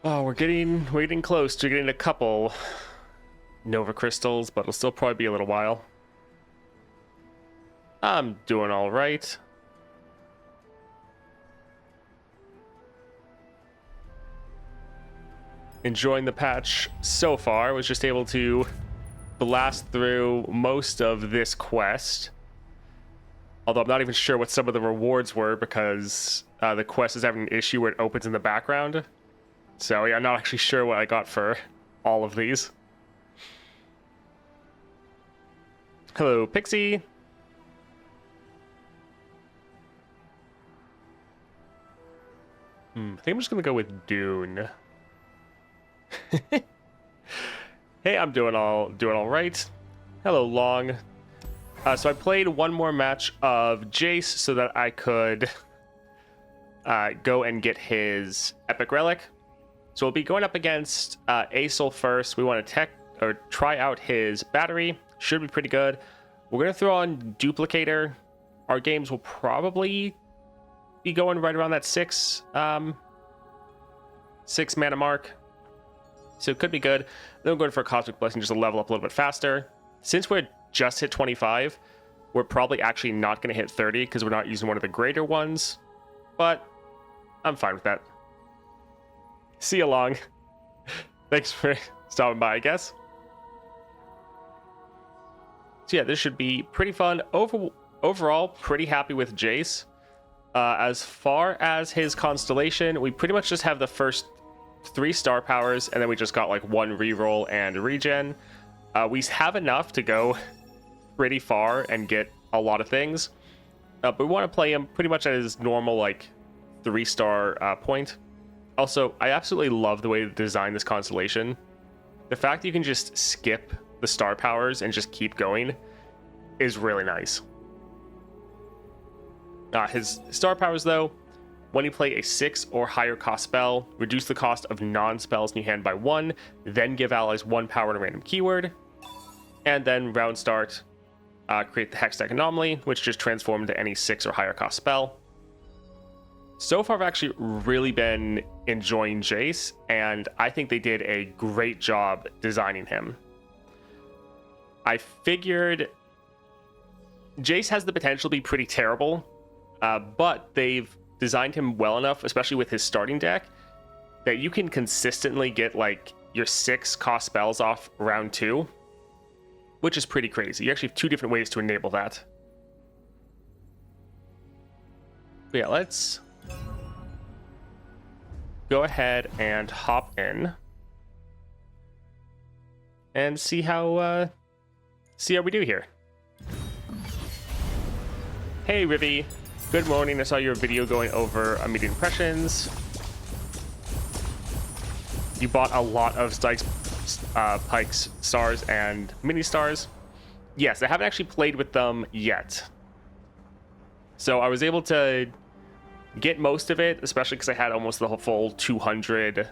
Oh, we're getting close to getting a couple Nova Crystals, but it'll still probably be a little while. I'm doing all right. Enjoying the patch so far. Was just able to blast through most of this quest. Although I'm not even sure what some of the rewards were because the quest is having an issue where it opens in the background. So yeah, I'm not actually sure what I got for all of these. Hello, Pixie. I think I'm just gonna go with Dune. Hey, I'm doing all right. Hello, Long. So I played one more match of Jayce so that I could go and get his epic relic. So we'll be going up against Asil first. We want to try out his battery. Should be pretty good. We're gonna throw on Duplicator. Our games will probably be going right around that 6 mana mark. So it could be good. Then we're going for a Cosmic Blessing just to level up a little bit faster. Since we're just hit 25, we're probably actually not going to hit 30 because we're not using one of the greater ones. But I'm fine with that. See you along. Thanks for stopping by, I guess. So yeah, this should be pretty fun. Overall, pretty happy with Jayce. As far as his constellation, we pretty much just have the first 3 star powers, and then we just got like 1 reroll and regen. We have enough to go pretty far and get a lot of things, but we want to play him pretty much at his normal like 3-star point. Also, I absolutely love the way they designed this constellation. The fact that you can just skip the star powers and just keep going is really nice. His star powers, though, when you play a 6 or higher cost spell, reduce the cost of non-spells in your hand by 1, then give allies 1 power and a random keyword, and then round start, create the Hextech Anomaly, which just transforms into any 6 or higher cost spell. So far, I've actually really been enjoying Jayce, and I think they did a great job designing him. I figured Jayce has the potential to be pretty terrible, but they've designed him well enough, especially with his starting deck, that you can consistently get like your 6 cost spells off round 2, which is pretty crazy. You actually have 2 different ways to enable that. But yeah, let's go ahead and hop in and see how we do here. Hey, Rivy. Good morning. I saw your video going over immediate impressions. You bought a lot of Pike's stars and mini stars. Yes, I haven't actually played with them yet. So I was able to get most of it, especially because I had almost the full 200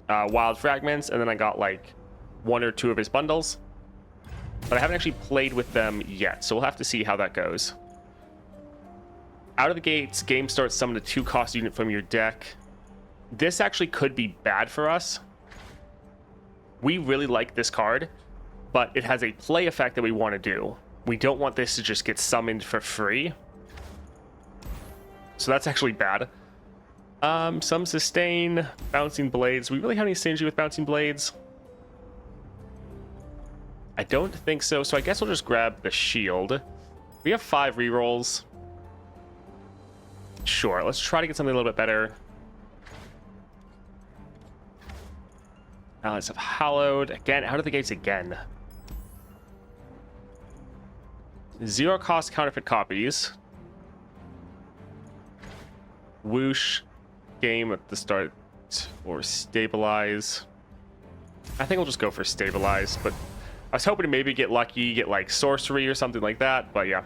wild fragments, and then I got like 1 or 2 of his bundles. But I haven't actually played with them yet, so we'll have to see how that goes. Out of the gates, game starts summon a 2 cost unit from your deck. This actually could be bad for us. We really like this card, but it has a play effect that we want to do. We don't want this to just get summoned for free. So that's actually bad. Some sustain, bouncing blades. We really have any synergy with bouncing blades? I don't think so, so I guess we'll just grab the shield. We have 5 rerolls. Sure, let's try to get something a little bit better. Allies have Hallowed. Again, out of the gates again. 0 cost counterfeit copies. Whoosh. Game at the start. Or stabilize. I think we'll just go for stabilize, but I was hoping to maybe get lucky, get like sorcery or something like that, but yeah,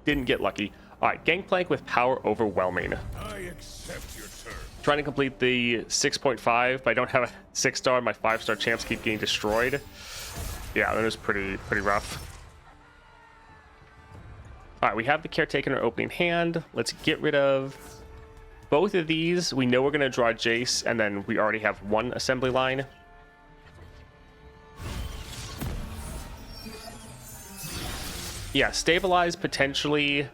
didn't get lucky. All right, Gangplank with Power Overwhelming. I accept your turn. Trying to complete the 6.5, but I don't have a 6-star. My 5-star champs keep getting destroyed. Yeah, that was pretty rough. All right, we have the Caretaker in our opening hand. Let's get rid of both of these, we know we're going to draw Jayce, and then we already have one assembly line. Yeah, stabilize potentially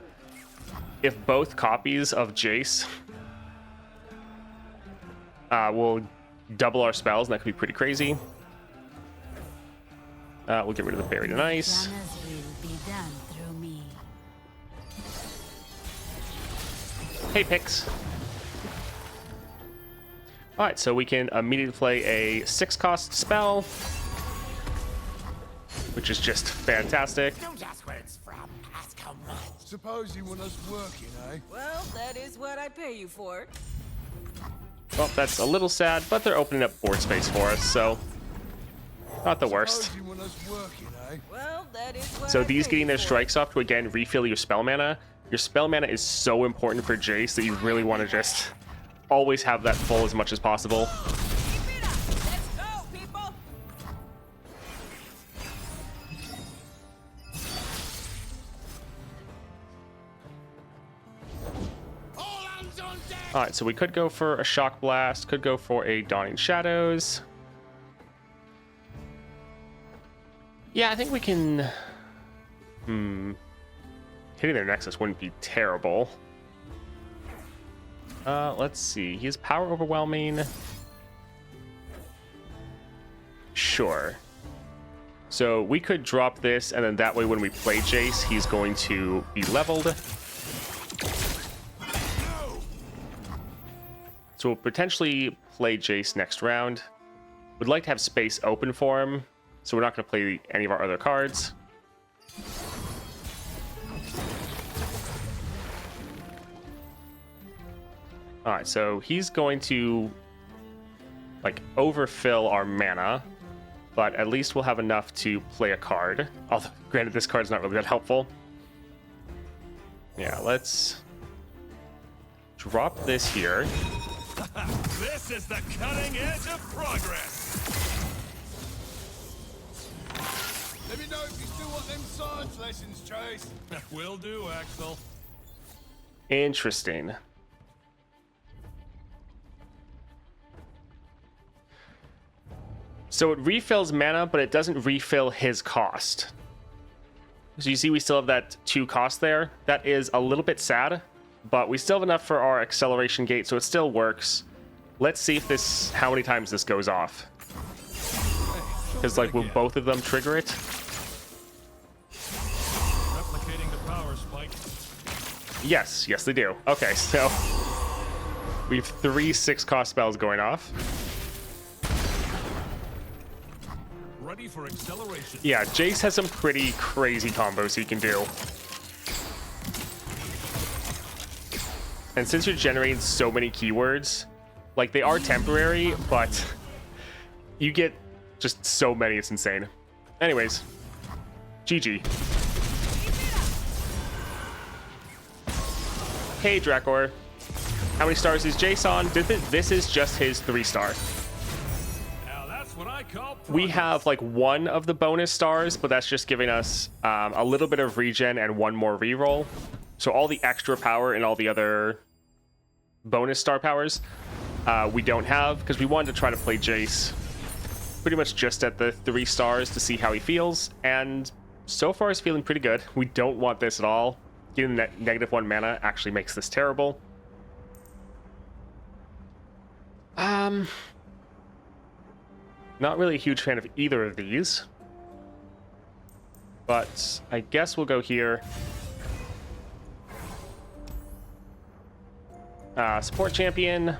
if both copies of Jayce will double our spells, and that could be pretty crazy. We'll get rid of the buried in ice. Hey, Pix. Alright, so we can immediately play a 6-cost spell, which is just fantastic. Don't ask where it's from. Ask how much. Suppose you want us working, eh? Well, that is what I pay you for. Well, that's a little sad, but they're opening up board space for us, so not the worst. Suppose you want us working, eh? Well, that is what So I these pay getting you their for. strikes off to again refill your spell mana. Your spell mana is so important for Jayce that you really want to just always have that full as much as possible. Keep it up. Let's go, people. All hands on deck. Alright, so we could go for a Shock Blast, could go for a Dawning Shadows. Yeah, I think we can... Hitting their Nexus wouldn't be terrible. Let's see. He has Power Overwhelming. Sure. So we could drop this, and then that way when we play Jayce, he's going to be leveled. So we'll potentially play Jayce next round. Would like to have space open for him, so we're not going to play any of our other cards. Alright, so he's going to like overfill our mana, but at least we'll have enough to play a card. Although, granted, this card's not really that helpful. Yeah, let's drop this here. This is the cutting edge of progress. Let me know if you still want them science lessons, Jayce. Will do, Axel. Interesting. So it refills mana, but it doesn't refill his cost. So you see we still have that 2 cost there. That is a little bit sad, but we still have enough for our acceleration gate, so it still works. Let's see if this, how many times this goes off. Because like, will both of them trigger it? Replicating the power spike. Yes, yes they do. Okay, so we have 3 6-cost spells going off. Ready for acceleration. Yeah, Jayce has some pretty crazy combos he can do. And since you're generating so many keywords, like they are temporary, but you get just so many, it's insane. Anyways, GG. Hey, Drakor. How many stars is Jayce on? This is just his 3-star. Now that's what I call progress. We have like 1 of the bonus stars, but that's just giving us a little bit of regen and 1 more reroll. So all the extra power and all the other bonus star powers we don't have, because we wanted to try to play Jayce pretty much just at the 3 stars to see how he feels, and so far he's feeling pretty good. We don't want this at all. Getting that -1 mana actually makes this terrible. Not really a huge fan of either of these, but I guess we'll go here. Support champion.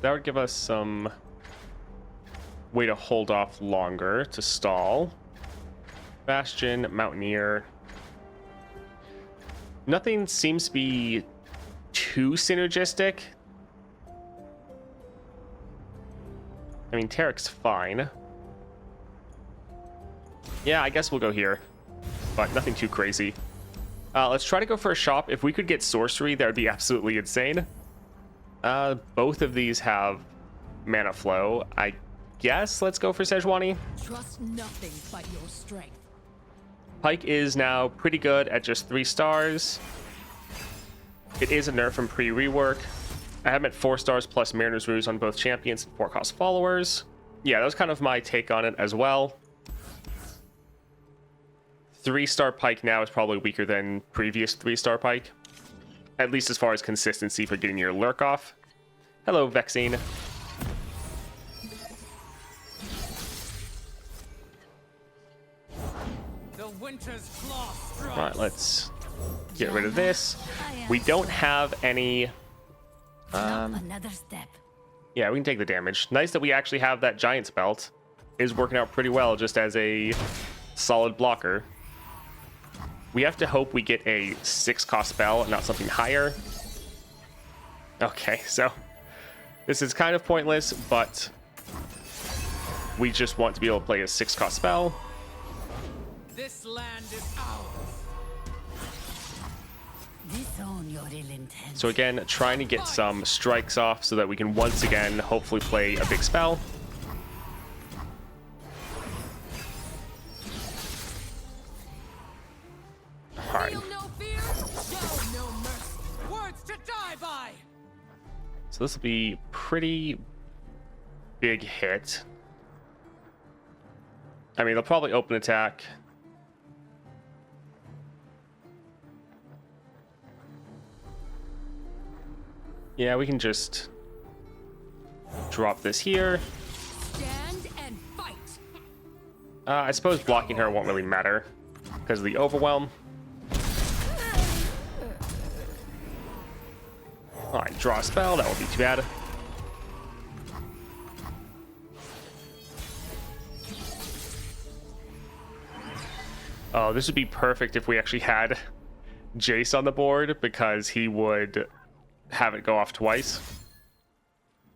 That would give us some way to hold off longer to stall. Bastion, Mountaineer. Nothing seems to be too synergistic. I mean, Tarek's fine. Yeah, I guess we'll go here, but nothing too crazy. Let's try to go for a shop. If we could get sorcery, that would be absolutely insane. Both of these have mana flow. I guess let's go for Sejuani. Trust nothing but your strength. Pyke is now pretty good at just 3 stars. It is a nerf from pre-rework. I have him at 4 stars plus Mariner's Ruse on both champions and 4-cost followers. Yeah, that was kind of my take on it as well. 3-star Pyke now is probably weaker than previous 3-star Pyke. At least as far as consistency for getting your lurk off. Hello, Vexine. The winter's claw strikes. Alright, let's get rid of this. We don't have any... Another step. Yeah, we can take the damage. Nice that we actually have that Giant's Belt. Is working out pretty well just as a solid blocker. We have to hope we get a 6-cost spell and not something higher. Okay, so this is kind of pointless, but we just want to be able to play a 6-cost spell. This land is ours. Disown your ill intent. So again, trying to get some strikes off so that we can once again hopefully play a big spell. Alright. Feel no fear, show no mercy. Words to die by. So this will be pretty big hit. I mean, they'll probably open attack. Yeah, we can just drop this here. Stand and fight. I suppose blocking her won't really matter because of the overwhelm. Alright, draw a spell. That won't be too bad. Oh, this would be perfect if we actually had Jayce on the board because he would have it go off twice.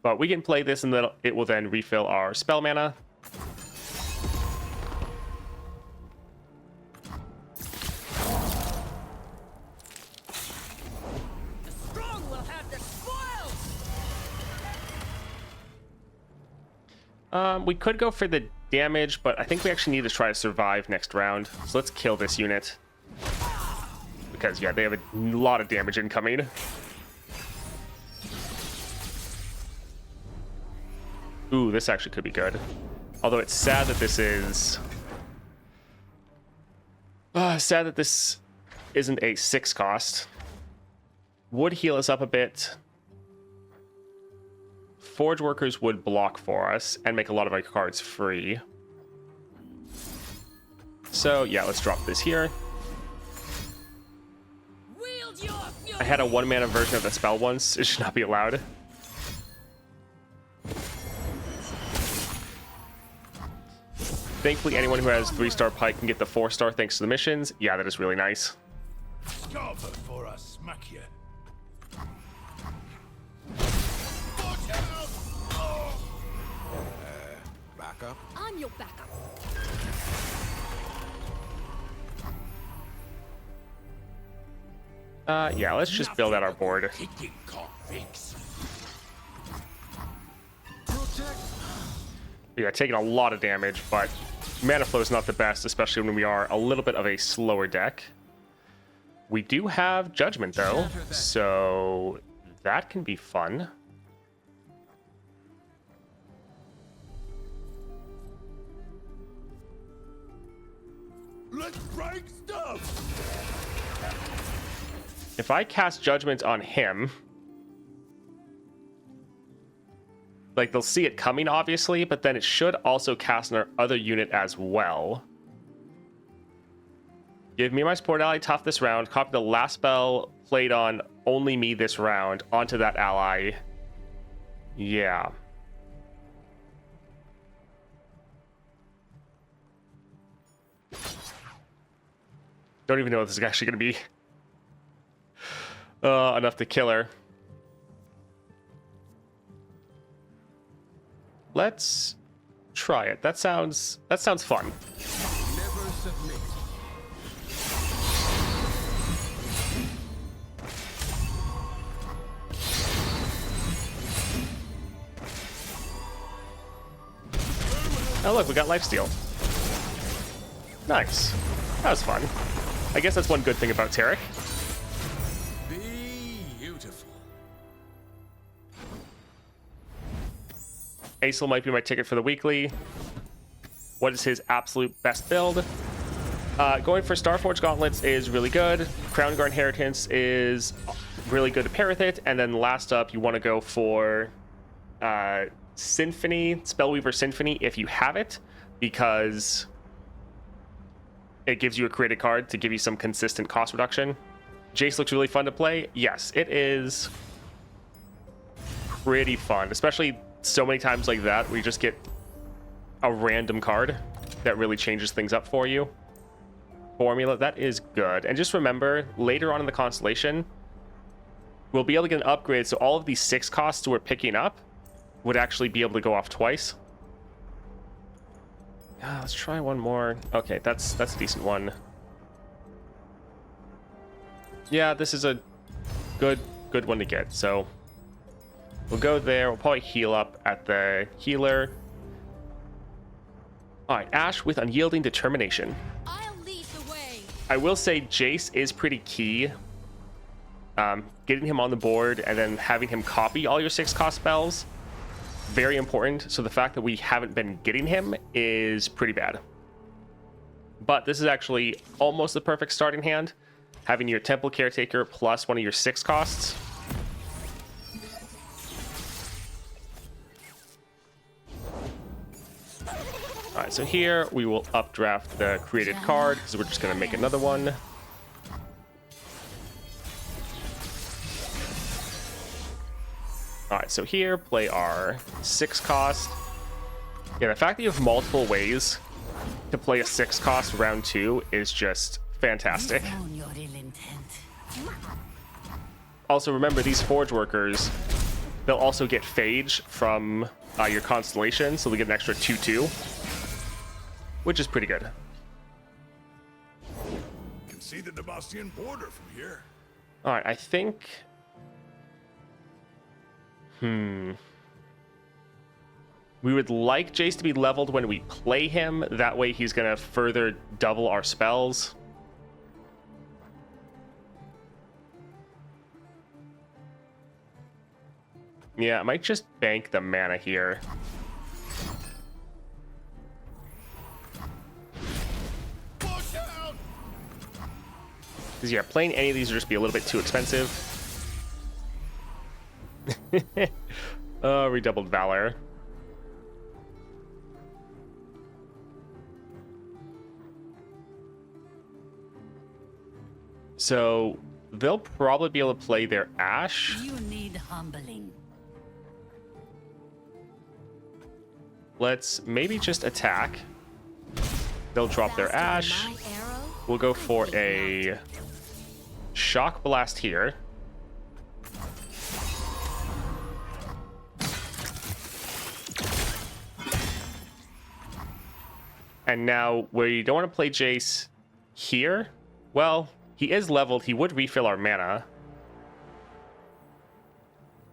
But we can play this and then it will then refill our spell mana. The strong will have the spoils. We could go for the damage, but I think we actually need to try to survive next round. So let's kill this unit. Because, yeah, they have a lot of damage incoming. Ooh, this actually could be good. Although it's sad that this is... sad that this isn't a 6-cost. Would heal us up a bit. Forge Workers would block for us and make a lot of our cards free. So, yeah, let's drop this here. Wield your fury. I had a 1-mana version of the spell once. It should not be allowed. Thankfully, anyone who has 3-star Pyke can get the 4-star thanks to the missions. Yeah, that is really nice. Go before I smack you. Backup? I'm your backup. Yeah, let's just build out our board. Kicking convicts. We are taking a lot of damage, but mana flow is not the best, especially when we are a little bit of a slower deck. We do have Judgment, though, so that can be fun. Let's break stuff. If I cast Judgment on him, like, they'll see it coming, obviously, but then it should also cast on our other unit as well. Give me my support ally tough this round. Copy the last spell played on only me this round onto that ally. Yeah. Don't even know if this is actually going to be enough to kill her. Let's try it. That sounds fun. Never submit. Oh look, we got lifesteal. Nice. That was fun. I guess that's one good thing about Tarek. Beautiful. Asil might be my ticket for the weekly. What is his absolute best build? Going for Starforge Gauntlets is really good. Crown Guard Inheritance is really good to pair with it. And then last up, you want to go for Symphony, Spellweaver Symphony, if you have it, because it gives you a created card to give you some consistent cost reduction. Jace looks really fun to play. Yes, it is pretty fun, especially so many times like that where you just get a random card that really changes things up for you. Formula, that is good. And just remember, later on in the constellation, we'll be able to get an upgrade, so all of these 6 costs we're picking up would actually be able to go off twice. Let's try one more. Okay, that's a decent one. Yeah, this is a good one to get. So we'll go there. We'll probably heal up at the healer. All right, Ashe with Unyielding Determination. I'll lead the way. I will say Jace is pretty key. Getting him on the board and then having him copy all your 6-cost spells, very important. So the fact that we haven't been getting him is pretty bad. But this is actually almost the perfect starting hand. Having your Temple Caretaker plus one of your 6 costs. Alright, so here we will updraft the created card because we're just going to make another one. Alright, so here, play our 6 cost. Yeah, the fact that you have multiple ways to play a 6 cost round 2 is just fantastic. Own your ill intent. Also, remember, these Forge Workers, they'll also get Phage from your Constellation, so they get an extra 2/2, which is pretty good. Can see the Demacian border from here. Alright, I think... We would like Jace to be leveled when we play him. That way he's going to further double our spells. Yeah, I might just bank the mana here. Because, yeah, playing any of these would just be a little bit too expensive. Redoubled Valor. So they'll probably be able to play their Ashe. You need humbling. Let's maybe just attack. They'll drop their Ashe. We'll go for a Shock Blast here. And now, where you don't want to play Jace here, well, he is leveled. He would refill our mana.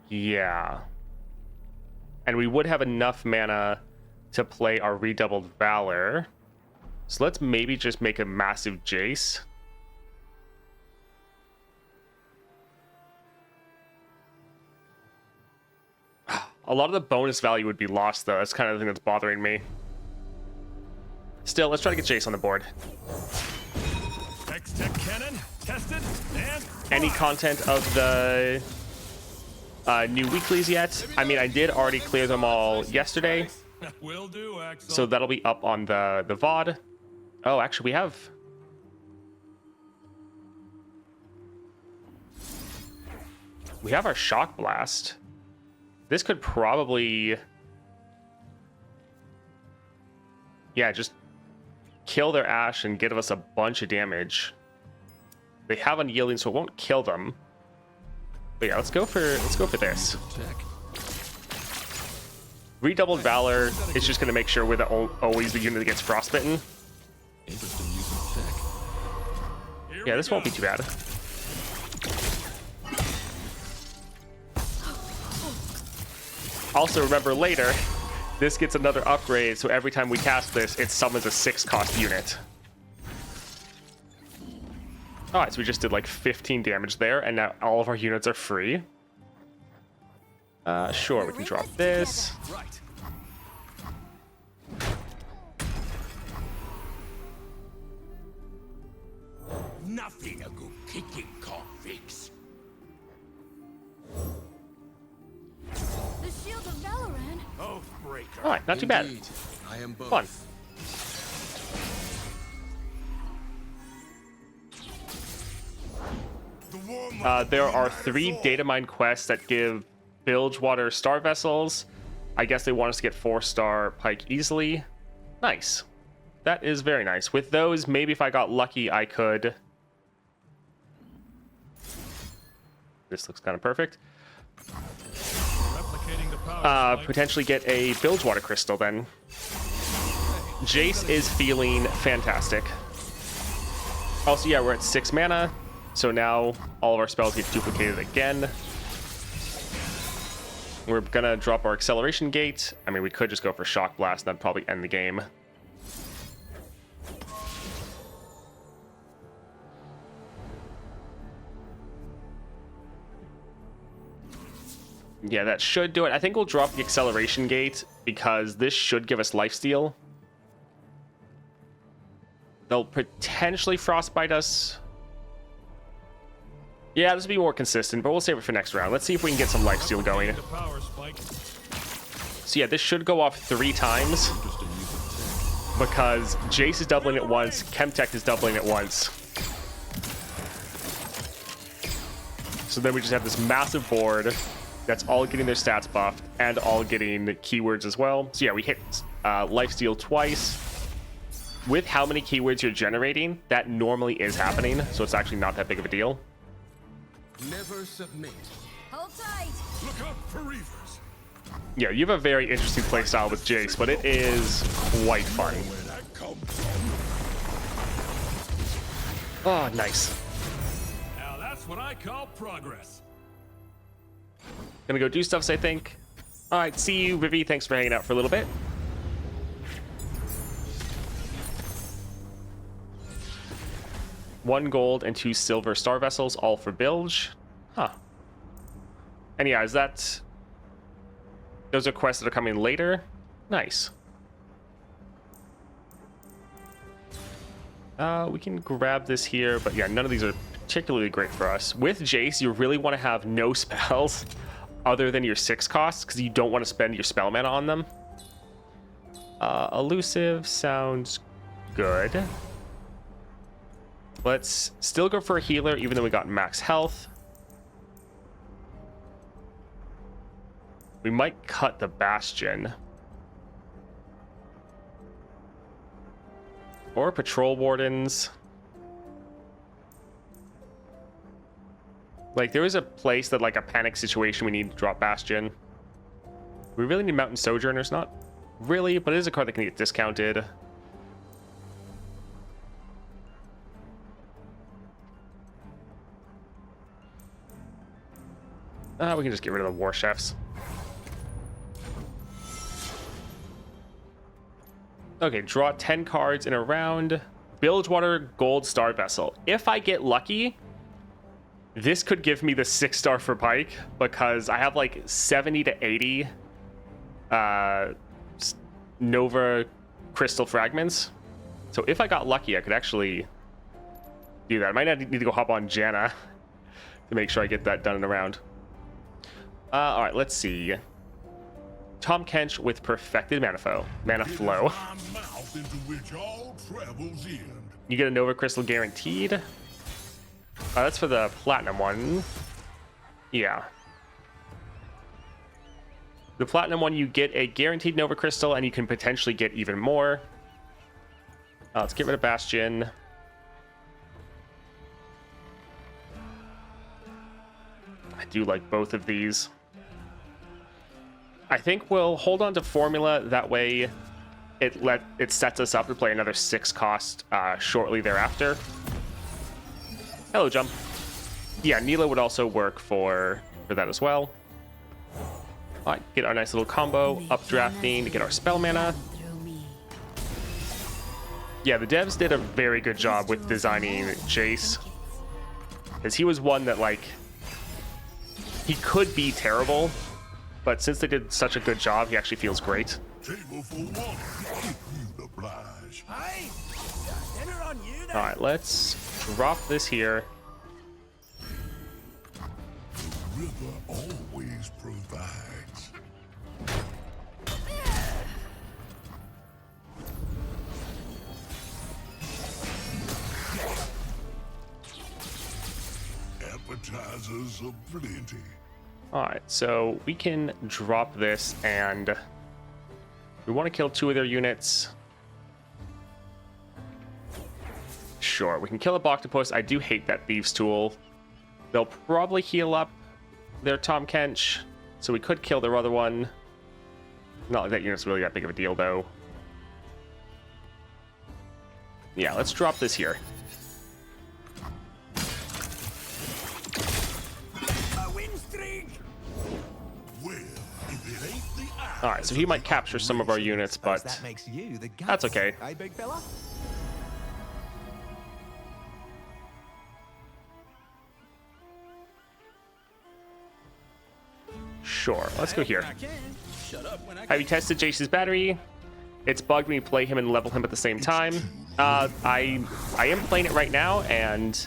Yeah. And we would have enough mana to play our Redoubled Valor. So let's maybe just make a massive Jace. A lot of the bonus value would be lost, though. That's kind of the thing that's bothering me. Still, let's try to get Jace on the board. X-Tech cannon, tested, and Any content of the new weeklies yet? I mean, I did already clear them all yesterday, will do, Axel. so that'll be up on the VOD. Oh, actually, we have our Shock Blast. This could probably, yeah, just kill their Ashe and give us a bunch of damage. They have Unyielding, so it won't kill them. But yeah, let's go for this. Redoubled Valor is just going to make sure we're always the unit that gets frostbitten. Yeah, this won't be too bad. Also, remember later, This gets another upgrade, so every time we cast this, it summons a 6-cost unit. Alright, so we just did like 15 damage there, and now all of our units are free. Sure, we can drop this. Right. Nothing a good kicking can't fix. The shield of Valoran. Oathbreaker. Alright, not too bad. Indeed, I am both. Fun. There are 3 data mine quests that give Bilgewater star vessels. I guess they want us to get 4-star Pike easily. Nice. That is very nice. With those, maybe if I got lucky, I could... This looks kind of perfect. Replicating the power. Potentially get a Bilgewater crystal then. Jace is feeling fantastic. Also, yeah, we're at 6 mana. So now all of our spells get duplicated again. We're gonna drop our acceleration gate. I mean, we could just go for shock blast. That'd probably end the game. Yeah, that should do it. I think we'll drop the acceleration gate because this should give us lifesteal. They'll potentially frostbite us. Yeah, this will be more consistent, but we'll save it for next round. Let's see if we can get some lifesteal going. The power spike. So yeah, this should go off 3 times because Jace is doubling it once, Chemtech is doubling it once. So then we just have this massive board that's all getting their stats buffed and all getting keywords as well. So yeah, we hit lifesteal twice. With how many keywords you're generating, that normally is happening, so it's actually not that big of a deal. Never submit. Hold tight. Look up for reavers. Yeah, you have a very interesting playstyle with Jace, but it is quite fun. Where that come from? Oh, nice. Now that's what I call progress. Gonna go do stuffs, I think. All right, see you, Vivi. Thanks for hanging out for a little bit. One gold and 2 silver star vessels, all for Bilge. Huh. And yeah, is that... Those are quests that are coming later? Nice. We can grab this here, but yeah, none of these are particularly great for us. With Jace, you really want to have no spells other than your 6 costs, because you don't want to spend your spell mana on them. Elusive sounds good. Let's still go for a healer, even though we got max health. We might cut the Bastion. Or Patrol Wardens. Like, there is a place that, like, a panic situation, we need to drop Bastion. We really need Mountain Sojourners, not really, but it is a card that can get discounted. We can just get rid of the War Chefs. Okay, draw 10 cards in a round. Bilgewater Gold Star Vessel. If I get lucky, this could give me the 6-star for Pike, because I have like 70 to 80 Nova Crystal Fragments. So if I got lucky, I could actually do that. I might not need to go hop on Janna to make sure I get that done in a round. All right, let's see. Tom Kench with Perfected Mana Flow. My mouth into which all travels in. You get a Nova Crystal guaranteed. That's for the Platinum one. Yeah. The Platinum one, you get a guaranteed Nova Crystal, and you can potentially get even more. Let's get rid of Bastion. I do like both of these. I think we'll hold on to Formula. That way it sets us up to play another 6 cost shortly thereafter. Hello, Jump. Yeah, Neela would also work for that as well. Alright, get our nice little combo, updrafting to get our spell mana. Yeah, the devs did a very good job with designing Jayce. Because he was one that, like, he could be terrible, but since they did such a good job, he actually feels great. Table for one. You oblige. Hey, dinner on you then. Alright, let's drop this here. River always provides. Appetizers aplenty. Alright, so we can drop this, and we want to kill 2 of their units. Sure, we can kill a Boctopus. I do hate that Thieves' Tool. They'll probably heal up their Tom Kench, so we could kill their other one. Not like that unit's really that big of a deal, though. Yeah, let's drop this here. A win streak. Well, if it ain't the eye. Alright, so he might capture some of our units, but That makes you the guts. that's okay. Hey, big fella? Sure, let's go here. I can. Shut up when I Have you tested Jayce's battery? It's bugged when you play him and level him at the same time. I am playing it right now, and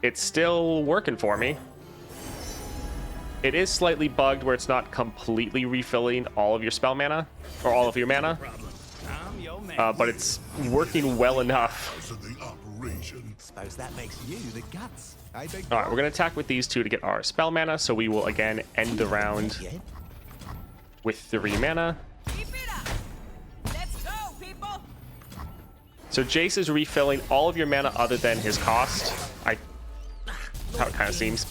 it's still working for me. It is slightly bugged where it's not completely refilling all of your spell mana, or all of your mana, problem. I'm your man. but it's working well enough. To the operation. Suppose that makes you the guts. Hey, big All right, we're going to attack with these 2 to get our spell mana, so we will again end the round Yeah. with 3 mana. Keep it up. Let's go, people. So Jayce is refilling all of your mana other than his cost. How it kind of seems.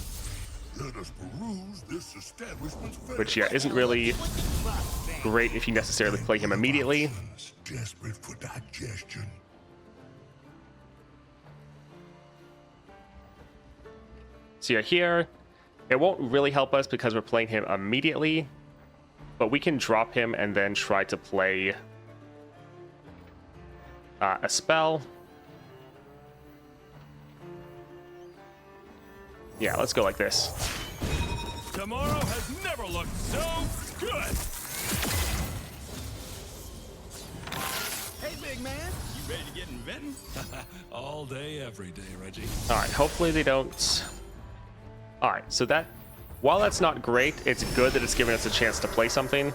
Let us peruse this establishment's Which, yeah, isn't really great if you necessarily play him immediately. desperate for digestion. So yeah, here, it won't really help us because we're playing him immediately, but we can drop him and then try to play a spell. Yeah, let's go like this. Tomorrow has never looked so good. Hey, big man. You ready to get inventing? All day, every day, Reggie. All right, hopefully they don't. All right, so that, while that's not great, it's good that it's giving us a chance to play something.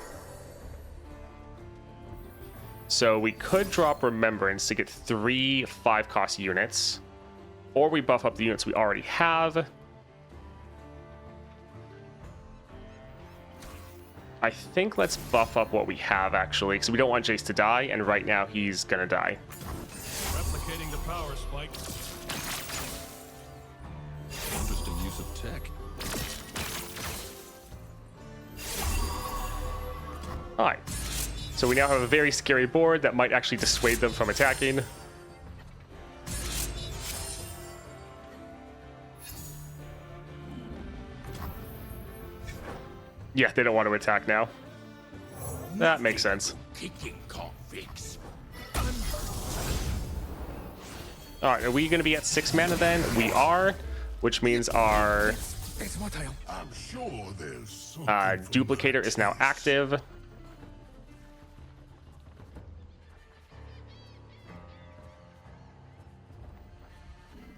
So we could drop Remembrance to get 3 5-cost units, or we buff up the units we already have. I think let's buff up what we have, actually, because we don't want Jayce to die, and right now he's gonna die. Replicating the power spike. Interesting use of tech. Alright, so we now have a very scary board that might actually dissuade them from attacking. Yeah, they don't want to attack now. That makes sense. Kicking convicts. Alright, are we going to be at 6 mana then? We are, which means our I'm sure there's something duplicator is now active.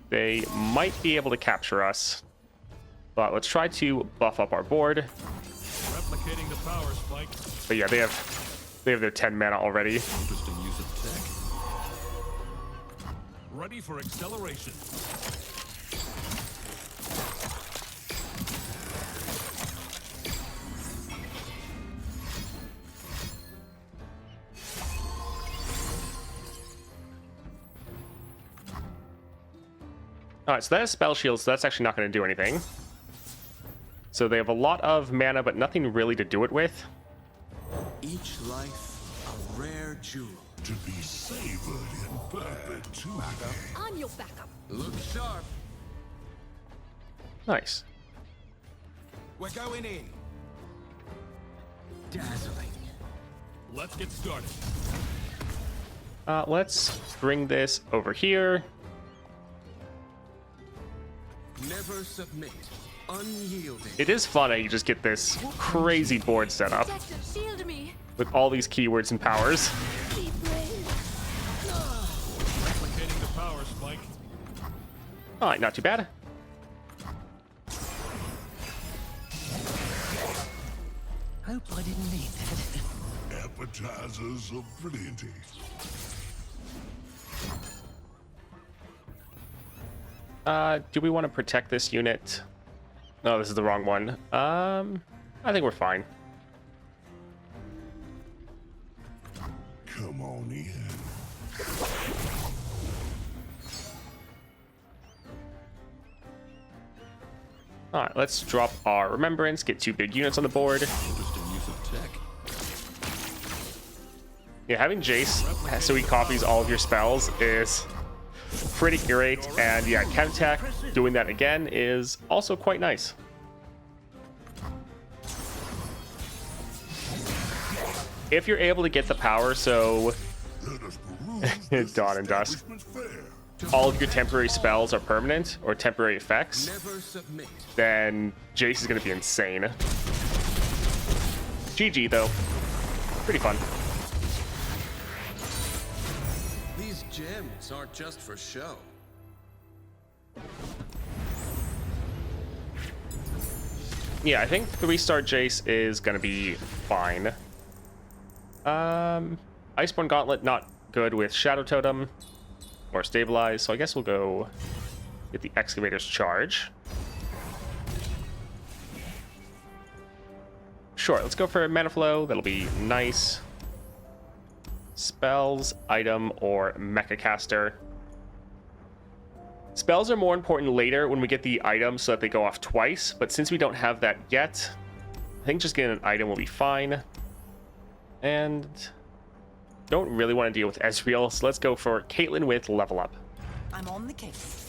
They might be able to capture us, but let's try to buff up our board. Replicating the power spike. But yeah, they have their 10 mana already. Interesting use of tech. Ready for acceleration. Alright, so that is spell shield, so that's actually not going to do anything. So they have a lot of mana, but nothing really to do it with. Each life a rare jewel. to be savored in perpetuity. On your backup. Look sharp. Nice. We're going in. Dazzling. Let's get started. Let's bring this over here. Never submit. Unyielding. It is fun how you just get this crazy board set up Protector, shield me. with all these keywords and powers. Be brave. Replicating the power spike. All right, not too bad. Hope I didn't need that. Appetizers of plenty. Do we want to protect this unit? No, this is the wrong one. I think we're fine. Come on in. All right, let's drop our remembrance, get 2 big units on the board. Interesting use of tech. Yeah, having Jace so he copies all of your spells is pretty great, and yeah, counterattack doing that again is also quite nice. If you're able to get the power, so Let us peruse this Dawn and Dusk, establishment's fare. all of your temporary spells are permanent or temporary effects, Never submit. then Jace is going to be insane. GG though, pretty fun. These gems aren't just for show. Yeah, I think 3-star Jace is going to be fine. Iceborne Gauntlet, not good with Shadow Totem or Stabilize, so I guess we'll go get the Excavator's Charge. Sure, let's go for Mana Flow. That'll be nice. Spells, item, or Mecha Caster. Spells are more important later when we get the item so that they go off twice, but since we don't have that yet, I think just getting an item will be fine. And don't really want to deal with Ezreal, so let's go for Caitlyn with Level Up. I'm on the case.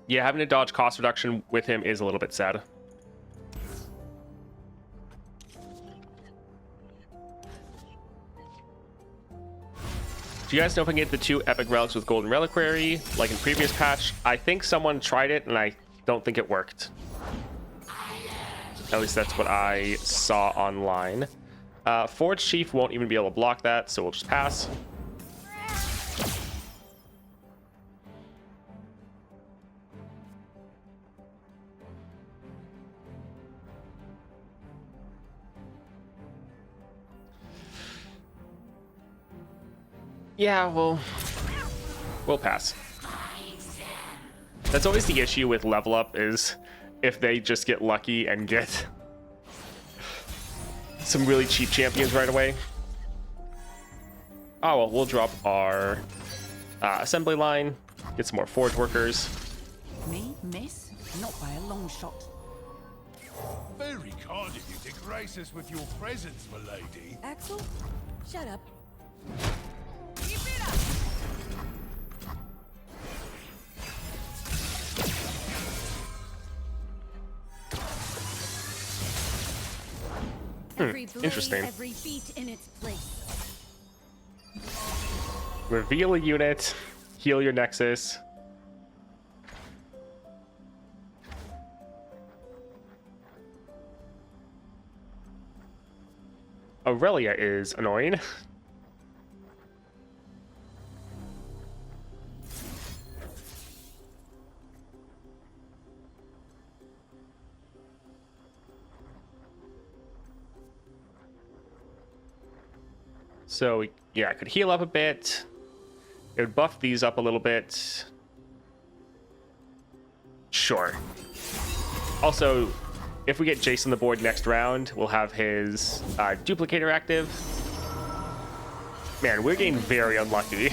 Yeah, having to dodge cost reduction with him is a little bit sad. Do you guys know if I can get the 2 epic relics with Golden Reliquary, like in previous patch? I think someone tried it, and I don't think it worked. At least that's what I saw online. Forge Chief won't even be able to block that, so we'll just pass. Yeah, we'll pass. That's always the issue with Level Up, is if they just get lucky and get some really cheap champions right away. Oh well, we'll drop our assembly line, get some more forge workers. Me, miss? Not by a long shot. Very kind of you to grace us with your presence, milady. Axel, shut up. Keep it up! Every blade, interesting. every beat in its place. Reveal a unit, heal your Nexus. Aurelia is annoying. So, yeah, I could heal up a bit. It would buff these up a little bit. Sure. Also, if we get Jayce on the board next round, we'll have his duplicator active. Man, we're getting very unlucky.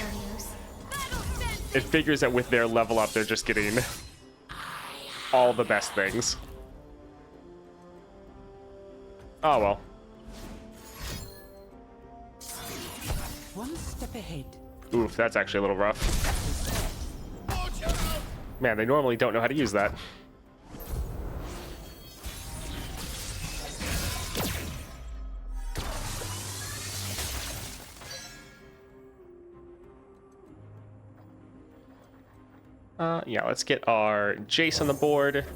It figures that with their level up, they're just getting all the best things. Oh well. One step ahead. Oof, that's actually a little rough. Man, they normally don't know how to use that. Yeah, let's get our Jayce on the board.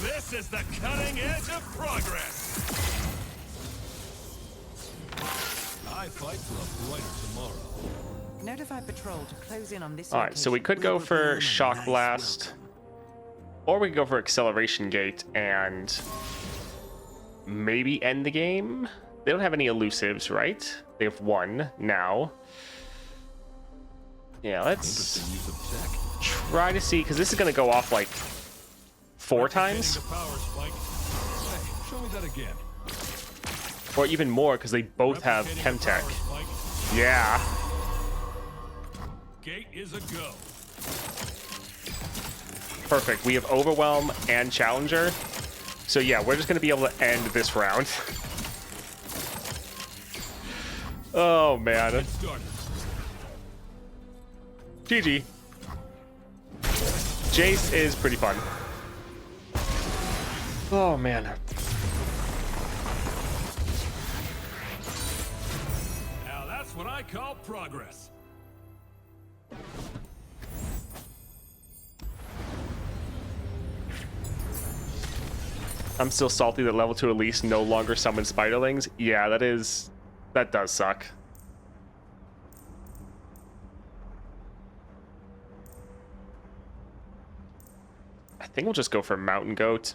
This is the cutting edge of progress. I fight for a brighter tomorrow. Notify patrol to close in on this. All right, so we could go for Shock Blast, or we could go for Acceleration Gate and maybe end the game. They don't have any elusives, right? They have one now. Yeah, let's try to see, because this is going to go off like 4 times. Show me that again. Or even more, because they both have Chemtech. Yeah. Gate is a go. Perfect. We have Overwhelm and Challenger. So yeah, we're just going to be able to end this round. Oh, man. GG. Jayce is pretty fun. Oh, man. Now that's what I call progress. I'm still salty that level 2 Elise no longer summons spiderlings. Yeah, that does suck. I think we'll just go for Mountain Goat.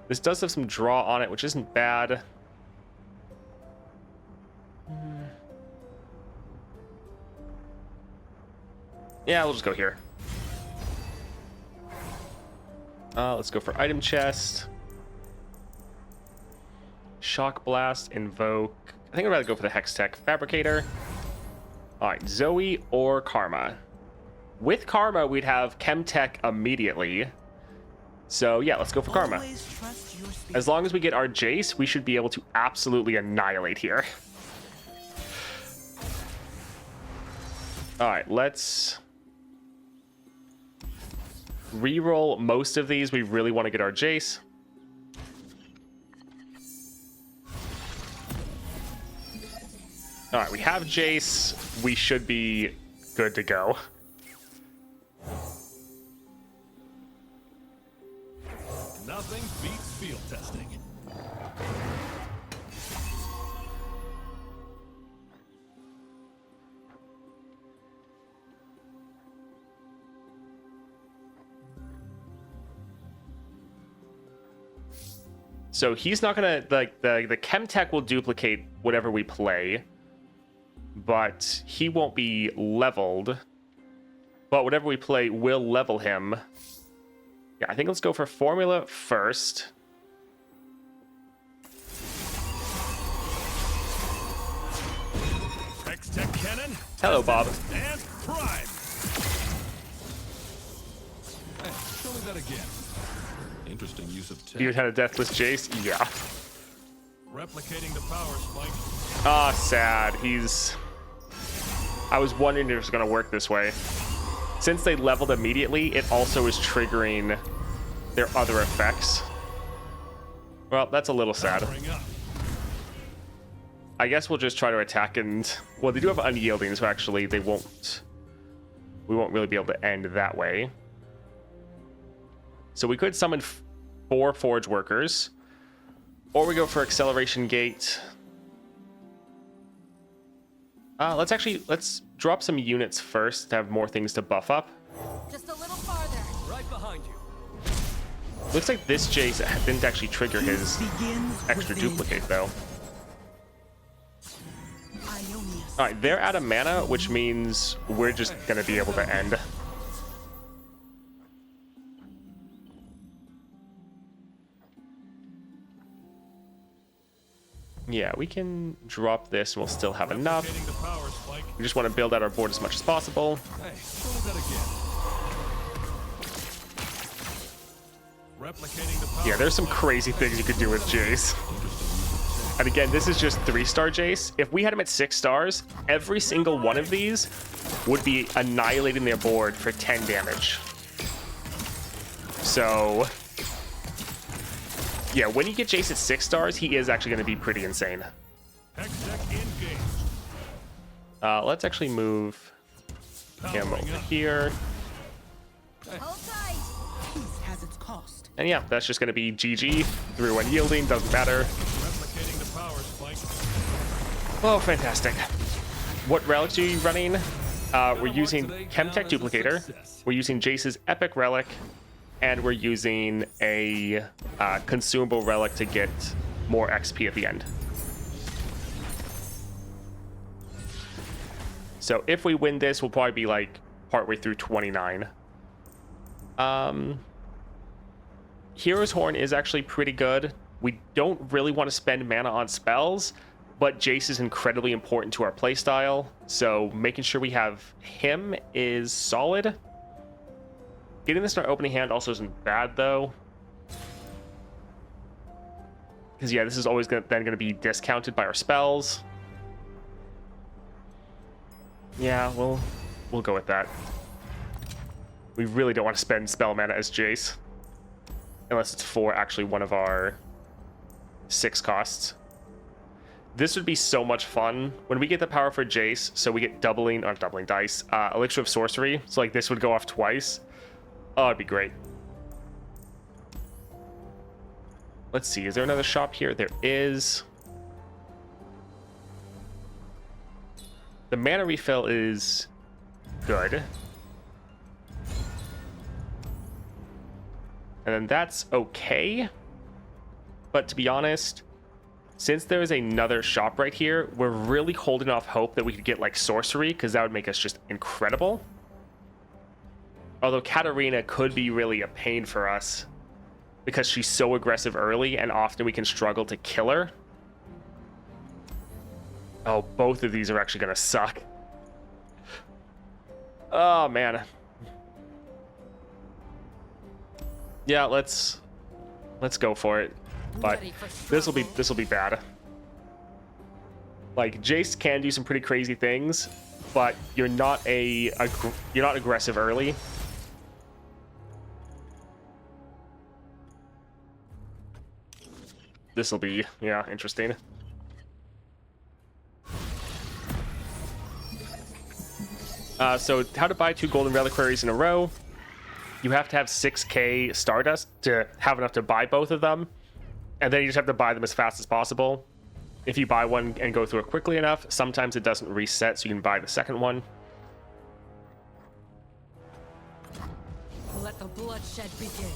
This does have some draw on it, which isn't bad. Yeah, we'll just go here. Let's go for Item Chest. Shock Blast, Invoke. I think I'd rather go for the Hex Tech Fabricator. All right, Zoe or Karma. With Karma, we'd have Chemtech immediately. So yeah, let's go for Karma. As long as we get our Jayce, we should be able to absolutely annihilate here. All right, let's reroll most of these. We really want to get our Jayce. All right, we have Jayce. We should be good to go. Nothing beats field testing. So he's not gonna like the Chemtech will duplicate whatever we play, but he won't be leveled. But whatever we play will level him. Yeah, I think let's go for Formula first. X-Tech Cannon. Hello, Bob. And Prime. Hey, show me that again. Interesting use of tech. You had a deathless Jayce? Yeah. Replicating the power spike. Ah, sad. I was wondering if it was gonna work this way. Since they leveled immediately, it also is triggering their other effects. Well, that's a little sad. I guess we'll just try to attack and... Well, they do have unyielding, so actually we won't really be able to end that way. So we could summon 4 Forge Workers. Or we go for Acceleration Gate. Let's drop some units first to have more things to buff up. Just a little farther. Right behind you. Looks like this Jayce didn't actually trigger his extra duplicate, though. Alright, they're out of mana, which means we're just going to be able to end. Yeah, we can drop this and we'll still have enough. We just want to build out our board as much as possible. Hey, show me that again. Replicating the power. Yeah, there's some crazy things you could do with Jayce. And again, this is just 3-star Jayce. If we had him at 6 stars, every single one of these would be annihilating their board for 10 damage. So, yeah, when you get Jayce at 6 stars, he is actually going to be pretty insane. Let's actually move him over here. Hold tight. Peace has its cost. And yeah, that's just going to be GG. Through unyielding, doesn't matter. Replicating the powers, Pike. Oh, fantastic. What relics are you running? We're using Chemtech Duplicator. We're using Jayce's Epic Relic. And we're using a consumable relic to get more XP at the end. So if we win this, we'll probably be like partway through 29. Hero's Horn is actually pretty good. We don't really want to spend mana on spells, but Jayce is incredibly important to our playstyle. So making sure we have him is solid. Getting this in our opening hand also isn't bad though. Because yeah, this is always then going to be discounted by our spells. Yeah, we'll go with that. We really don't want to spend spell mana as Jayce. Unless it's for actually one of our 6 costs. This would be so much fun. When we get the power for Jayce, so we get doubling dice, Elixir of Sorcery. So like this would go off twice. Oh, it'd be great. Let's see, is there another shop here? There is. The mana refill is good. And then that's okay. But to be honest, since there is another shop right here, we're really holding off hope that we could get like sorcery, because that would make us just incredible. Although Katarina could be really a pain for us because she's so aggressive early and often we can struggle to kill her. Oh, both of these are actually going to suck. Oh, man. Yeah, let's go for it. But this will be bad. Like Jayce can do some pretty crazy things, but you're not aggressive early. This will be, yeah, interesting. So how to buy 2 golden reliquaries in a row. You have to have 6k Stardust to have enough to buy both of them. And then you just have to buy them as fast as possible. If you buy one and go through it quickly enough, sometimes it doesn't reset, so you can buy the second one. Let the bloodshed begin.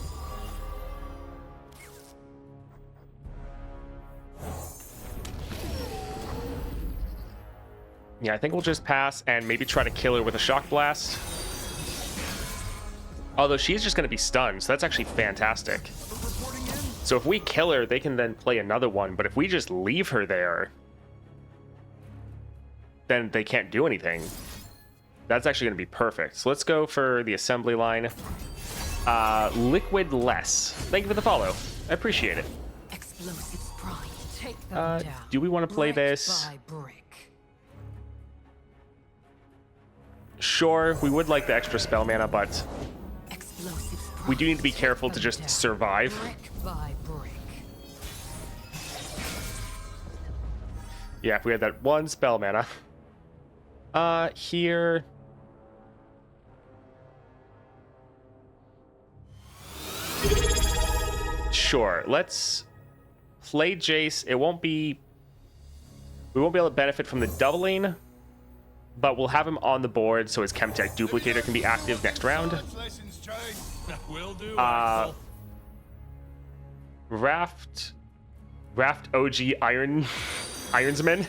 Yeah, I think we'll just pass and maybe try to kill her with a shock blast. Although she's just going to be stunned, so that's actually fantastic. So if we kill her, they can then play another one. But if we just leave her there, then they can't do anything. That's actually going to be perfect. So let's go for the assembly line. Liquid less. Thank you for the follow. I appreciate it. Explosives prime. Take them down. Do we want to play Brick this? by brick. Sure, we would like the extra spell mana, but we do need to be careful to just survive. Brick by brick. Yeah, if we had that one spell mana. Here. Sure, let's play Jayce. We won't be able to benefit from the doubling, but we'll have him on the board so his Chemtech Duplicator can be active next round. Will do. Raft OG Ironsman.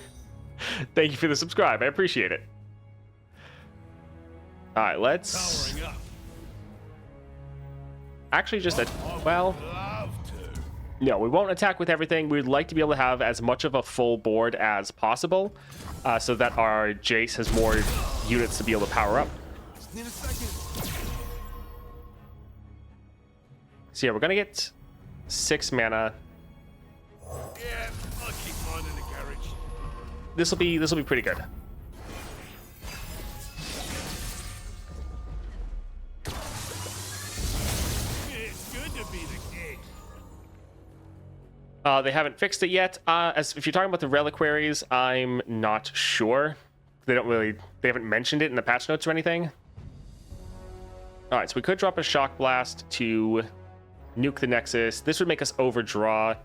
Thank you for the subscribe. I appreciate it. All right, let's Powering up. actually just well, no, we won't attack with everything. We'd like to be able to have as much of a full board as possible, so that our Jayce has more units to be able to power up. So yeah, we're gonna get 6 mana. Yeah, I'll keep mine this will be pretty good. It's good to be the king. They haven't fixed it yet. As if you're talking about the reliquaries, I'm not sure. They haven't mentioned it in the patch notes or anything. All right, so we could drop a shock blast to nuke the Nexus. This would make us overdraw.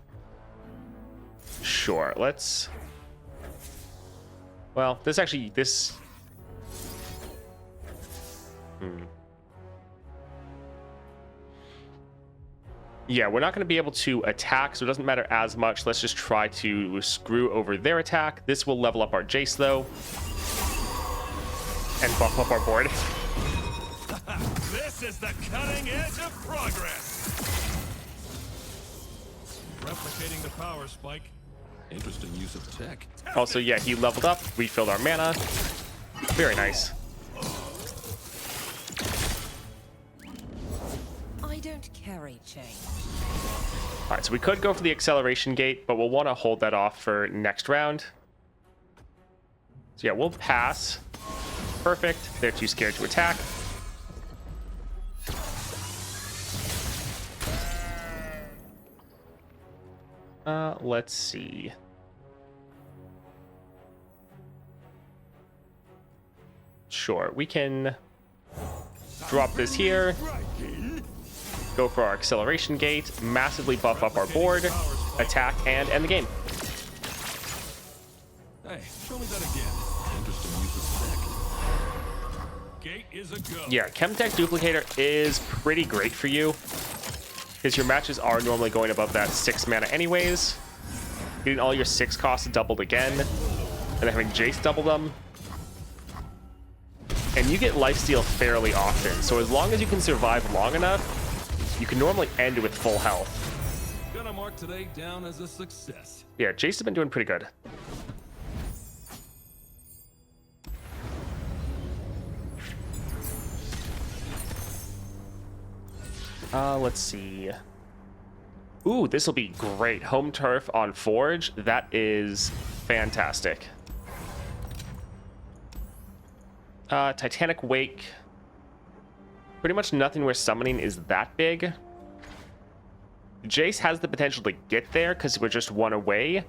Sure, let's... Well, this... Yeah, we're not going to be able to attack, so it doesn't matter as much. Let's just try to screw over their attack. This will level up our Jayce, though. And buff up our board. This is the cutting edge of progress. Replicating the power spike. Interesting use of tech. Also, yeah, he leveled up, refilled our mana. Very nice. I don't carry chains. All right, so we could go for the acceleration gate, but we'll want to hold that off for next round. So yeah, we'll pass. Perfect. They're too scared to attack. Let's see. Sure, we can drop this here. Go for our acceleration gate, massively buff up our board, attack, and end the game. Hey, show me that again. Interesting use of tech. Gate is a go. Yeah, Chemtech Duplicator is pretty great for you, because your matches are normally going above that 6 mana anyways. Getting all your 6 costs doubled again, and then having Jayce double them. And you get lifesteal fairly often, so as long as you can survive long enough, you can normally end with full health. Gonna mark today down as a success. Yeah, Jayce has been doing pretty good. Let's see. Ooh, this will be great. Home turf on Forge. That is fantastic. Titanic Wake. Pretty much nothing we're summoning is that big. Jayce has the potential to get there because we're just one away.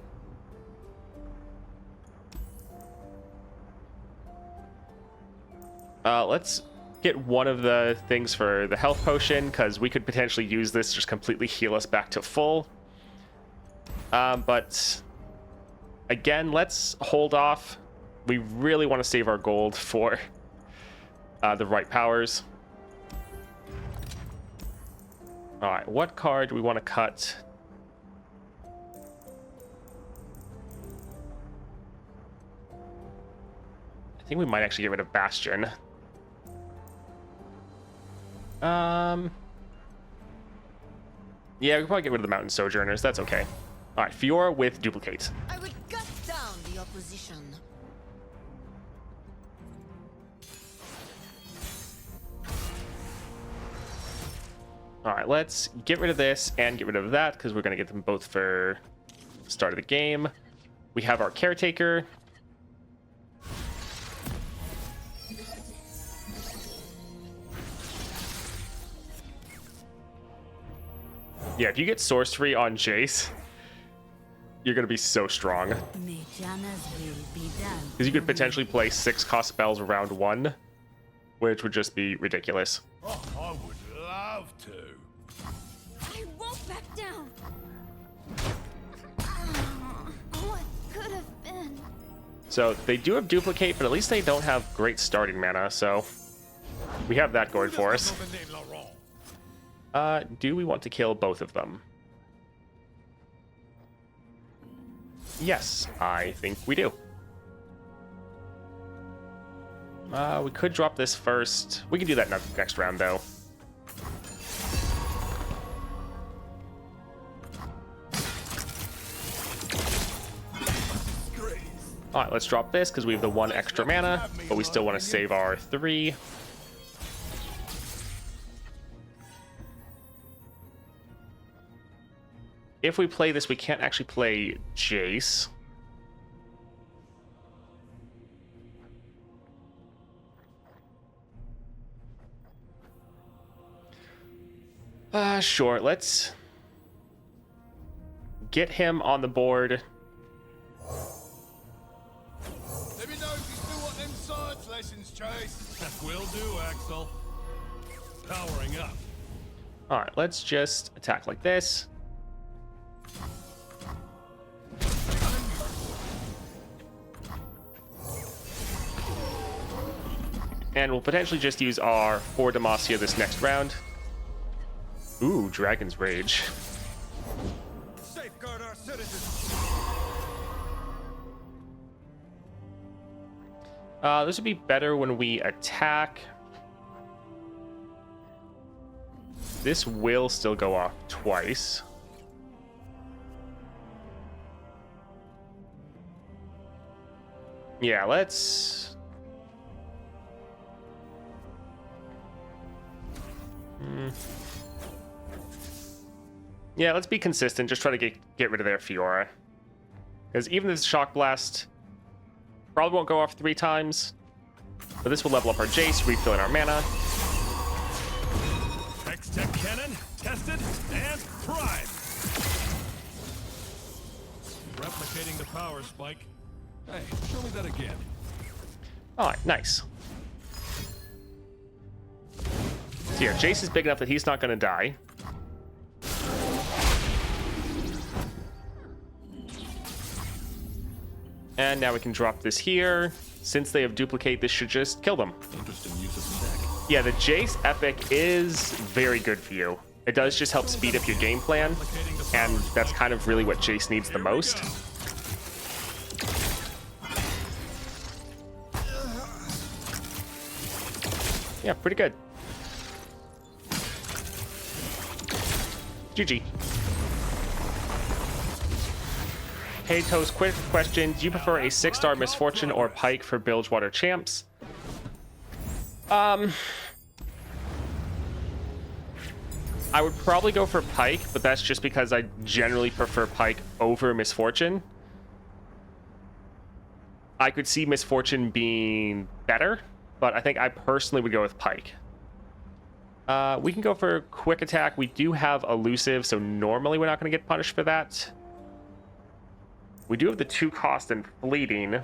Let's get one of the things for the health potion because we could potentially use this to just completely heal us back to full. But again, let's hold off. We really want to save our gold for the right powers. All right, what card do we want to cut? I think we might actually get rid of Bastion. Yeah, we can probably get rid of the Mountain Sojourners. That's okay. All right, Fiora with Duplicate. I would gut down the opposition. All right, let's get rid of this and get rid of that because we're going to get them both for the start of the game. We have our Caretaker. Yeah, if you get sorcery on Jayce, you're going to be so strong. Because you could potentially play 6 cost spells round 1, which would just be ridiculous. Oh, I would love to. I won't back down. What could have been? So they do have Duplicate, but at least they don't have great starting mana, so we have that going for us. Do we want to kill both of them? Yes, I think we do. We could drop this first. We can do that next round, though. All right, let's drop this because we have the 1 extra mana, but we still want to save our 3. If we play this, we can't actually play Jayce. Sure, let's get him on the board. Let me know if you still want them science lessons, Jayce. Will do, Axel. Powering up. All right, let's just attack like this. And we'll potentially just use our 4 Demacia this next round. Ooh, Dragon's Rage. Safeguard our citizens. This would be better when we attack. This will still go off twice. Yeah, let's... Yeah, let's be consistent. Just try to get rid of their Fiora. Because even this Shock Blast probably won't go off 3 times. But this will level up our Jayce, refilling our mana. X-Tech Cannon, tested and primed. Replicating the power spike. Hey, show me that again. Alright, nice. So yeah, Jayce is big enough that he's not going to die. And now we can drop this here. Since they have duplicate, this should just kill them. Interesting use of the deck. Yeah, the Jayce Epic is very good for you. It does just help speed up your game plan, and that's kind of really what Jayce needs the most. Yeah, pretty good. GG. Hey Toast, quick question. Do you prefer a 6-star Misfortune or Pike for Bilgewater champs? I would probably go for Pike, but that's just because I generally prefer Pike over Misfortune. I could see Misfortune being better, but I think I personally would go with Pike. We can go for quick attack. We do have elusive, so normally we're not going to get punished for that. We do have the 2 cost and fleeting.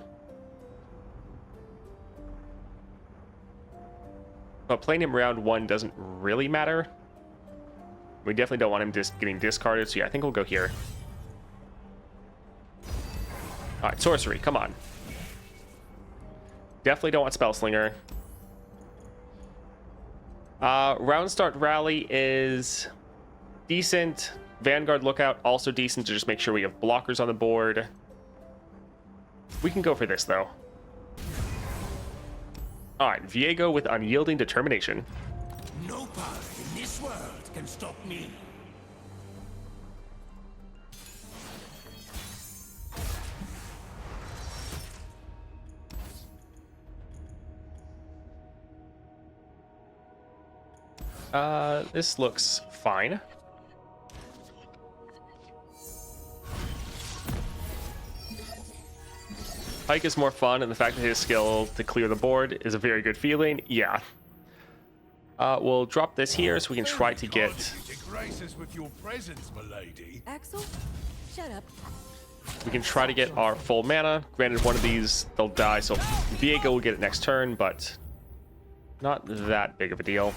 But playing him round 1 doesn't really matter. We definitely don't want him just getting discarded, so yeah, I think we'll go here. Alright, sorcery, come on. Definitely don't want Spellslinger. Round start rally is decent. Vanguard Lookout, also decent to just make sure we have blockers on the board. We can go for this, though. Alright, Viego with Unyielding Determination. No power in this world can stop me. This looks fine. Pike is more fun, and the fact that his skill to clear the board is a very good feeling. Yeah. We'll drop this here so we can try to get... With your presence, milady. Axel, shut up. We can try to get our full mana. Granted, one of these, they'll die, so Viego will get it next turn, but not that big of a deal.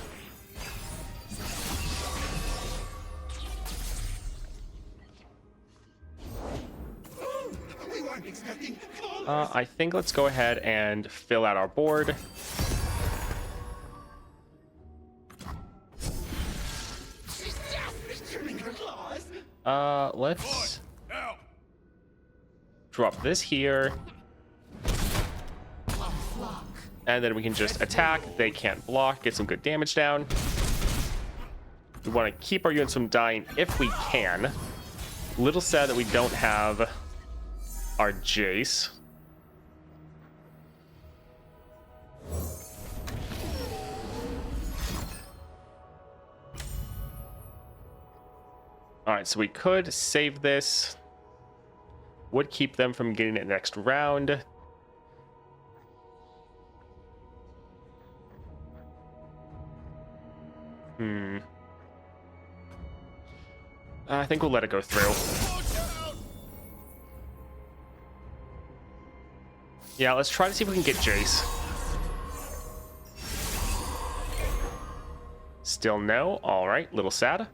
I think let's go ahead and fill out our board. Let's drop this here. And then we can just attack. They can't block, get some good damage down. We want to keep our units from dying if we can. Little sad that we don't have our Jayce. Alright, so we could save this. Would keep them from getting it next round. I think we'll let it go through. Yeah, let's try to see if we can get Jayce. Still no. All right, little sad.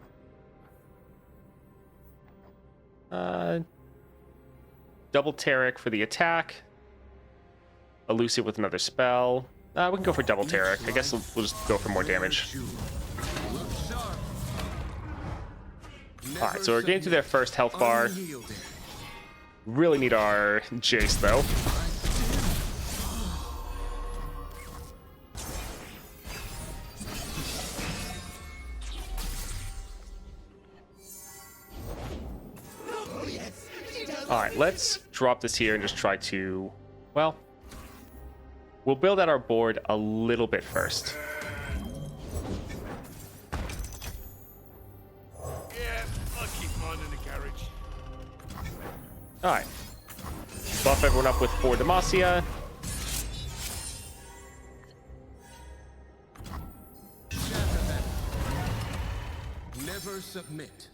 Double Taric for the attack. Elusive with another spell. We can go for double Taric. I guess we'll just go for more damage. All right, so we're getting to their first health bar. Really need our Jayce though. All right, let's drop this here and just try to, well, we'll build out our board a little bit first. Yeah, I'll keep mine in the garage. All right, buff everyone up with 4 Demacia. Never submit.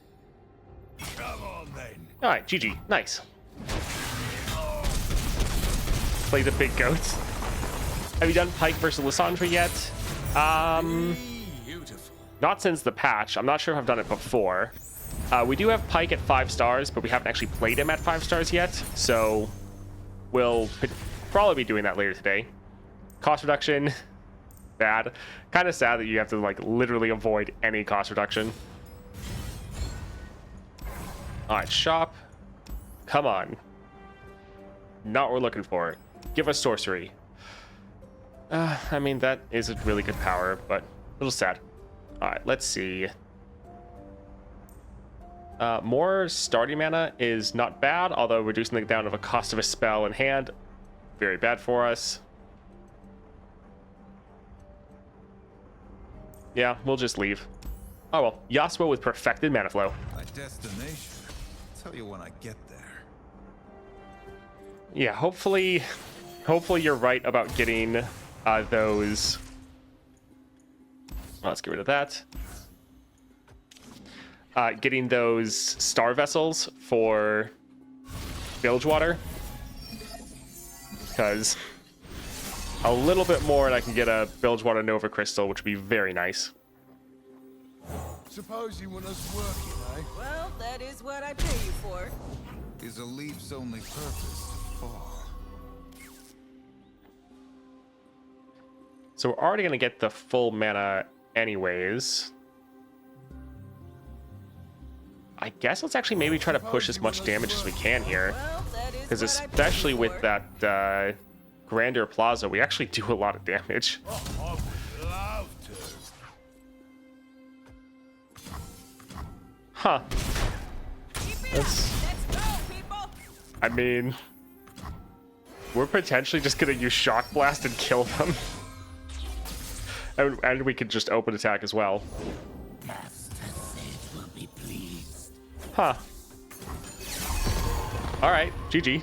Come on then. All right, GG, nice. Play the big goats. Have you done Pyke versus Lissandra yet? Beautiful. Not since the patch. I'm not sure if I've done it before. We do have Pyke at 5 stars, but we haven't actually played him at 5 stars yet, so we'll probably be doing that later today. Cost reduction, bad. Kind of sad that you have to like literally avoid any cost reduction. All right, shop. Come on. Not what we're looking for. Give us sorcery. I mean, that is a really good power, but a little sad. All right, let's see. More starting mana is not bad, although reducing the down of a cost of a spell in hand, very bad for us. Yeah, we'll just leave. Oh well, Yasuo with perfected mana flow. My destination. Tell you when I get there. Yeah, hopefully you're right about getting those. Let's get rid of that. Getting those star vessels for Bilgewater, because a little bit more and I can get a Bilgewater Nova Crystal, which would be very nice. Suppose you want us working, eh? Well, that is what I pay you for. Is a leaf's only purpose to fall? So we're already going to get the full mana anyways. I guess let's actually maybe try to push as much damage as we can here. Well, that is Because what I pay especially you with for. that Grandeur Plaza, we actually do a lot of damage. Oh, I would love to. Huh. Keep it That's- up. Let's go, people. I mean, we're potentially just going to use Shock Blast and kill them. And we could just open attack as well. Huh. Alright, GG.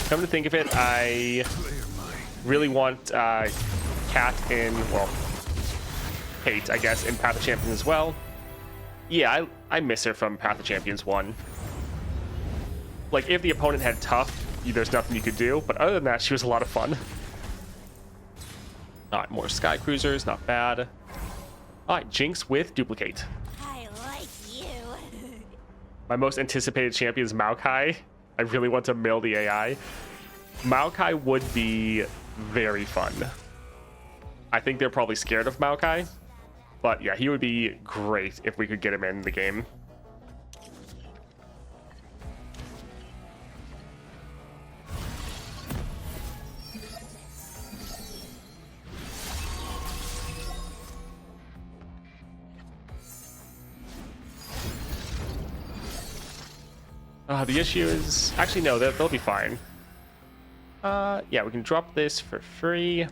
Come to think of it, I really want Cat in, well, Kate, I guess, in Path of Champions as well. Yeah, I miss her from Path of Champions 1. Like, if the opponent had tough, there's nothing you could do, but other than that, she was a lot of fun. Alright, more Sky Cruisers, not bad. Alright, Jinx with Duplicate. I like you. My most anticipated champion is Maokai. I really want to mill the AI. Maokai would be very fun. I think they're probably scared of Maokai. But yeah, he would be great if we could get him in the game. The issue is... Actually, no, they'll be fine. Yeah, we can drop this for free.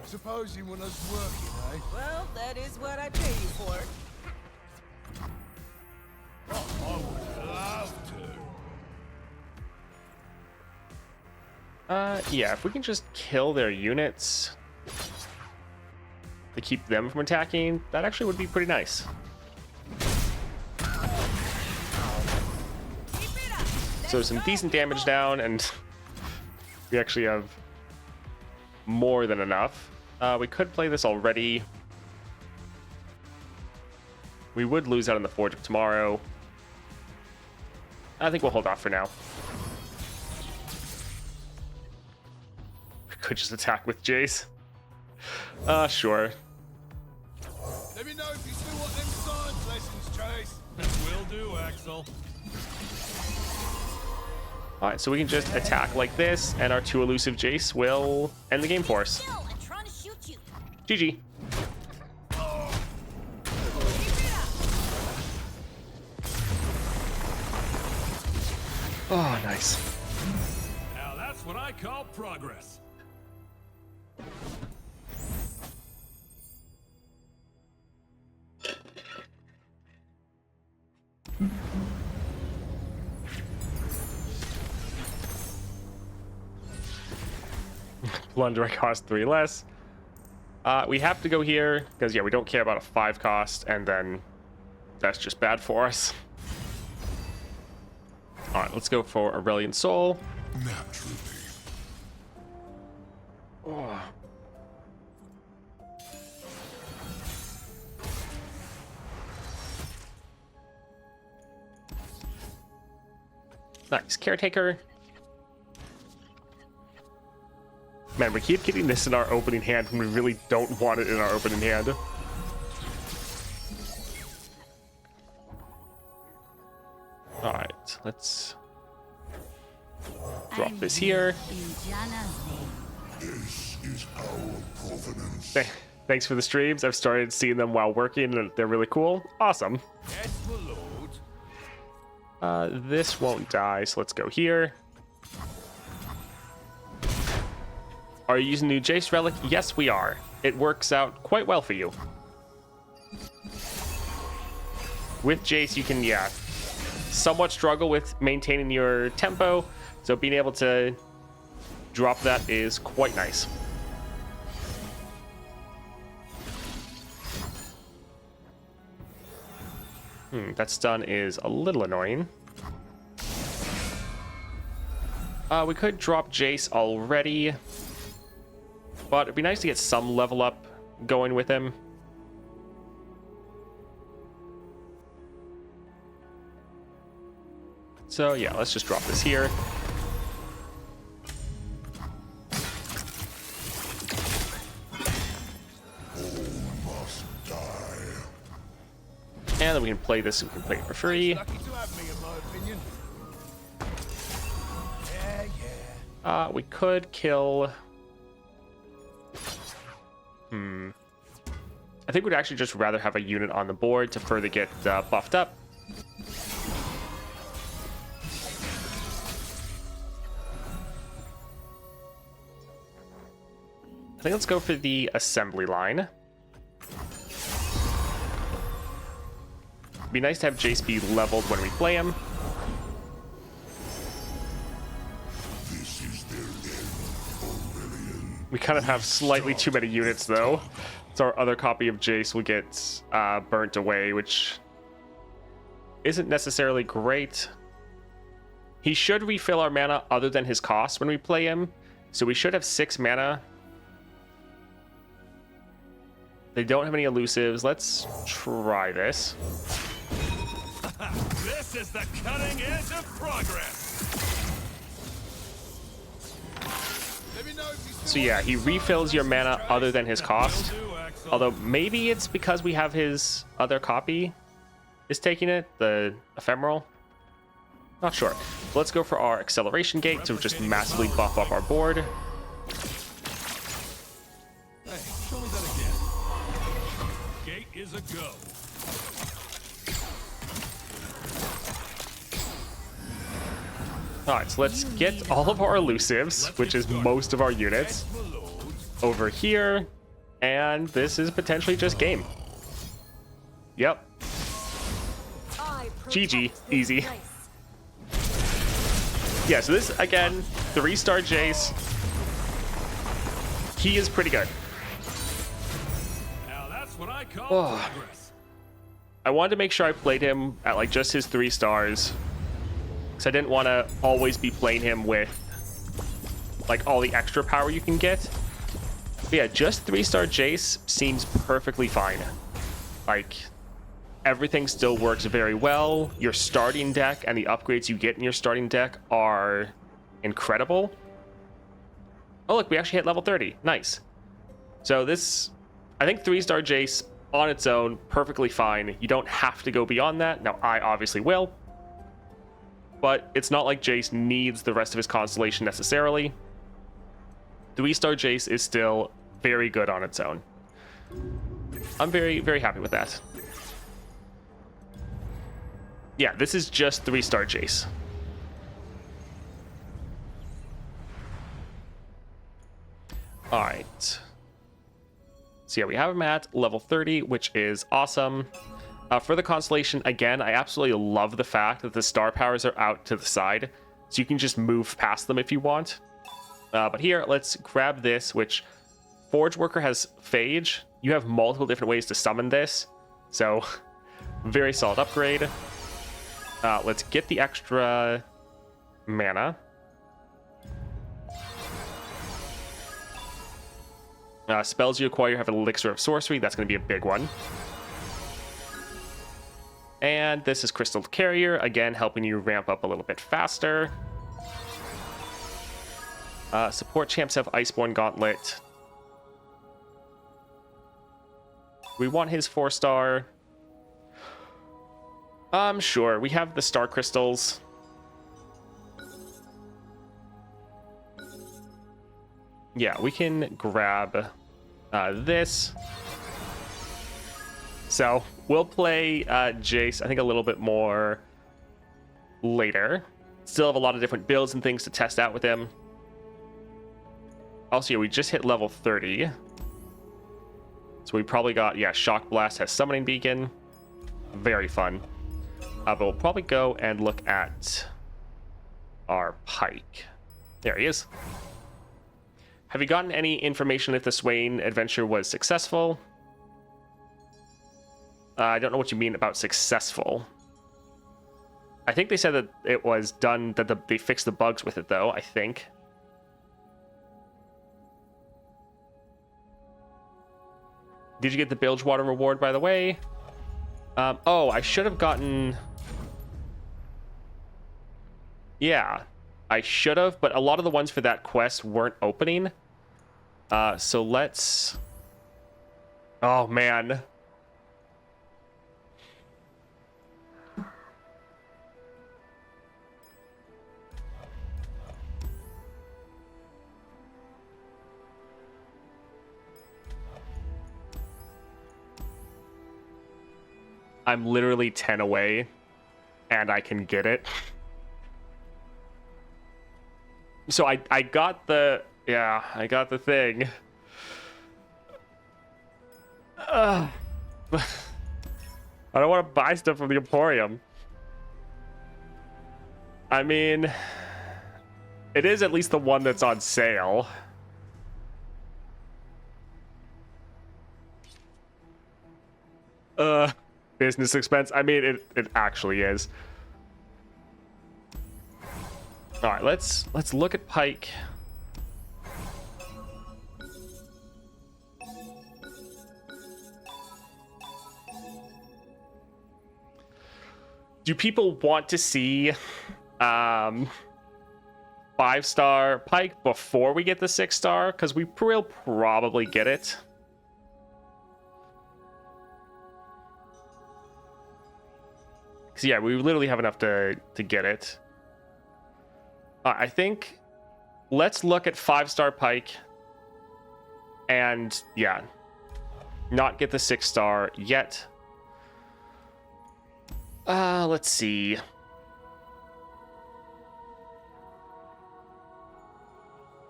Suppose you want us working, eh? Well, that is what I pay you for. Oh, I would love to. Yeah, if we can just kill their units. to keep them from attacking, that actually would be pretty nice. So some decent damage down, and we actually have more than enough. We could play this already. We would lose out on the Forge of Tomorrow. I think we'll hold off for now. We could just attack with Jayce. Sure. Let me know if you still want them science lessons, Jayce. Will do, Axel. Alright, so we can just attack like this, and our 2 elusive Jayce will end the game for us. Still, I'm trying to shoot you. GG. Oh, nice. Now that's what I call progress. Plunder cost 3 less. We have to go here because, yeah, we don't care about a 5 cost, and then that's just bad for us. All right, let's go for Aurelian Soul. Naturally. Oh. Nice. Caretaker. Man, we keep getting this in our opening hand when we really don't want it in our opening hand. Alright, let's drop this here. This is our provenance. Thanks for the streams. I've started seeing them while working, and they're really cool. Awesome. Yes, my lord. This won't die, so let's go here. Are you using new Jayce relic? Yes, we are. It works out quite well for you. With Jayce, you can, yeah, somewhat struggle with maintaining your tempo, so being able to drop that is quite nice. That stun is a little annoying. We could drop Jayce already, but it'd be nice to get some level up going with him. So yeah, let's just drop this here. And then we can play this, and we can play it for free. Lucky to have me, in my opinion. Yeah. We could kill... I think we'd actually just rather have a unit on the board to further get buffed up. I think let's go for the assembly line. Be nice to have Jayce be leveled when we play him. This is their end, Aurelian. We kind of have slightly too many units, though. So our other copy of Jayce will get burnt away, which isn't necessarily great. He should refill our mana other than his cost when we play him. So we should have 6 mana. They don't have any elusives. Let's try this. This is the cutting edge of progress. Let me know if you So yeah, he refills your mana other than his cost. Will do, Axel. Although maybe it's because we have his other copy is taking it, the ephemeral. Not sure. Let's go for our acceleration gate to just massively buff up our board. Hey, show me that again. Gate is a go. Alright, so let's get all of our elusives, which is most of our units, over here, and this is potentially just game. Yep. GG. Easy. Yeah, so this, again, 3-star Jayce. He is pretty good. Call Oh. progress. I wanted to make sure I played him at like just his 3 stars, because I didn't want to always be playing him with like all the extra power you can get. But yeah, just 3-star Jayce seems perfectly fine. Like, everything still works very well. Your starting deck and the upgrades you get in your starting deck are incredible. Oh look, we actually hit level 30. Nice. So this, I think 3-star Jayce on its own, perfectly fine. You don't have to go beyond that. Now, I obviously will. But it's not like Jayce needs the rest of his constellation necessarily. 3-star Jayce is still very good on its own. I'm very, very happy with that. Yeah, this is just 3-star Jayce. Alright. So yeah, we have him at level 30, which is awesome. For the constellation, again, I absolutely love the fact that the star powers are out to the side, so you can just move past them if you want. But here, let's grab this, which Forge Worker has Phage. You have multiple different ways to summon this, so very solid upgrade. Let's get the extra mana. Spells you acquire have an Elixir of Sorcery. That's going to be a big one. And this is Crystal Carrier, again, helping you ramp up a little bit faster. Support champs have Iceborne Gauntlet. We want his 4-star. Sure. We have the Star Crystals. Yeah, we can grab this. So we'll play Jayce, I think, a little bit more later. Still have a lot of different builds and things to test out with him. Also, yeah, we just hit level 30. So we probably got, yeah, Shock Blast has Summoning Beacon. Very fun. But we'll probably go and look at our Pike. There he is. Have you gotten any information if the Swain adventure was successful? I don't know what you mean about successful. I think they said that it was done, that they fixed the bugs with it, though, I think. Did you get the Bilgewater reward, by the way? Oh, I should have gotten... Yeah, I should have, but a lot of the ones for that quest weren't opening. So let's... Oh, man. I'm literally 10 away, and I can get it. So I got the... Yeah, I got the thing. I don't want to buy stuff from the Emporium. I mean, it is at least the one that's on sale. Business expense. I mean, it actually is. All right, let's look at Pike. Do people want to see 5-star Pike before we get the 6-star? Because we will probably get it. Because yeah, we literally have enough to get it. I think let's look at 5-star Pike. And yeah, not get the 6-star yet. Let's see.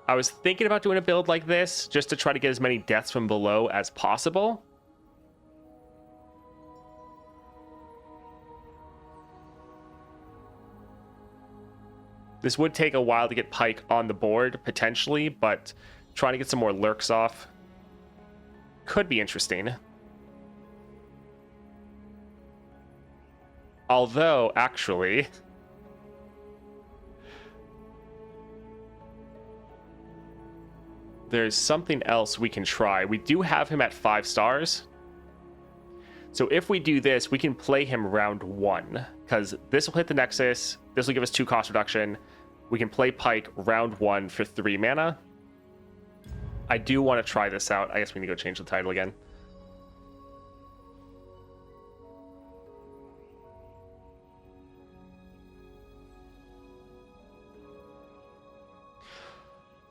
I was thinking about doing a build like this just to try to get as many deaths from below as possible. This would take a while to get Pike on the board, potentially, but trying to get some more lurks off could be interesting. Although, actually, there's something else we can try. We do have him at 5 stars. So if we do this, we can play him round 1, because this will hit the Nexus. This will give us 2 cost reduction. We can play Pyke round 1 for 3 mana. I do want to try this out. I guess we need to go change the title again.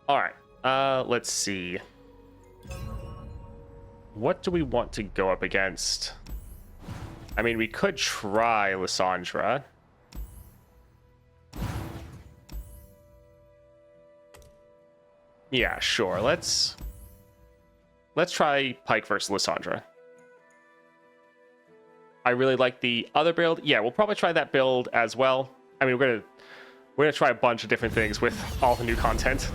All right, let's see. What do we want to go up against? I mean, we could try Lissandra. Yeah, sure. Let's try Pyke versus Lissandra. I really like the other build. Yeah, we'll probably try that build as well. I mean, we're gonna try a bunch of different things with all the new content.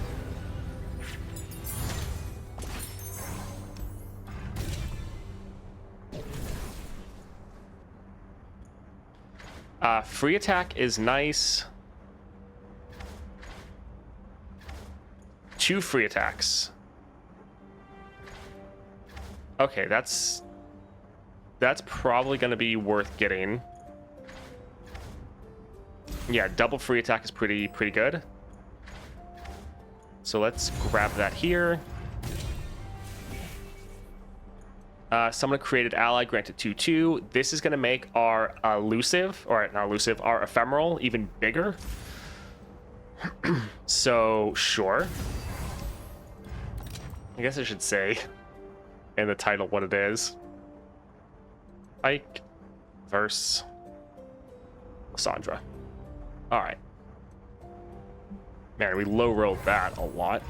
Free attack is nice. 2 free attacks. Okay, that's probably going to be worth getting. Yeah, double free attack is pretty good. So let's grab that here. Someone created ally, granted 2/2. This is going to make our elusive, or not elusive, our ephemeral even bigger. So, sure. I guess I should say in the title what it is. Pyke versus Lissandra. Alright. Man, we low rolled that a lot.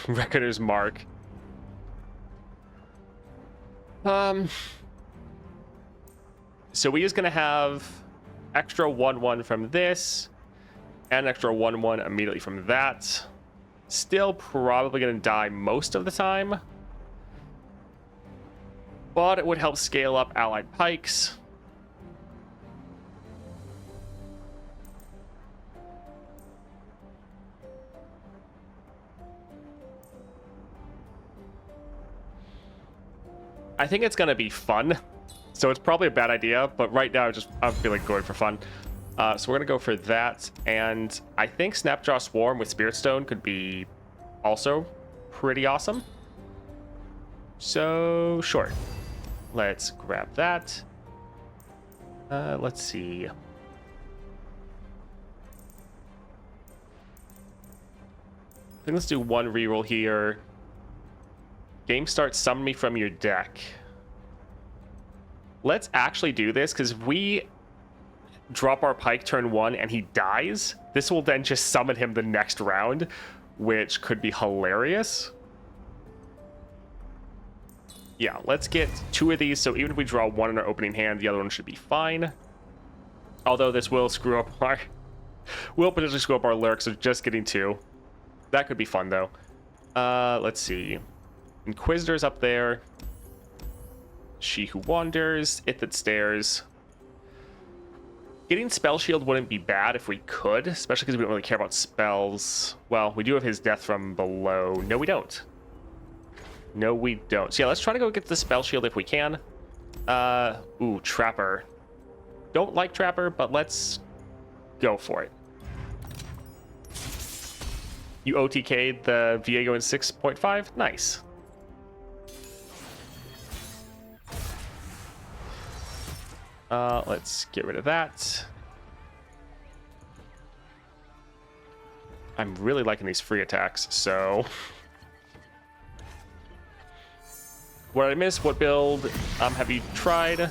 Reckoner's Mark. So we is going to have extra 1/1 from this, and extra 1/1 immediately from that. Still probably going to die most of the time, but it would help scale up allied Pikes. I think it's going to be fun. So it's probably a bad idea, but right now I'm feeling going for fun. So we're going to go for that. And I think Snapjaw Swarm with Spirit Stone could be also pretty awesome. So sure. Let's grab that. Let's see. I think let's do 1 reroll here. Game start, summon me from your deck. Let's actually do this, because if we drop our Pyke turn 1 and he dies, this will then just summon him the next round, which could be hilarious. Yeah, let's get 2 of these, so even if we draw 1 in our opening hand, the other one should be fine. Although this will screw up our... will potentially screw up our lurk, so just getting 2. That could be fun, though. Let's see. Inquisitor's up there. She Who Wanders. It That Stares. Getting Spell Shield wouldn't be bad if we could, especially because we don't really care about spells. Well, we do have his Death from Below. No, we don't. No, we don't. So yeah, let's try to go get the Spell Shield if we can. Ooh, Trapper. Don't like Trapper, but let's go for it. You OTK'd the Viego in 6.5? Nice. Let's get rid of that. I'm really liking these free attacks, so... What did I miss? What build have you tried?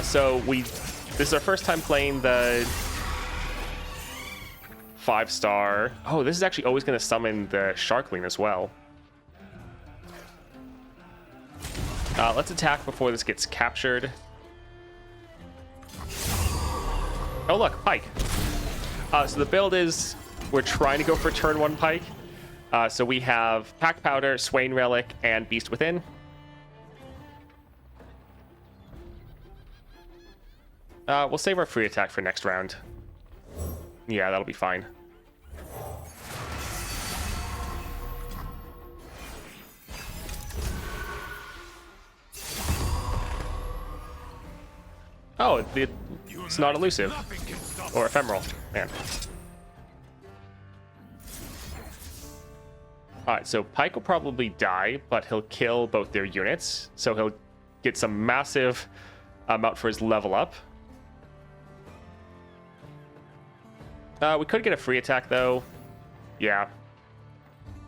So this is our first time playing the 5-star. Oh, this is actually always going to summon the Sharkling as well. Let's attack before this gets captured. Oh, look, Pyke. So the build is we're trying to go for turn 1 Pyke. So we have Pack Powder, Swain Relic, and Beast Within. We'll save our free attack for next round. Yeah, that'll be fine. Oh, it's not elusive. Or ephemeral. Man. Alright, so Pyke will probably die, but he'll kill both their units. So he'll get some massive amount for his level up. We could get a free attack, though. Yeah.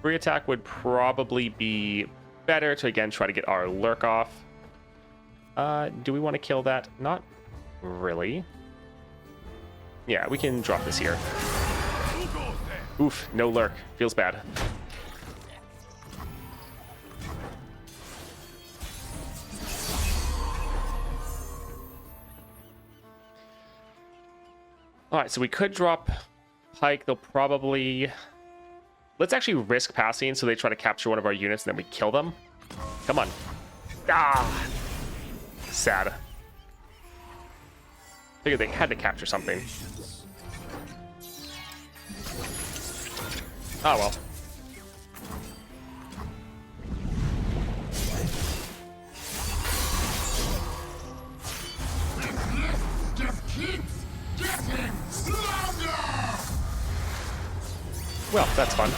Free attack would probably be better to, again, try to get our lurk off. Do we want to kill that? Not really. Yeah, we can drop this here. Oof, no lurk. Feels bad. Alright, so we could drop Pyke. They'll probably... Let's actually risk passing so they try to capture one of our units and then we kill them. Come on. Ah! Sad. Figured they had to capture something. Oh well. Well, that's fun.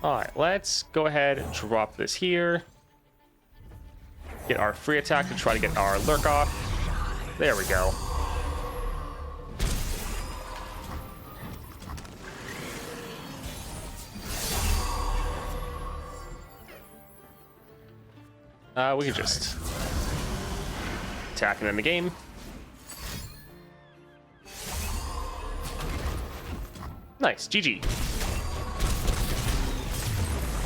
Alright, let's go ahead and drop this here. Get our free attack to try to get our lurk off. There we go. We can just attack and end the game. Nice, GG.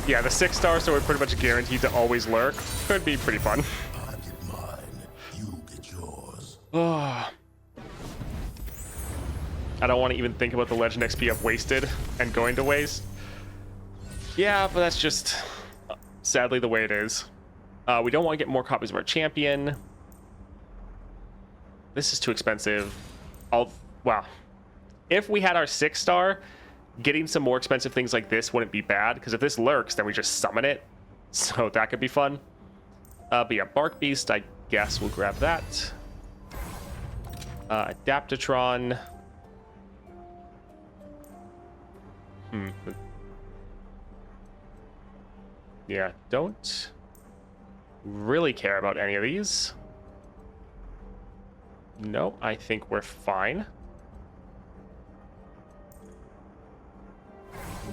Yeah, the 6-star, so we're pretty much guaranteed to always lurk. Could be pretty fun. I get mine, you get yours. I don't want to even think about the legend XP I've wasted and going to waste. Yeah, but that's just sadly the way it is. We don't want to get more copies of our champion. This is too expensive. Wow. If we had our 6-star, getting some more expensive things like this wouldn't be bad, because if this lurks, then we just summon it. So that could be fun. But yeah, Bark Beast, I guess we'll grab that. Adaptatron. Yeah, don't really care about any of these. No, I think we're fine.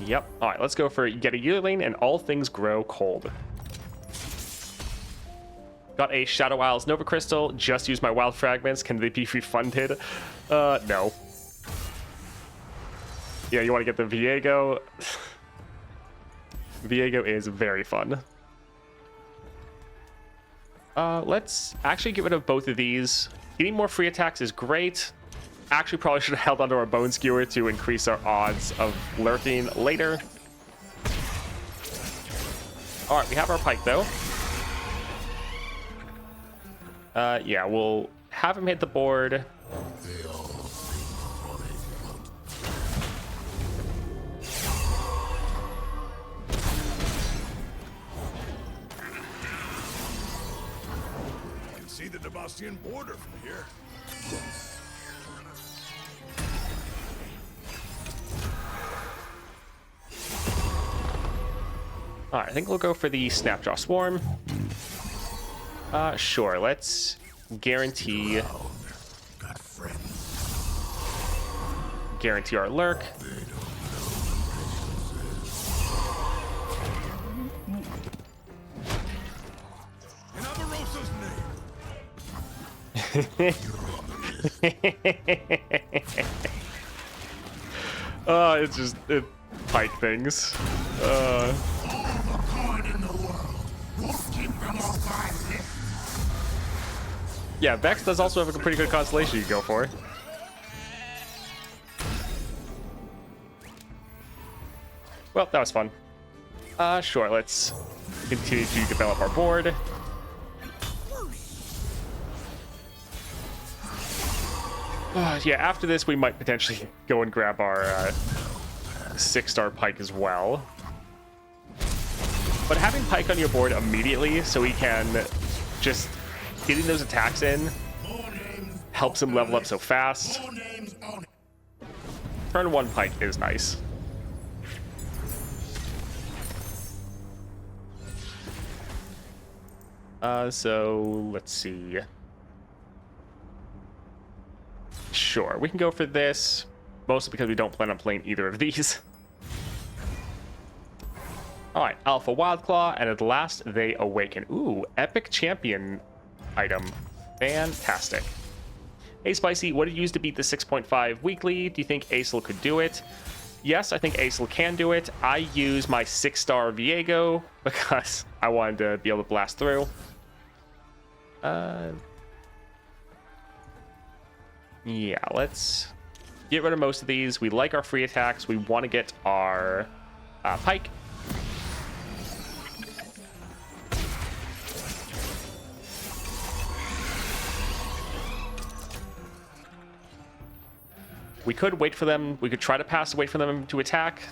Yep. All right, let's go for get a yearling and all things grow cold. Got a Shadow Isles Nova Crystal. Just use my wild fragments. Can they be refunded? No. Yeah, you want to get the Viego. Viego is very fun. Let's actually get rid of both of these. Getting more free attacks is great. Actually, probably should have held onto our Bone Skewer to increase our odds of lurking later. All right, we have our Pyke, though. Yeah, we'll have him hit the board. See the Debastian border from here. All right, I think we'll go for the Snapjaw Swarm. Sure, let's guarantee our lurk. It's just Pyke things. Yeah, Vex does also have a pretty good constellation you can go for. Well, that was fun. Sure, let's continue to develop our board. Yeah, after this, we might potentially go and grab our 6-star Pyke as well. But having Pyke on your board immediately so he can just getting those attacks in helps him level up so fast. Turn 1 Pyke is nice. So let's see. Sure, we can go for this, mostly because we don't plan on playing either of these. Alright, Alpha Wildclaw, and at last they awaken. Ooh, epic champion item. Fantastic. Hey Spicy, what did you use to beat the 6.5 weekly? Do you think Asil could do it? Yes, I think Asil can do it. I use my 6-star Viego because I wanted to be able to blast through. Yeah, let's get rid of most of these. We like our free attacks. We want to get our Pyke. We could wait for them. We could try to pass, wait for them to attack.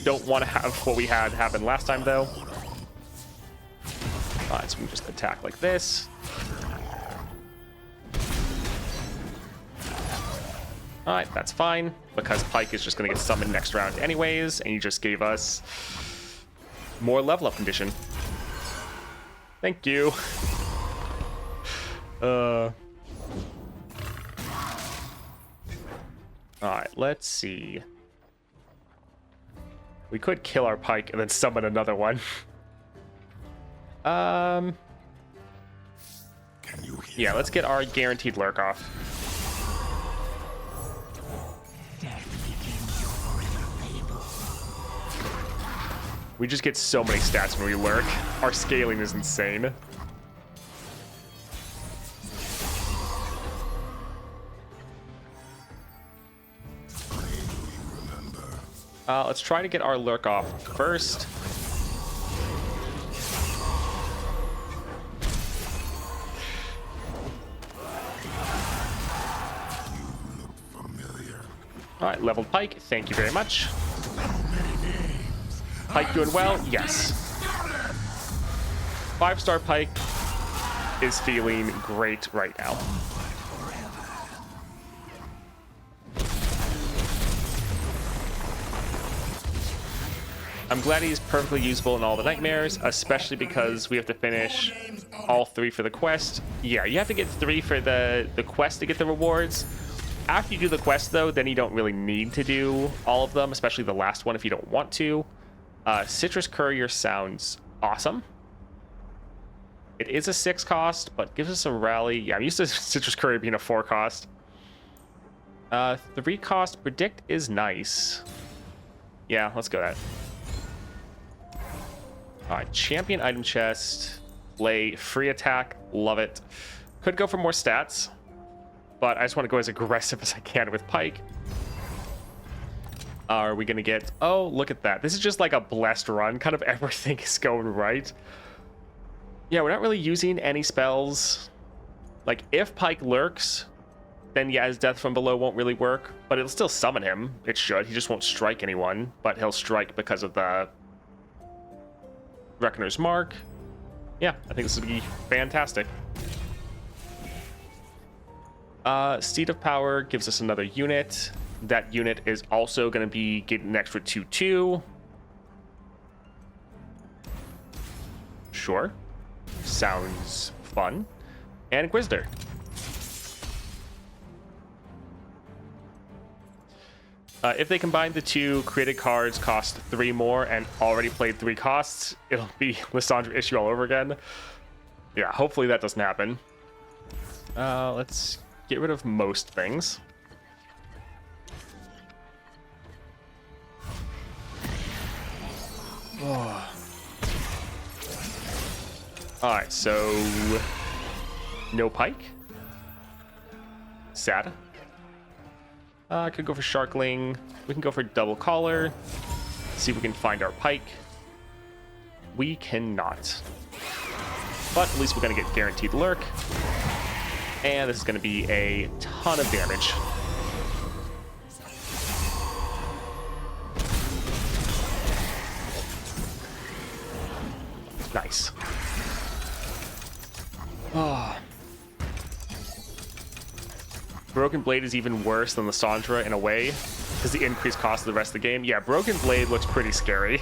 Don't want to have what we had happen last time, though. Alright, so we can just attack like this. Alright, that's fine, because Pyke is just going to get summoned next round anyways, and you just gave us more level up condition. Thank you. Alright, let's see. We could kill our Pyke and then summon another one. Yeah, let's get our guaranteed lurk off. We just get so many stats when we lurk. Our scaling is insane. Let's try to get our lurk off first. Alright, leveled Pyke. Thank you very much. Pyke doing well? Yes. 5-star Pyke is feeling great right now. I'm glad he's perfectly usable in all the nightmares, especially because we have to finish all 3 for the quest. Yeah, you have to get 3 for the quest to get the rewards. After you do the quest, though, then you don't really need to do all of them, especially the last one if you don't want to. Citrus Courier sounds awesome. It is a 6 cost, but gives us a rally. Yeah, I'm used to Citrus Courier being a 4 cost. 3 cost Predict is nice. Yeah, let's go that. Alright, champion item chest, play free attack, love it. Could go for more stats, but I just want to go as aggressive as I can with Pyke. Are we gonna get, oh, look at that. This is just like a blessed run, kind of everything is going right. Yeah, we're not really using any spells. Like, if Pyke lurks, then yeah, his death from below won't really work, but it'll still summon him. It should, he just won't strike anyone, but he'll strike because of the Reckoner's Mark. Yeah, I think this would be fantastic. Seat of Power gives us another unit. That unit is also going to be getting an extra 2/2. Sure. Sounds fun. And Inquisitor. If they combine the 2 created cards cost 3 more and already played 3 costs, it'll be Lissandra issue all over again. Yeah, hopefully that doesn't happen. Let's get rid of most things. Oh. Alright, so No Pike. Sad. I could go for Sharkling. We can go for double collar. See if we can find our Pike. We cannot. But at least we're going to get guaranteed lurk. And this is going to be a ton of damage. Nice. Oh. Broken Blade is even worse than Lissandra in a way, because the increased cost of the rest of the game. Yeah, Broken Blade looks pretty scary.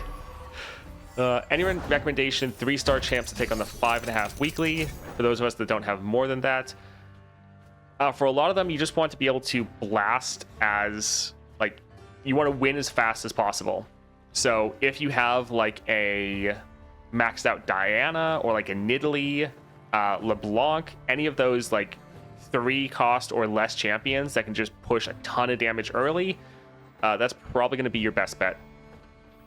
Any recommendation, 3-star champs to take on the 5.5 weekly, for those of us that don't have more than that. For a lot of them, you just want to be able to blast as, like, you want to win as fast as possible. So if you have, like, a maxed out Diana, or like a Nidalee, LeBlanc, any of those, like, 3 cost or less champions that can just push a ton of damage early, that's probably going to be your best bet.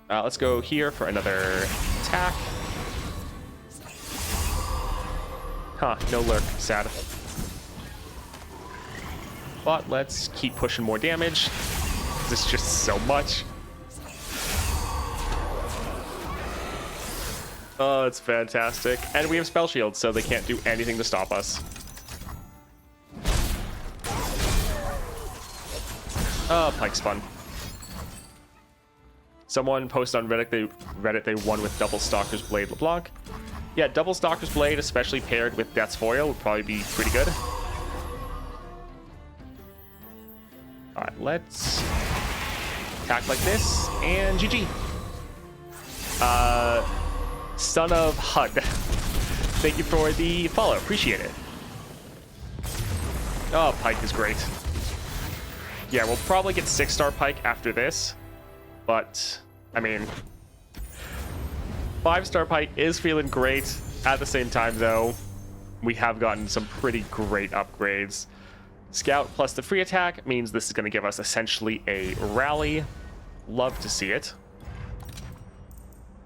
Let's go here for another attack. Huh, no lurk, sad. But let's keep pushing more damage. This is just so much. Oh, it's fantastic. And we have spell shields, so they can't do anything to stop us. Oh, Pike's fun. Someone posted on Reddit they won with double Stalker's Blade LeBlanc. Yeah, double Stalker's Blade, especially paired with Death's Foil, would probably be pretty good. Alright, let's attack like this, and GG. Son of HUD. Thank you for the follow, appreciate it. Oh, Pike is great. Yeah, we'll probably get 6-star Pike after this, but, I mean, 5-star Pike is feeling great. At the same time, though, we have gotten some pretty great upgrades. Scout plus the free attack means this is going to give us essentially a rally. Love to see it.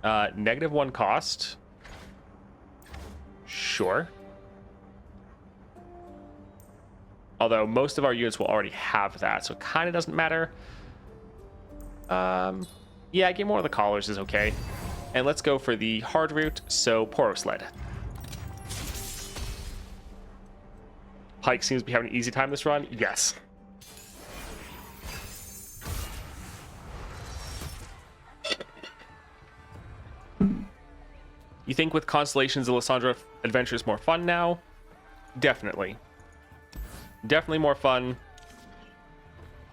-1 cost. Sure. Although most of our units will already have that, so it kind of doesn't matter. Yeah, get more of the collars is okay. And let's go for the hard route, so Poro Sled. Pike seems to be having an easy time this run. Yes. You think with Constellations, the Lissandra adventure is more fun now? Definitely. Definitely more fun.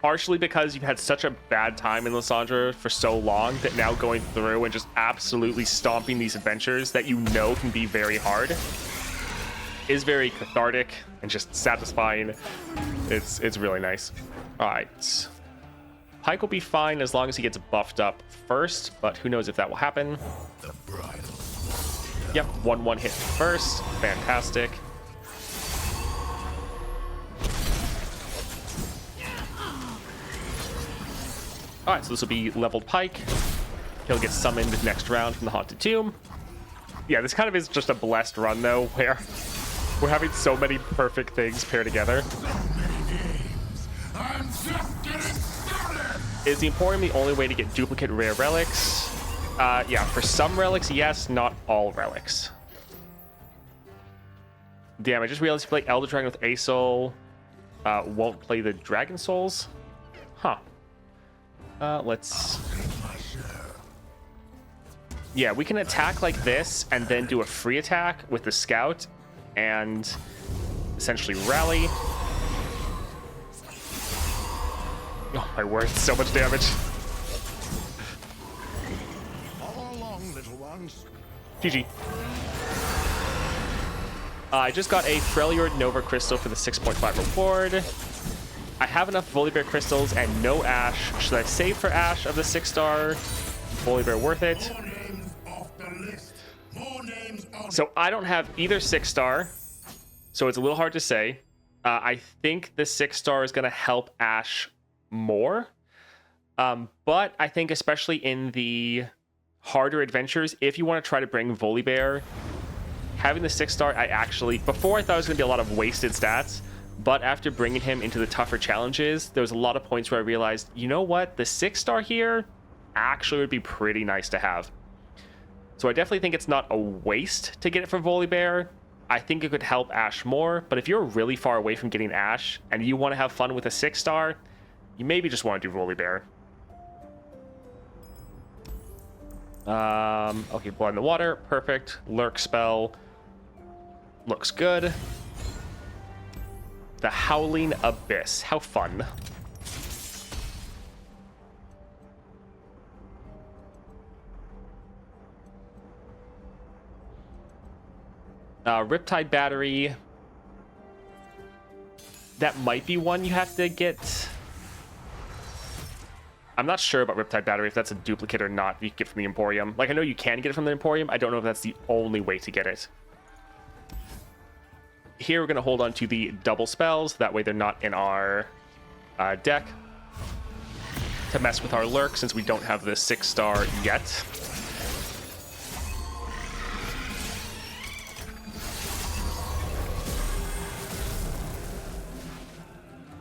Partially because you've had such a bad time in Lissandra for so long that now going through and just absolutely stomping these adventures that you know can be very hard is very cathartic and just satisfying. It's really nice. All right. Pike will be fine as long as he gets buffed up first, but who knows if that will happen. Yep, 1/1 hit first. Fantastic. All right, so this will be leveled Pike. He'll get summoned next round from the Haunted Tomb. Yeah, this kind of is just a blessed run, though, where we're having so many perfect things pair together. I'm just getting started! Is the Emporium the only way to get duplicate rare relics? Yeah, for some relics, yes, not all relics. Damn, I just realized you play Elder Dragon with Asil. Won't play the Dragon Souls? Huh. Let's... Yeah, we can attack like this and then do a free attack with the Scout and essentially rally. Oh my word, so much damage. All along, little ones. GG. I just got a Freljord Nova Crystal for the 6.5 reward. I have enough Volibear crystals and no Ashe. Should I save for Ashe of the 6-star? Volibear worth it. More names off the list. More names on... So I don't have either 6-star, so it's a little hard to say. I think the 6-star is going to help Ashe more. But I think especially in the harder adventures, if you want to try to bring Volibear, having the 6-star, I actually, before I thought it was going to be a lot of wasted stats, but after bringing him into the tougher challenges, there was a lot of points where I realized, you know what, the 6-star here actually would be pretty nice to have. So I definitely think it's not a waste to get it from Volibear. I think it could help Ashe more, but if you're really far away from getting Ashe and you want to have fun with a 6-star, you maybe just want to do Volibear. Okay, Blood in the Water, perfect. Lurk spell looks good. The Howling Abyss, how fun. Riptide Battery. That might be one you have to get. I'm not sure about Riptide Battery, if that's a duplicate or not you can get from the Emporium. Like, I know you can get it from the Emporium. I don't know if that's the only way to get it. Here, we're going to hold on to the double spells. That way they're not in our deck. To mess with our Lurk, since we don't have the 6-star yet.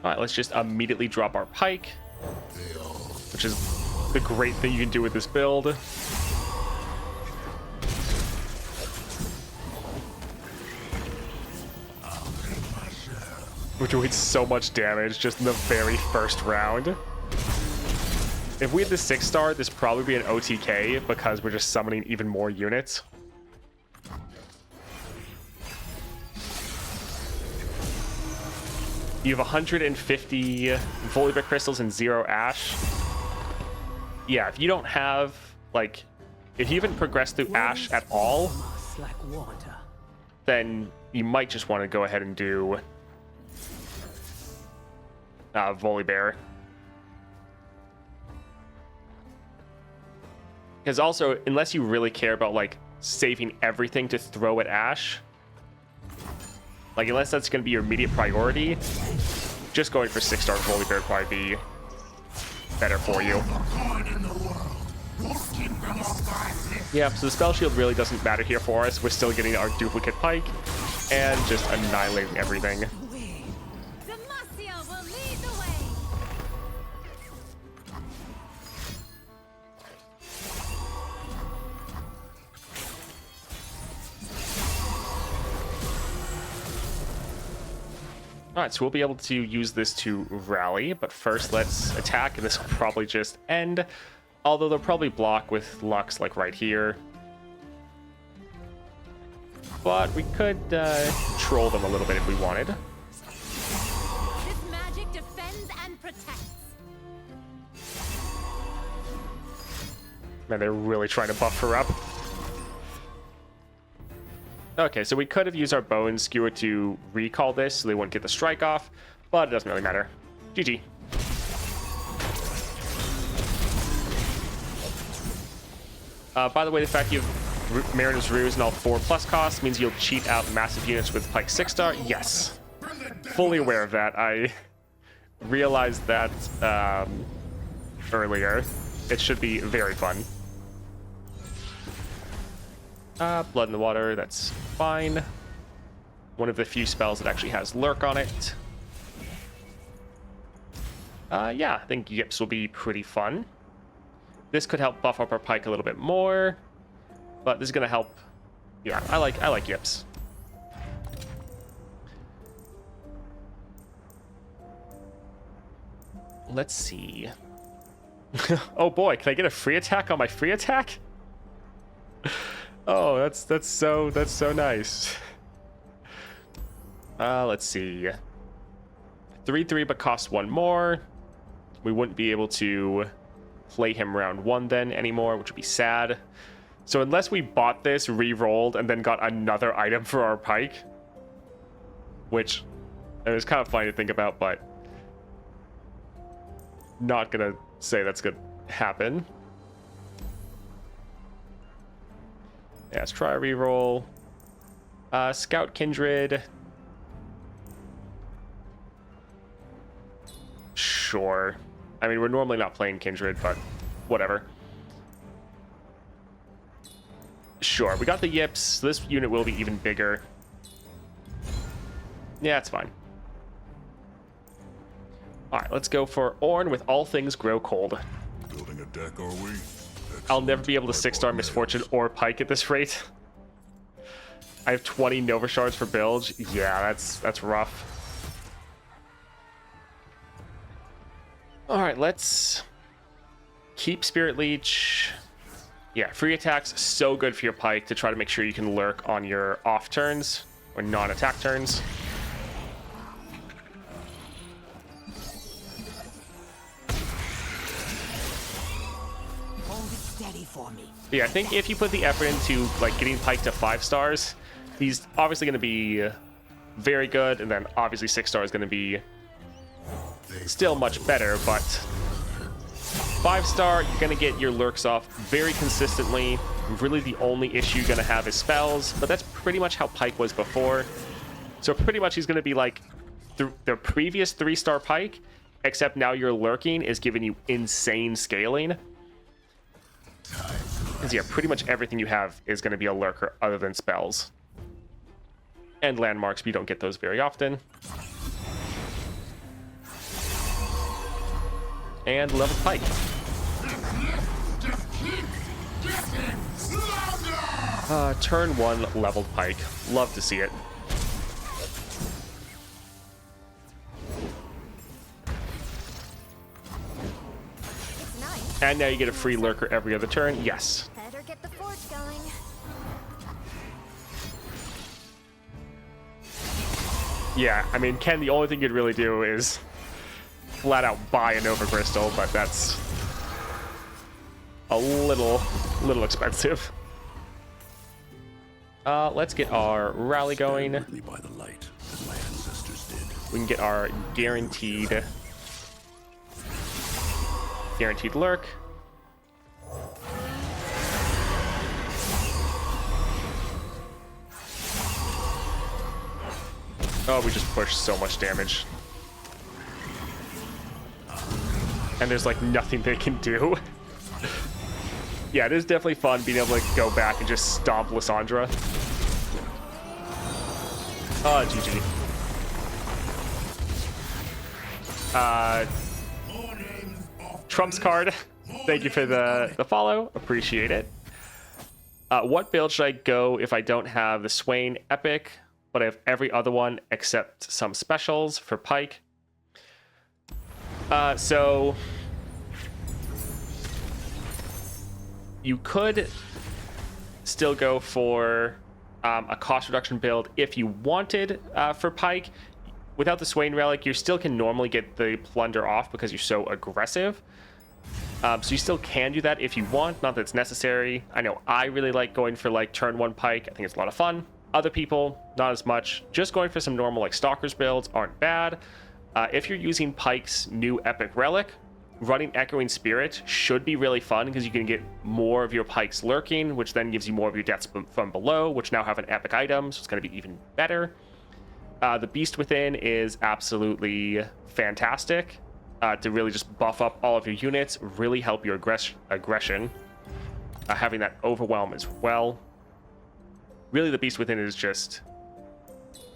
Alright, let's just immediately drop our Pyke, which is the great thing you can do with this build. We're doing so much damage just in the very first round. If we had the 6-star, this would probably be an OTK because we're just summoning even more units. You have 150 Volibear crystals and 0 Ashe. Yeah, if you don't have, like, if you haven't progressed through Ashe at all, then you might just want to go ahead and do Volibear. Because also, unless you really care about, like, saving everything to throw at Ashe, like, unless that's going to be your immediate priority, just going for 6-star Volibear would probably be better for you. Yeah, so the spell shield really doesn't matter here for us. We're still getting our duplicate Pyke and just annihilating everything. Alright, so we'll be able to use this to rally, but first let's attack, and this will probably just end. Although they'll probably block with Lux, like right here. But we could troll them a little bit if we wanted. This magic defends and protects. Man, they're really trying to buff her up. Okay, so we could have used our Bone Skewer to recall this so they wouldn't get the strike off, but it doesn't really matter. GG. By the way, the fact you have Mariner's Ruse and all 4+ costs means you'll cheat out massive units with Pyke 6-star. Yes. Fully aware of that. I realized that earlier. It should be very fun. Blood in the Water, that's fine. One of the few spells that actually has Lurk on it. Yeah, I think Yips will be pretty fun. This could help buff up our Pyke a little bit more, but this is going to help. Yeah, I like Yips. Let's see. Oh boy, can I get a free attack on my free attack? Oh, that's so nice. Let's see. 3/3 but costs 1 more. We wouldn't be able to play him round 1 then anymore, which would be sad. So unless we bought this, re-rolled, and then got another item for our Pyke, which it was kind of funny to think about, but not gonna say that's gonna happen. Yeah, let's try a reroll. Scout Kindred. Sure. I mean, we're normally not playing Kindred, but whatever. Sure, we got the yips. So this unit will be even bigger. Yeah, it's fine. All right, let's go for Ornn with All Things Grow Cold. Building a deck, are we? I'll never be able to 6-star Misfortune or Pike at this rate. I have 20 Nova Shards for build. Yeah, that's rough. All right, let's keep Spirit Leech. Yeah, free attacks, so good for your Pike to try to make sure you can lurk on your off turns or non-attack turns. For me. Yeah, I think if you put the effort into like getting Pike to 5 stars, he's obviously going to be very good, and then obviously 6 stars is going to be still much better. But 5-star, you're going to get your lurks off very consistently. Really, the only issue you're going to have is spells, but that's pretty much how Pike was before. So pretty much he's going to be like the previous 3-star Pike, except now your lurking is giving you insane scaling. Because yeah, pretty much everything you have is going to be a lurker other than spells. And landmarks, but you don't get those very often. And level Pike. Turn 1 leveled Pike. Love to see it. And now you get a free lurker every other turn. Yes. Better get the forge going. Yeah, I mean, Ken, the only thing you'd really do is flat out buy a Nova Crystal, but that's a little expensive. Let's get our rally going. By the light, as my ancestors did. We can get our guaranteed lurk. Oh, we just pushed so much damage. And there's like nothing they can do. Yeah, it is definitely fun being able to go back and just stomp Lissandra. GG. Trump's card. Thank you for the follow. Appreciate it. What build should I go if I don't have the Swain Epic, but I have every other one except some specials for Pike? So you could still go for a cost reduction build if you wanted for Pike. Without the Swain Relic, you still can normally get the Plunder off because you're so aggressive. So you still can do that if you want, not that it's necessary. I know I really like going for like turn 1 Pike. I think it's a lot of fun. Other people, not as much. Just going for some normal like Stalkers builds aren't bad. If you're using Pike's new Epic Relic, running Echoing Spirit should be really fun because you can get more of your Pikes lurking, which then gives you more of your deaths from below, which now have an epic item, so it's going to be even better. The Beast Within is absolutely fantastic to really just buff up all of your units, really help your aggression. Having that Overwhelm as well. Really, the Beast Within is just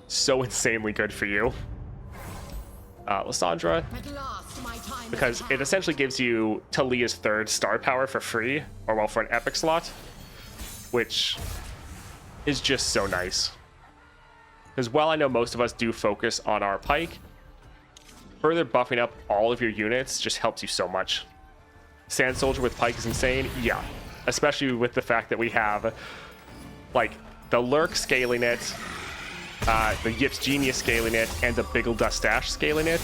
so insanely good for you. Lissandra, because it essentially gives you Talia's 3rd star power for free, or well, for an epic slot, which is just so nice. Because while I know most of us do focus on our Pike, further buffing up all of your units just helps you so much. Sand Soldier with Pike is insane, yeah. Especially with the fact that we have, like, the Lurk scaling it, the Yips Genius scaling it, and the Biggle Dustache scaling it.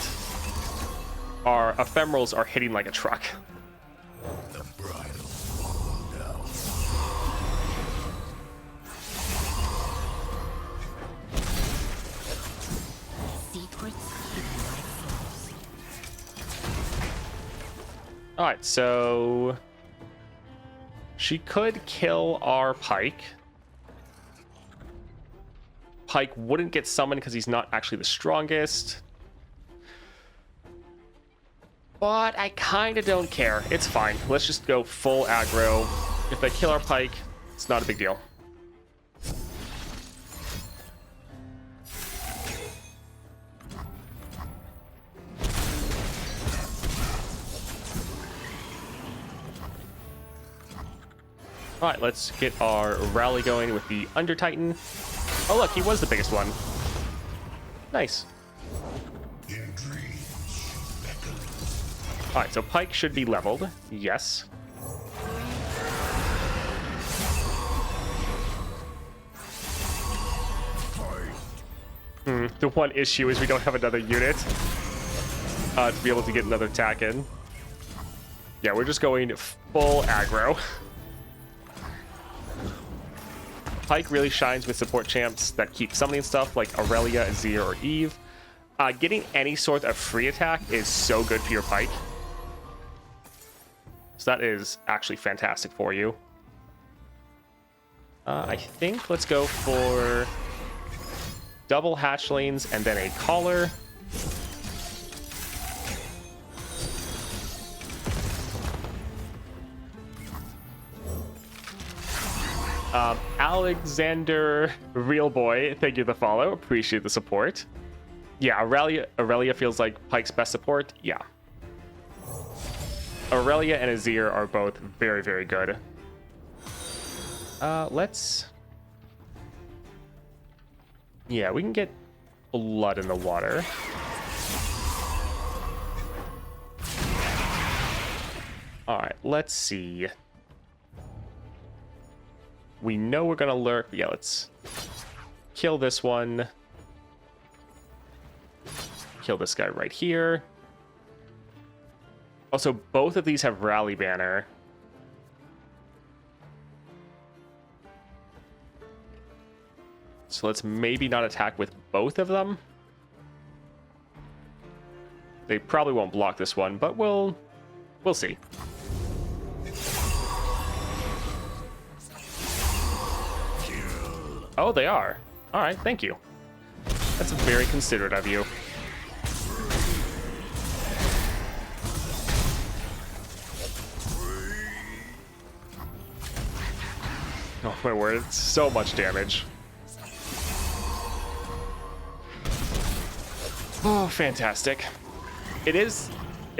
Our ephemerals are hitting like a truck. The bridle fall down. Secrets hidden by flaws. Alright, so she could kill our Pike. Pike wouldn't get summoned because he's not actually the strongest. But I kind of don't care. It's fine. Let's just go full aggro. If they kill our Pike, it's not a big deal. All right, let's get our rally going with the Under Titan. Oh, look, he was the biggest one. Nice. All right, so Pyke should be leveled. Yes. The one issue is we don't have another unit to be able to get another attack in. Yeah, we're just going full aggro. Pyke really shines with support champs that keep summoning stuff like Aurelia, Azir, or Eve. Getting any sort of free attack is so good for your Pyke. So that is actually fantastic for you. I think let's go for double hatchlings and then a collar. Alexander Real Boy, thank you for the follow. Appreciate the support. Yeah, Aurelia feels like Pyke's best support. Yeah. Aurelia and Azir are both very, very good. Let's... Yeah, we can get blood in the water. Alright, let's see. We know we're gonna lurk. Yeah, let's kill this one. Kill this guy right here. Also, both of these have rally banner. So let's maybe not attack with both of them. They probably won't block this one, but we'll see. Oh, they are. All right, thank you. That's very considerate of you. Oh my word, it's so much damage. Oh, fantastic. It's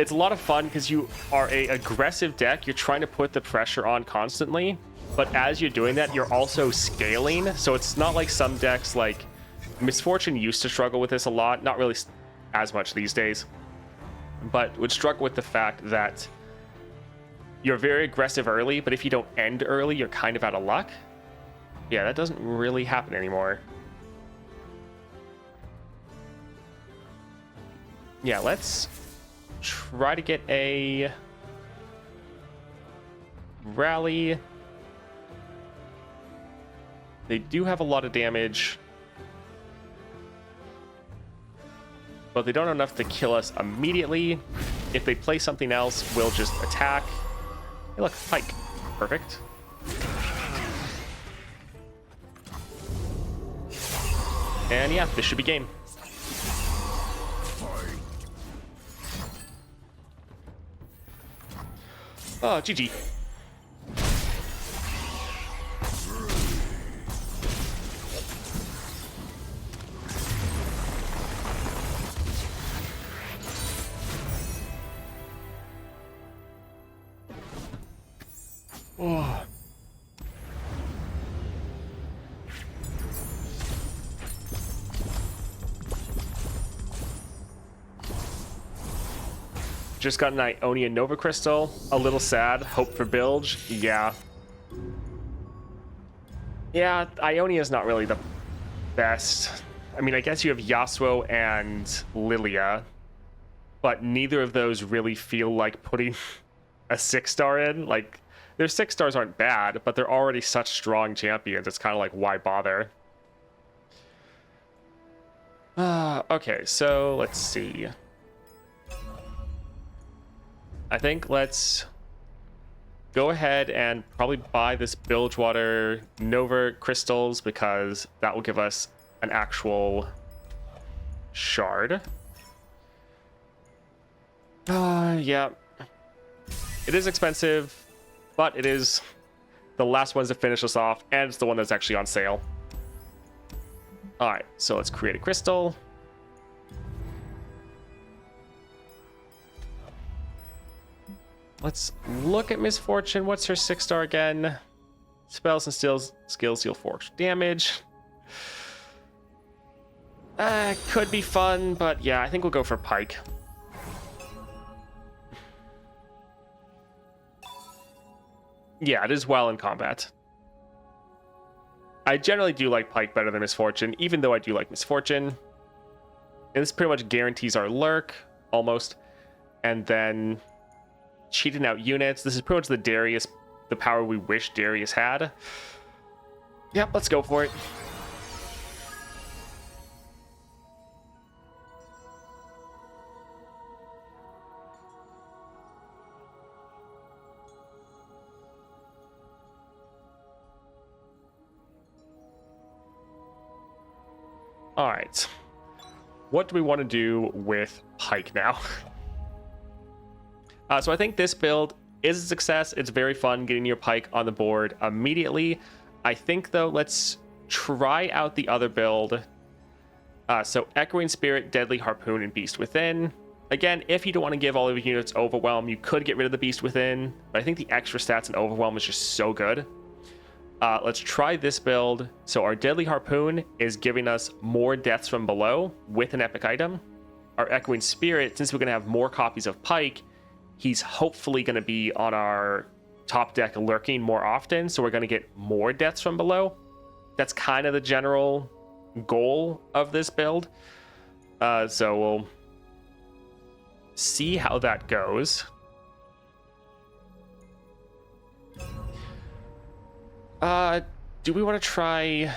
a lot of fun because you are a aggressive deck. You're trying to put the pressure on constantly, but as you're doing that, you're also scaling. So it's not like some decks like Misfortune used to struggle with this a lot, not really as much these days, but would struggle with the fact that you're very aggressive early, but if you don't end early, you're kind of out of luck. Yeah, that doesn't really happen anymore. Yeah, let's try to get a rally. They do have a lot of damage, but they don't have enough to kill us immediately. If they play something else, we'll just attack. Hey, look, Pyke. Perfect. And yeah, this should be game. Oh, GG. Oh. Just got an Ionia Nova Crystal. A little sad. Hope for Bilge. Yeah. Yeah, Ionia is not really the best. I mean, I guess you have Yasuo and Lilia, but neither of those really feel like putting a 6-star in. Like, their 6-stars aren't bad, but they're already such strong champions. It's kind of like, why bother? Okay, so let's see. I think let's go ahead and probably buy this Bilgewater Nova crystals because that will give us an actual shard. Yeah. It is expensive, but it is the last ones to finish us off, and it's the one that's actually on sale. Alright, so let's create a crystal. Let's look at Misfortune. What's her 6-star again? Spells and skills deal 4 extra damage. Could be fun, but yeah, I think we'll go for Pyke. Yeah, it is well in combat. I generally do like Pyke better than Misfortune, even though I do like Misfortune. And this pretty much guarantees our lurk, almost. And then cheating out units. This is pretty much the power we wish Darius had. Yep, let's go for it. All right, what do we want to do with Pyke now? So I think this build is a success. It's very fun getting your Pyke on the board immediately. I think, though, let's try out the other build. So Echoing Spirit, Deadly Harpoon, and Beast Within. Again, if you don't want to give all of your units Overwhelm, you could get rid of the Beast Within. But I think the extra stats in Overwhelm is just so good. Let's try this build. So our Deadly Harpoon is giving us more deaths from below with an epic item. Our Echoing Spirit, since we're going to have more copies of Pyke, he's hopefully going to be on our top deck lurking more often, so we're going to get more deaths from below. That's kind of the general goal of this build. So we'll see how that goes. Do we want to try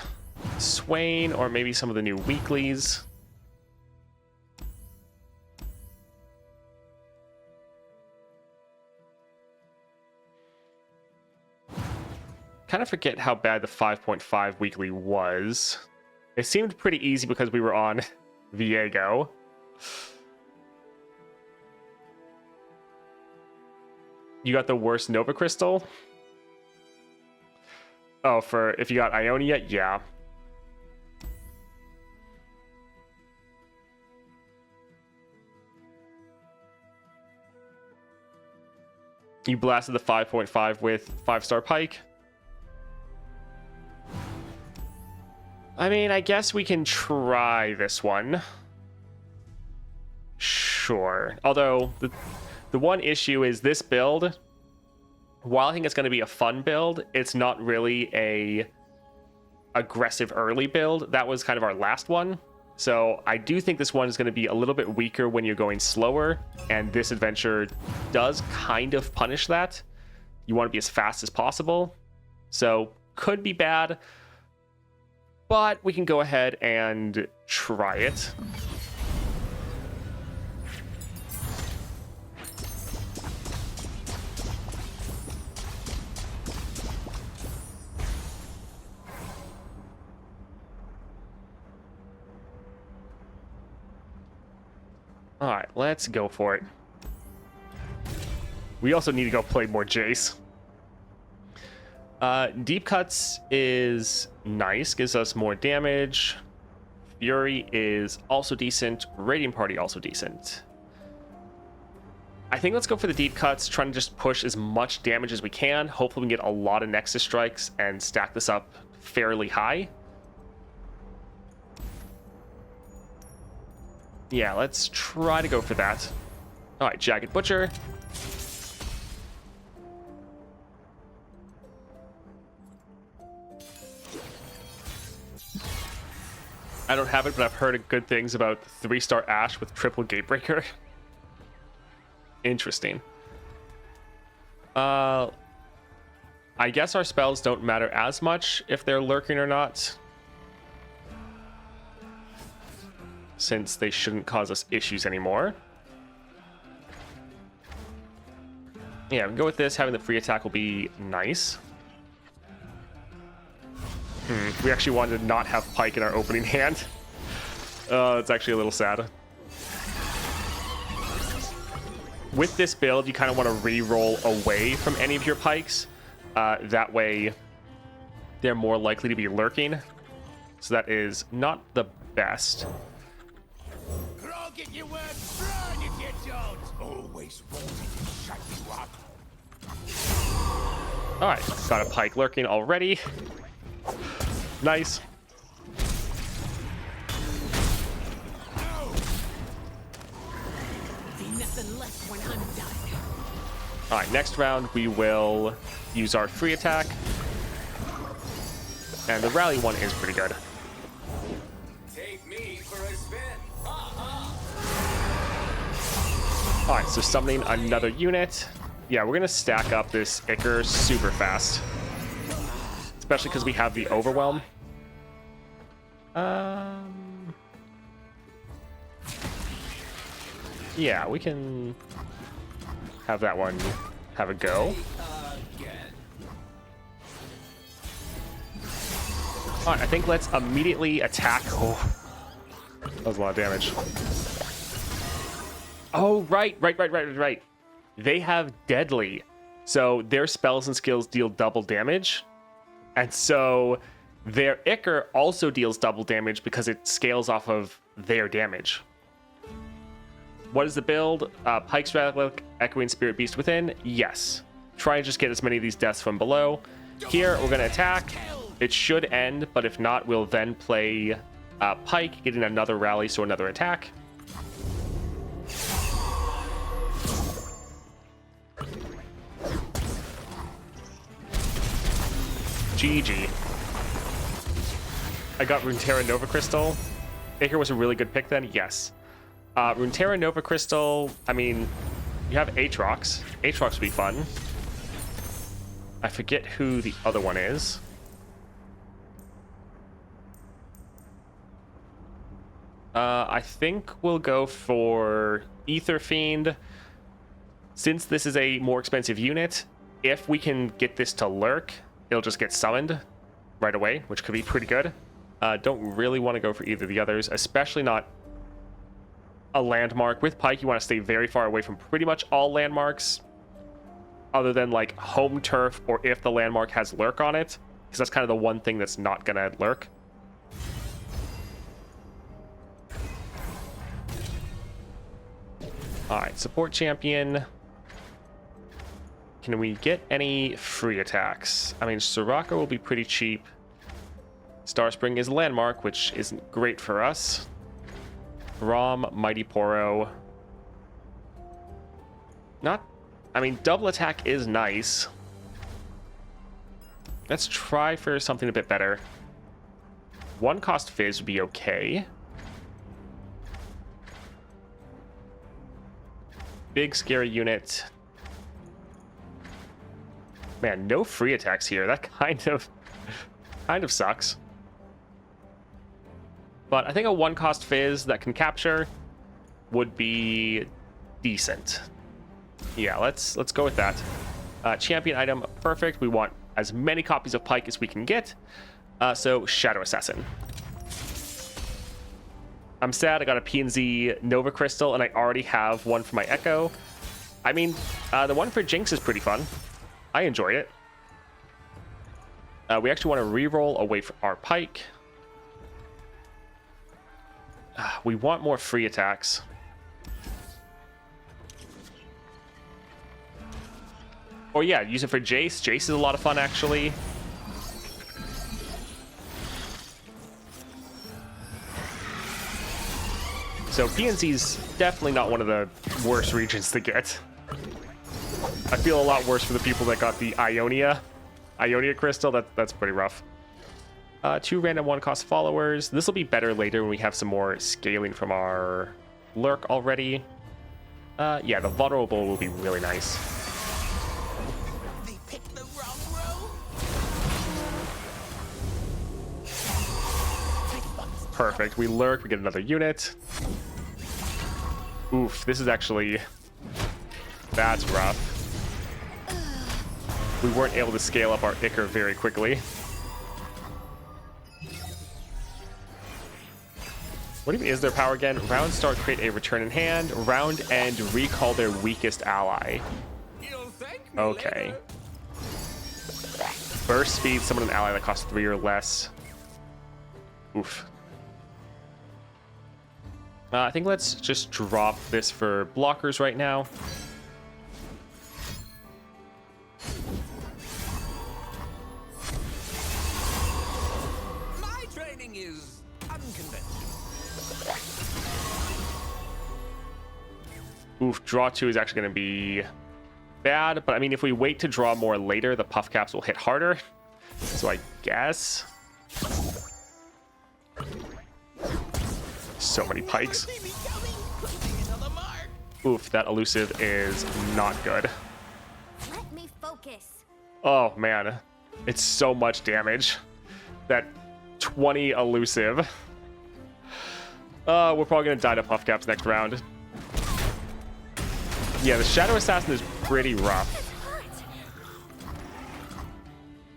Swain or maybe some of the new weeklies? Kind of forget how bad the 5.5 weekly was. It seemed pretty easy because we were on Viego. You got the worst Nova Crystal? Oh, for if you got Ionia? Yeah. You blasted the 5.5 with 5-star Pyke? I mean, I guess we can try this one. Sure. Although, the one issue is this build, while I think it's going to be a fun build, it's not really a aggressive early build. That was kind of our last one. So I do think this one is going to be a little bit weaker when you're going slower, and this adventure does kind of punish that. You want to be as fast as possible. So could be bad, but we can go ahead and try it. All right, let's go for it. We also need to go play more Jayce. Deep Cuts is nice, gives us more damage. Fury is also decent. Radiant Party also decent. I think let's go for the Deep Cuts, trying to just push as much damage as we can. Hopefully we can get a lot of Nexus Strikes and stack this up fairly high. Yeah, let's try to go for that. All right, Jagged Butcher. I don't have it, but I've heard good things about 3-star Ashe with triple Gatebreaker. Interesting. I guess our spells don't matter as much if they're lurking or not, since they shouldn't cause us issues anymore. Yeah, we can go with this. Having the free attack will be nice. We actually wanted to not have Pyke in our opening hand. It's actually a little sad. With this build, you kind of want to re-roll away from any of your Pikes. That way, they're more likely to be lurking. So that is not the best. Get your words run, you get yours. Always wanted to shut you up. All right, got a Pyke lurking already. Nice. Be nothing less when I'm done. All right, next round we will use our free attack. And the rally one is pretty good. Take me for a spin. All right, so summoning another unit. Yeah, we're gonna stack up this Ichor super fast. Especially because we have the Overwhelm. Yeah, we can have that one have a go. All right, I think let's immediately attack. Oh, that was a lot of damage. Oh, right. They have Deadly. So their spells and skills deal double damage. And so their Ichor also deals double damage because it scales off of their damage. What is the build? Pike's Relic, Echoing Spirit Beast Within? Yes. Try and just get as many of these deaths from below. Here, we're going to attack. It should end, but if not, we'll then play Pyke, getting another rally, so another attack. GG. I got Runeterra Nova Crystal. Ichor was a really good pick then, yes. Runeterra Nova Crystal, I mean, you have Aatrox. Aatrox would be fun. I forget who the other one is. I think we'll go for Ether Fiend. Since this is a more expensive unit, if we can get this to lurk, it'll just get summoned right away, which could be pretty good. Don't really want to go for either of the others, especially not a landmark. With Pyke, you want to stay very far away from pretty much all landmarks, other than like home turf or if the landmark has lurk on it, because that's kind of the one thing that's not going to lurk. All right, support champion. Can we get any free attacks? I mean, Soraka will be pretty cheap. Starspring is landmark, which isn't great for us. Rom, Mighty Poro. I mean, double attack is nice. Let's try for something a bit better. One cost Fizz would be okay. Big scary unit. Man, no free attacks here. That kind of sucks. But I think a one cost Fizz that can capture would be decent. Yeah, let's go with that. Champion item, perfect. We want as many copies of Pyke as we can get. So Shadow Assassin. I'm sad I got a PNZ Nova Crystal and I already have one for my Echo. I mean, the one for Jinx is pretty fun. I enjoy it. We actually want to reroll away from our Pyke. We want more free attacks. Or yeah, use it for Jace. Jace is a lot of fun, actually. So PNC's definitely not one of the worst regions to get. I feel a lot worse for the people that got the Ionia Crystal. That's pretty rough. 2 random 1-cost followers. This will be better later when we have some more scaling from our lurk already. Yeah, the vulnerable will be really nice. They picked the wrong row. Perfect. We lurk, we get another unit. Oof, this is actually... That's rough. We weren't able to scale up our Ichor very quickly. What even is their power again? Round start, create a return in hand. Round end, recall their weakest ally. Okay. Burst speed, summon an ally that costs 3 or less. Oof. I think let's just drop this for blockers right now. fighting is unconventional. Oof, draw 2 is actually going to be bad, but I mean, if we wait to draw more later, the puff caps will hit harder. So I guess. So many pikes. Oof, that elusive is not good. Let me focus. Oh man, it's so much damage. That 20 elusive. We're probably gonna die to puff caps next round. Yeah, the Shadow Assassin is pretty rough.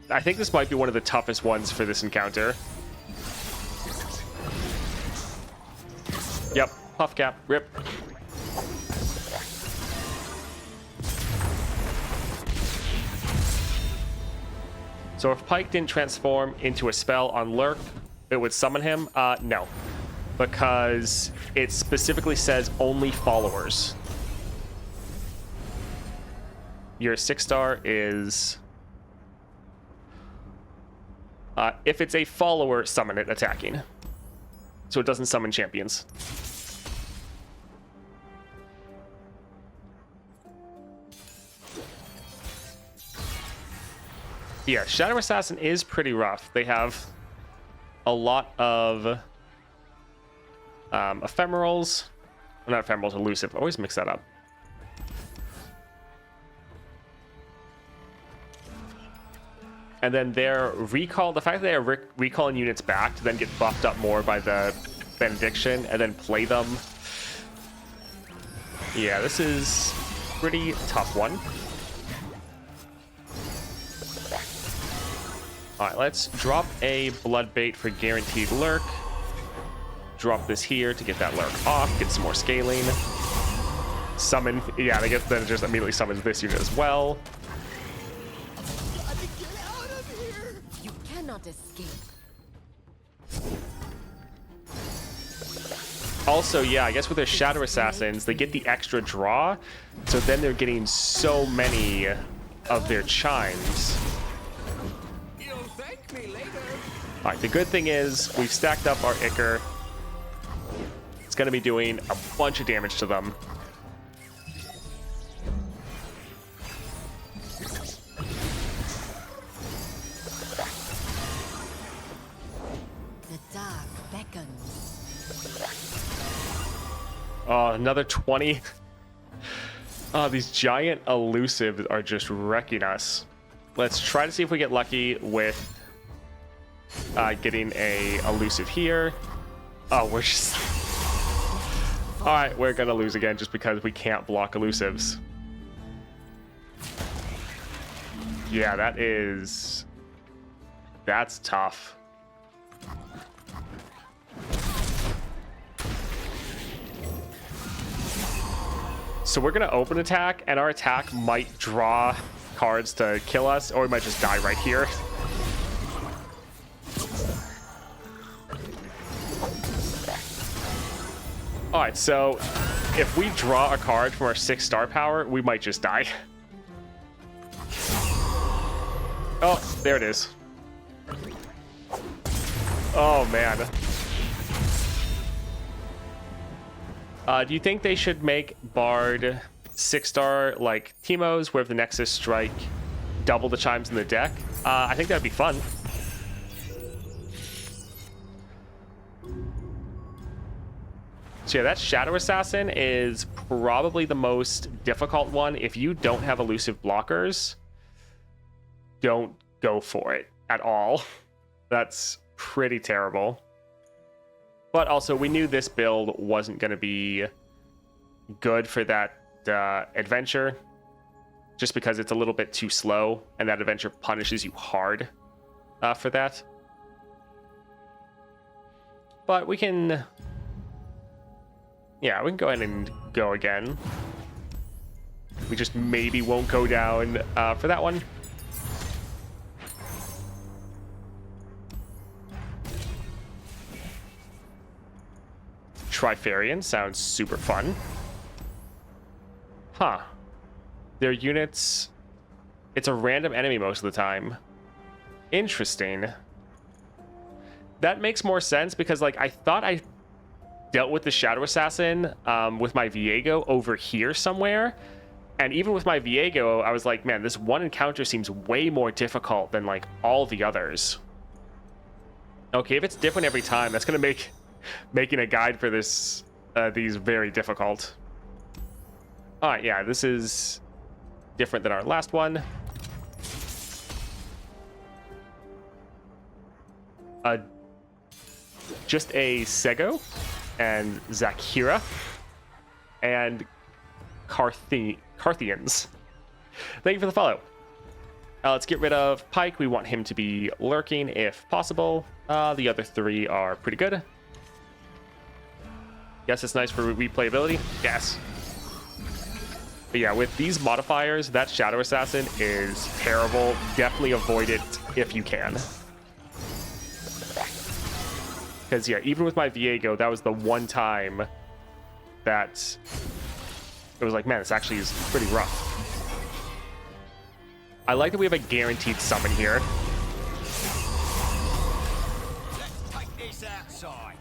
I think this might be one of the toughest ones for this encounter. Yep, puff cap, rip. So if Pyke didn't transform into a spell on Lurk, it would summon him? No. Because it specifically says only followers. Your 6-star is... if it's a follower, summon it attacking. So it doesn't summon champions. Yeah, Shadow Assassin is pretty rough. They have a lot of ephemerals. Well, not ephemerals, elusive. I always mix that up. And then their recall, the fact that they are recalling units back to then get buffed up more by the benediction and then play them. Yeah, this is a pretty tough one. All right, let's drop a blood bait for guaranteed lurk. Drop this here to get that lurk off, get some more scaling. Summon, yeah, I guess then it just immediately summons this unit as well. You cannot escape. Also, yeah, I guess with their Shadow Assassins, they get the extra draw, so then they're getting so many of their chimes. You'll thank me later. All right, the good thing is we've stacked up our Ichor. It's going to be doing a bunch of damage to them. The dark beckons. Oh, another 20. Oh, these giant elusives are just wrecking us. Let's try to see if we get lucky with getting a elusive here. Oh, we're just... All right, we're going to lose again just because we can't block elusives. Yeah, that's tough. So we're going to open attack, and our attack might draw cards to kill us, or we might just die right here. All right, so if we draw a card from our 6-star power, we might just die. Oh, there it is. Oh, man. Do you think they should make Bard 6-star like Teemo's, where if the Nexus strike, double the chimes in the deck? I think that'd be fun. So yeah, that Shadow Assassin is probably the most difficult one. If you don't have elusive blockers, don't go for it at all. That's pretty terrible. But also, we knew this build wasn't going to be good for that adventure, just because it's a little bit too slow, and that adventure punishes you hard for that. But we can... Yeah, we can go ahead and go again. We just maybe won't go down for that one. Trifarian sounds super fun. Huh. Their units... It's a random enemy most of the time. Interesting. that makes more sense because like I thought I dealt with the Shadow Assassin with my Viego over here somewhere. And even with my Viego, I was like, man, this one encounter seems way more difficult than like all the others. Okay, if it's different every time, that's gonna make making a guide for this these very difficult. All right, yeah, this is different than our last one. Just a Sego and Zakira and Carthians. Thank you for the follow. Let's get rid of Pike. We want him to be lurking if possible. The other three are pretty good. Yes, it's nice for replayability. Yes. But yeah, with these modifiers, that Shadow Assassin is terrible. Definitely avoid it if you can. Because yeah, even with my Viego, that was the one time that it was like, man, this actually is pretty rough. I like that we have a guaranteed summon here. Let's take this outside.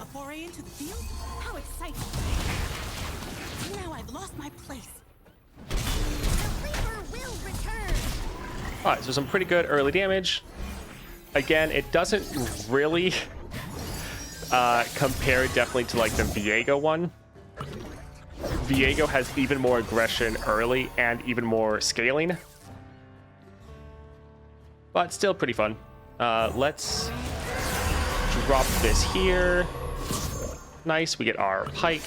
A foray into the field? How exciting! Now I've lost my place. The Reaper will return. All right, so some pretty good early damage. Again, it doesn't really compare definitely to like the Viego one. Viego has even more aggression early and even more scaling. But still pretty fun. Let's drop this here. Nice, we get our Pike,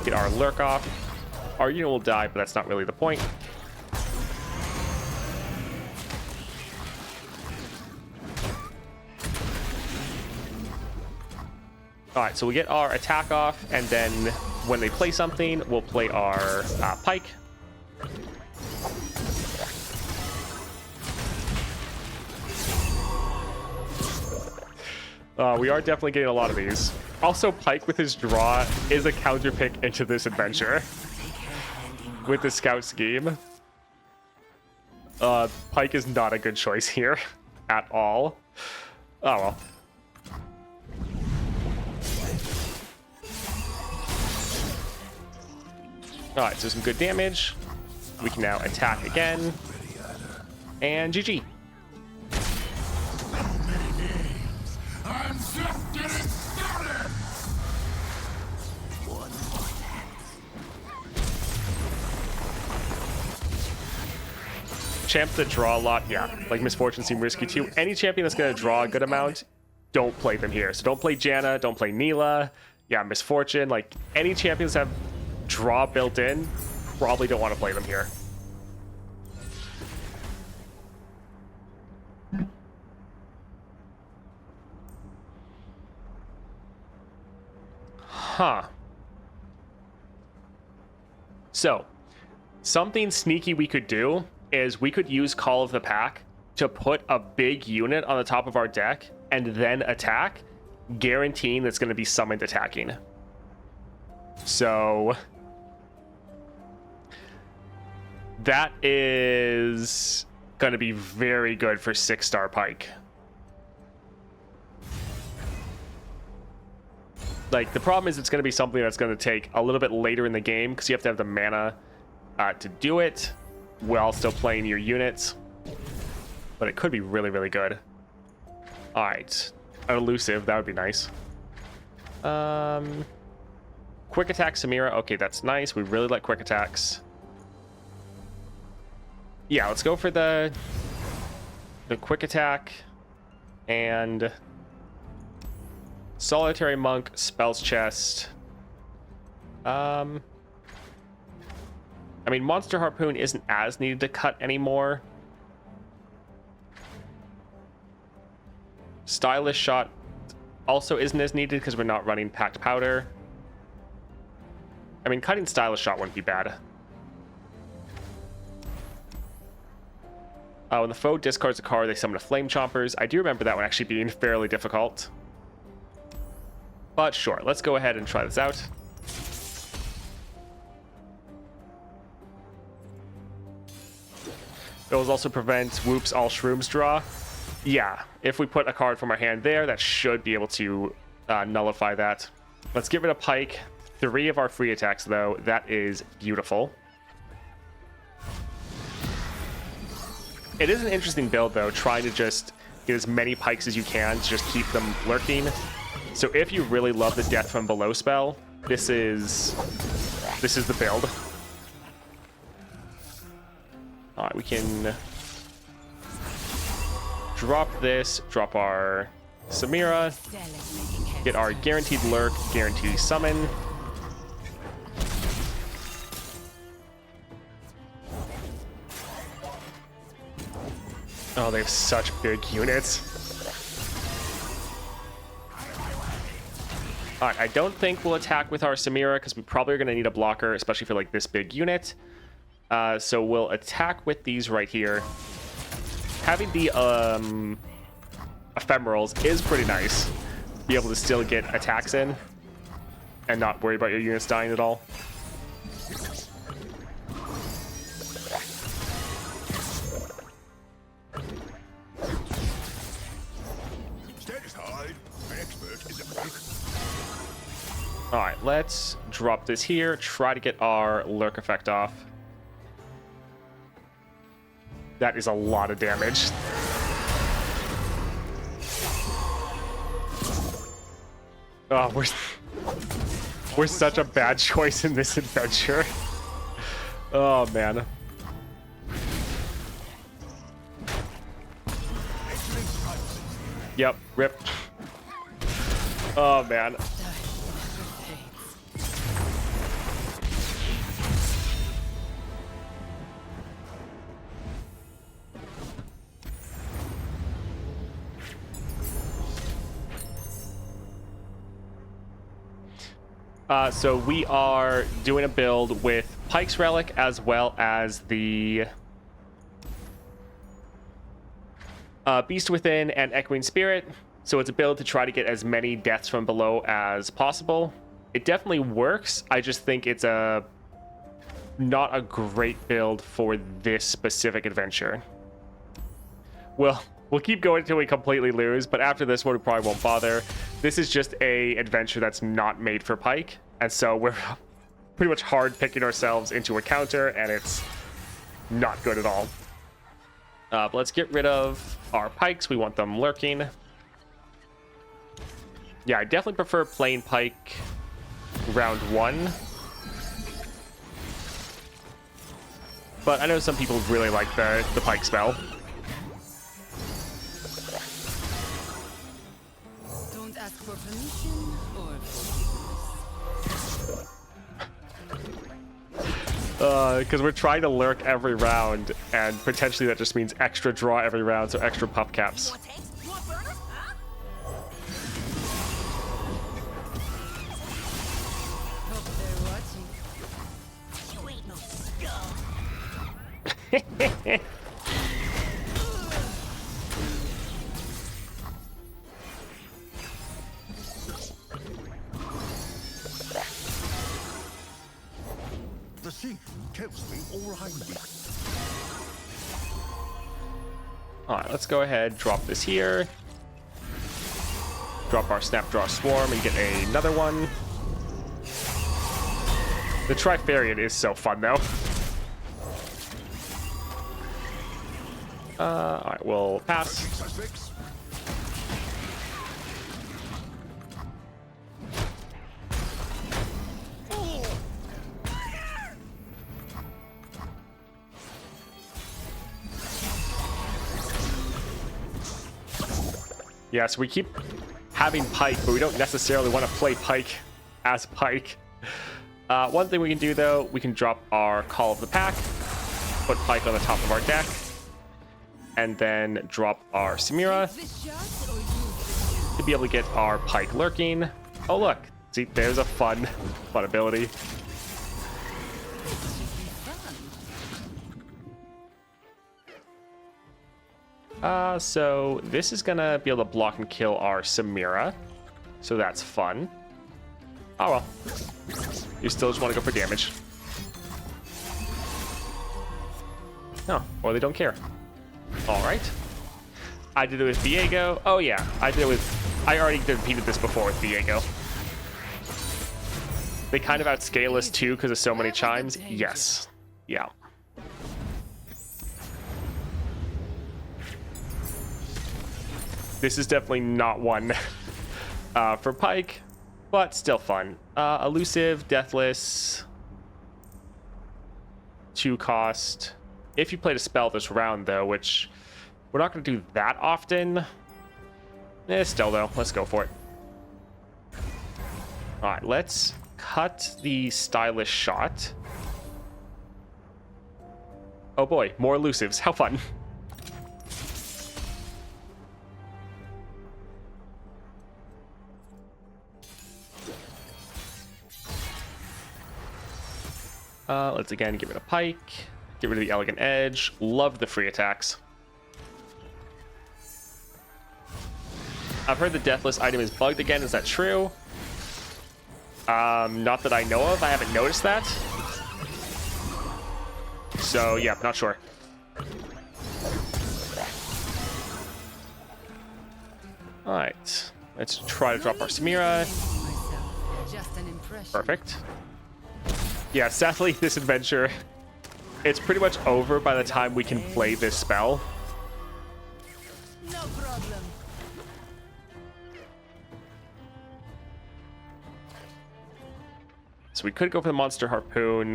get our Lurk off. Our unit will die, but that's not really the point. All right, so we get our attack off, and then when they play something, we'll play our Pike. We are definitely getting a lot of these. Also, Pike with his draw is a counter pick into this adventure with the scout scheme. Pike is not a good choice here at all. Oh well. All right, so some good damage. We can now attack again. And GG. I'm just getting started! Champs that draw a lot, yeah, like Misfortune seem risky too. Any champion that's going to draw a good amount, don't play them here. So don't play Janna, don't play Neela. Yeah, Misfortune, like any champions that have draw built in, probably don't want to play them here. Huh. So, something sneaky we could do is we could use Call of the Pack to put a big unit on the top of our deck and then attack, guaranteeing that's going to be summoned attacking. So that is going to be very good for 6-star Pike. Like, the problem is it's going to be something that's going to take a little bit later in the game because you have to have the mana to do it while still playing your units. But it could be really, really good. All right. Elusive, that would be nice. Quick attack Samira. Okay, that's nice. We really like quick attacks. Yeah, let's go for the quick attack and Solitary Monk, Spells Chest. I mean, Monster Harpoon isn't as needed to cut anymore. Stylish Shot also isn't as needed because we're not running Packed Powder. I mean, cutting Stylish Shot wouldn't be bad. When the foe discards a card, they summon a Flame Chompers. I do remember that one actually being fairly difficult. But sure, let's go ahead and try this out. Those also prevent whoops all shrooms draw. Yeah, if we put a card from our hand there, that should be able to nullify that. Let's get rid of Pike. 3 of our free attacks, though. That is beautiful. It is an interesting build, though, trying to just get as many Pikes as you can to just keep them lurking. So if you really love the Death from Below spell, this is the build. All right, we can drop this, drop our Samira, get our guaranteed lurk, guaranteed summon. Oh, they have such big units. All right, I don't think we'll attack with our Samira because we probably are going to need a blocker, especially for like this big unit. So we'll attack with these right here. Having the ephemerals is pretty nice. Be able to still get attacks in and not worry about your units dying at all. All right, let's drop this here. Try to get our lurk effect off. That is a lot of damage. Oh, we're such a bad choice in this adventure. Oh, man. Yep, rip. Oh, man. So we are doing a build with Pike's Relic as well as the Beast Within and Echoing Spirit. So it's a build to try to get as many deaths from below as possible. It definitely works. I just think it's not a great build for this specific adventure. Well, we'll keep going until we completely lose, but after this one, we probably won't bother. This is just a adventure that's not made for Pike, and so we're pretty much hard picking ourselves into a counter, and it's not good at all. But let's get rid of our Pikes. We want them lurking. Yeah, I definitely prefer playing Pike round 1. But I know some people really like the Pike spell. Don't ask for permission or forgiveness. Because we're trying to lurk every round, and potentially that just means extra draw every round, so extra pup caps. More tanks? More burners? Huh? Hope they're watching. You ain't no scum. The sea kills me all I need. Alright, let's go ahead, drop this here. Drop our Snapdraw Swarm and get another one. The Trifarian is so fun, though. Alright, we'll pass. Yeah, so we keep having Pike, but we don't necessarily want to play Pike as Pike. One thing we can do, though, we can drop our Call of the Pack, put Pike on the top of our deck, and then drop our Samira to be able to get our Pike lurking. Oh, look. See, there's a fun ability. So this is gonna be able to block and kill our Samira. So that's fun. Oh well. You still just want to go for damage. No, or they don't care. All right. I did it with Viego. Oh yeah, I already defeated this before with Viego. They kind of outscale us too because of so many chimes. Yes. Yeah. This is definitely not one for Pike, but still fun. Elusive, Deathless, 2 cost. If you played a spell this round, though, which we're not going to do that often. Still, though, let's go for it. All right, let's cut the Stylish Shot. Oh boy, more elusives. How fun. Let's again give it a Pike. Get rid of the Elegant Edge. Love the free attacks. I've heard the Deathless item is bugged again. Is that true? Not that I know of. I haven't noticed that. So, yeah, not sure. Alright. Let's try to drop our Samira. Perfect. Yeah, sadly, this adventure, it's pretty much over by the time we can play this spell. No problem. So we could go for the Monster Harpoon.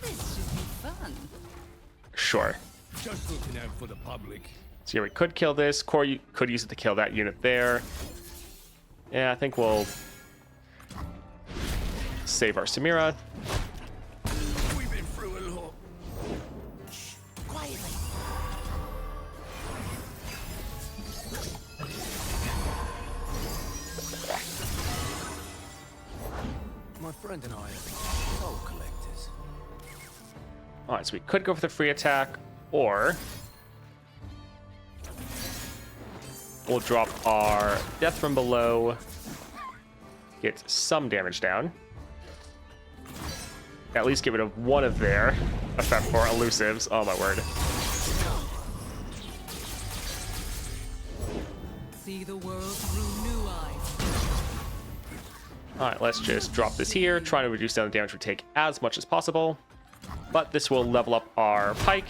This should be fun. Sure. Just looking out for the public. So yeah, we could kill this. Core could use it to kill that unit there. Yeah, I think we'll save our Samira. We've been through a lot. Quietly. My friend and I are soul collectors. Alright, so we could go for the free attack, or we'll drop our Death from Below, get some damage down. At least get rid of one of their effect for elusives. Oh my word. See the world through new eyes. Alright, let's just drop this here, try to reduce down the damage we take as much as possible. But this will level up our Pike.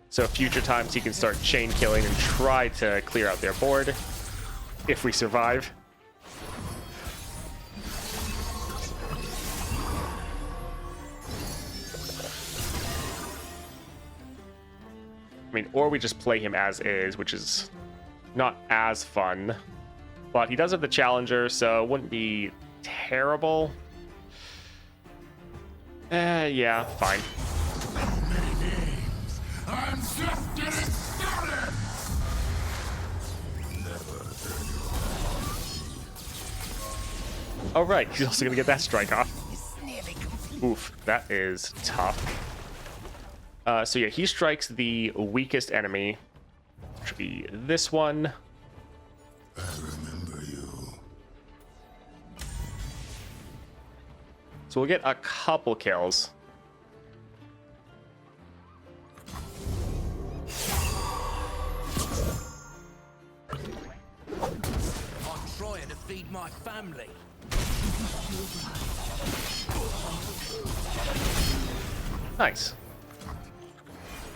So future times he can start chain killing and try to clear out their board. If we survive. I mean, or we just play him as is, which is not as fun. But he does have the Challenger, so it wouldn't be terrible. Yeah, fine. I'm just getting started. Oh, right, he's also going to get that strike off. It's nearly complete. Oof, that is tough. So yeah, he strikes the weakest enemy, which would be this one. I remember you. So we'll get a couple kills. I'm trying to feed my family. Nice.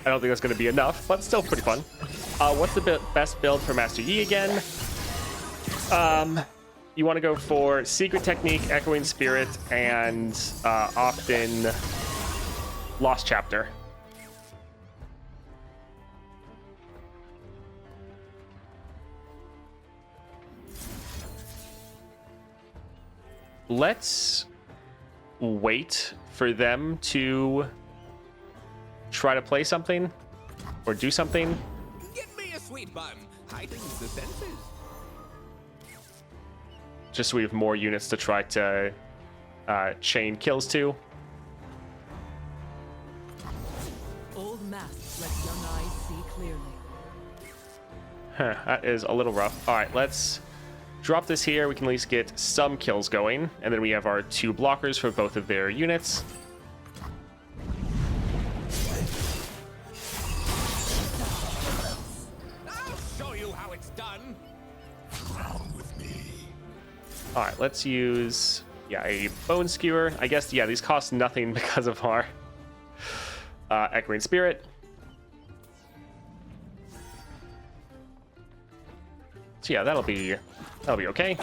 I don't think that's going to be enough, but still pretty fun. What's the best build for Master Yi again? You want to go for Secret Technique, Echoing Spirit, and often Lost Chapter. Let's wait for them to try to play something or do something. Get me a sweet bun. Heightens the senses. Just so we have more units to try to chain kills to. Old masks let young eyes see clearly. Huh, that is a little rough. All right, let's Drop this here, we can at least get some kills going. And then we have our 2 blockers for both of their units. I'll show you how it's done. Alright, let's use, a Bone Skewer. I guess, these cost nothing because of our Echoing Spirit. So yeah, that'll be okay.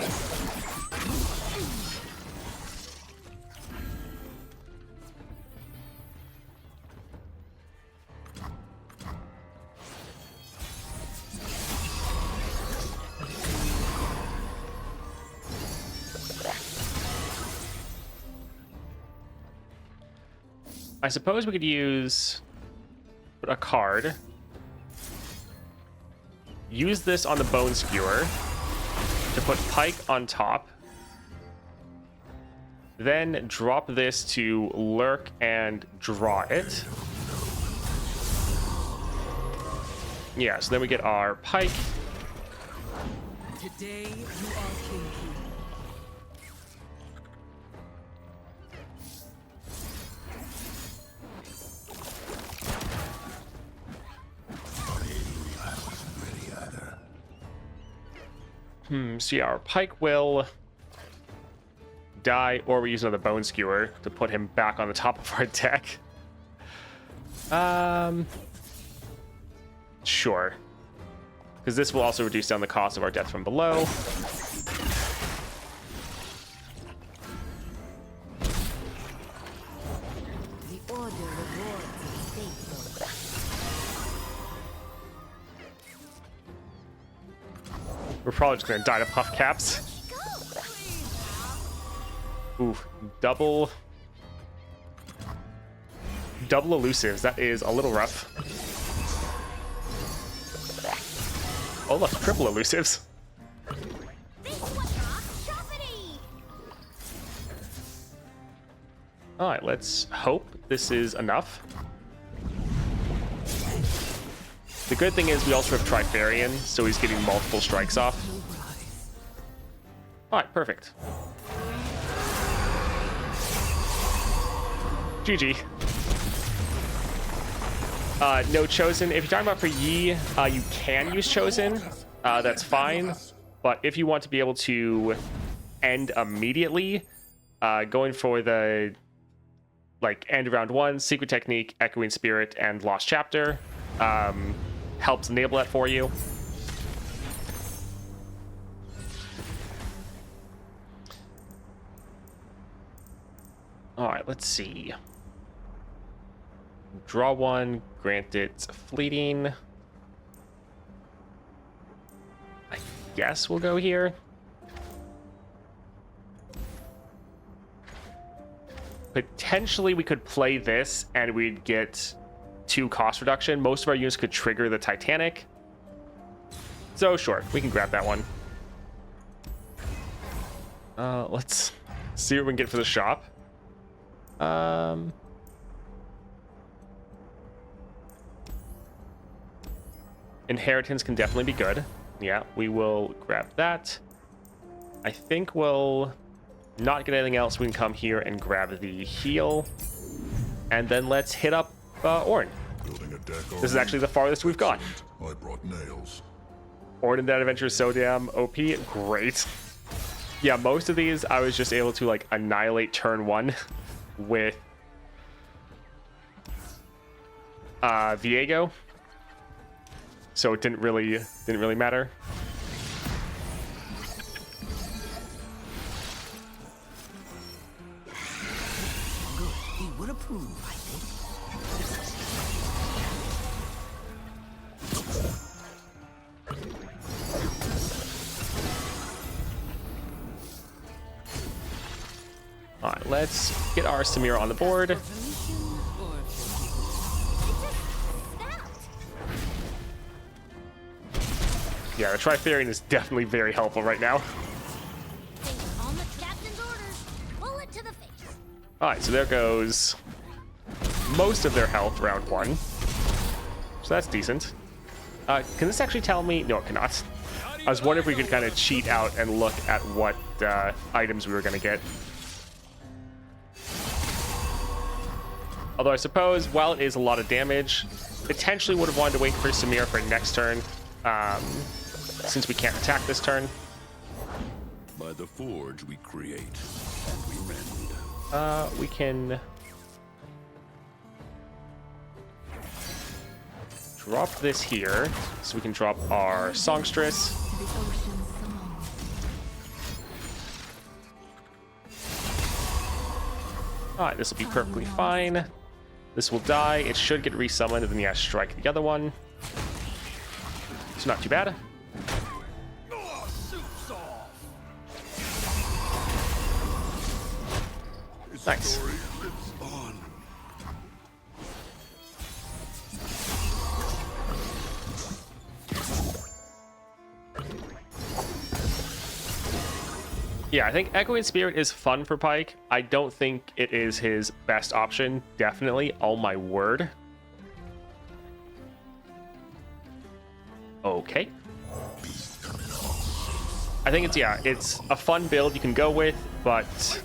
I suppose we could use a card. Use this on the Bone Skewer to put Pike on top. Then drop this to lurk and draw it. Yeah, so then we get our Pike. Today you are king. So yeah, our Pike will die, or we use another Bone Skewer to put him back on the top of our deck. Sure. Because this will also reduce down the cost of our Death from Below. The order rewards its faithful. We're probably just going to die to Puff Caps. Ooh, double elusives. That is a little rough. Oh look, triple elusives. Alright, let's hope this is enough. The good thing is we also have Trifarian, so he's getting multiple strikes off. Alright, perfect. GG. No Chosen. If you're talking about for Yi, you can use Chosen. That's fine. But if you want to be able to end immediately, going for the end round 1, Secret Technique, Echoing Spirit, and Lost Chapter helps enable that for you. Alright, let's see. Draw 1, grant it fleeting. I guess we'll go here. Potentially we could play this and we'd get 2 cost reduction. Most of our units could trigger the Titanic. So sure, we can grab that one. Let's see what we can get for the shop. Inheritance can definitely be good. Yeah, we will grab that. I think we'll not get anything else. We can come here and grab the heal. And then let's hit up Ornn. This is actually the farthest we've gone. I brought nails. Ornn in that adventure is so damn OP. Great. Yeah, most of these I was just able to annihilate turn 1 with Viego. So it didn't really matter. Good. He would approve, I think. All right, let's get our Samira on the board. Yeah, the Trifarian is definitely very helpful right now. On the captain's orders. Bullet to the face. All right, so there goes most of their health round 1. So that's decent. Can this actually tell me? No, it cannot. I was wondering if we could kind of cheat out and look at what items we were going to get. Although I suppose, while it is a lot of damage, potentially would have wanted to wait for Samir for next turn, since we can't attack this turn. By the forge we create and we rend. We can drop this here, so we can drop our songstress. The ocean song. Alright, this will be perfectly fine. This will die. It should get resummoned, and then yeah, strike the other one. It's not too bad. Nice. Yeah, I think Echoing Spirit is fun for Pyke. I don't think it is his best option. Definitely. Oh my word. Okay. I think it's a fun build you can go with, but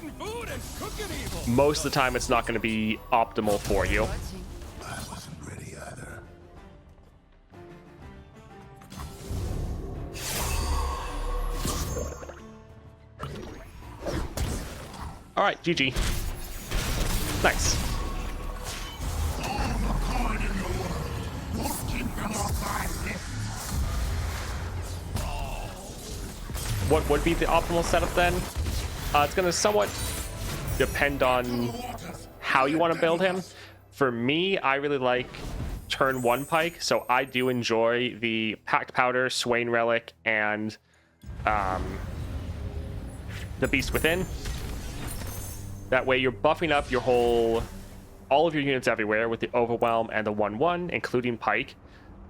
most of the time it's not going to be optimal for you. I wasn't ready either. All right, GG. Nice. What would be the optimal setup then? It's going to somewhat depend on how you want to build him. For me, I really like turn 1 Pyke, so I do enjoy the Packed Powder, Swain Relic, and the Beast Within. That way you're buffing up all of your units everywhere with the Overwhelm and the 1/1, including Pyke.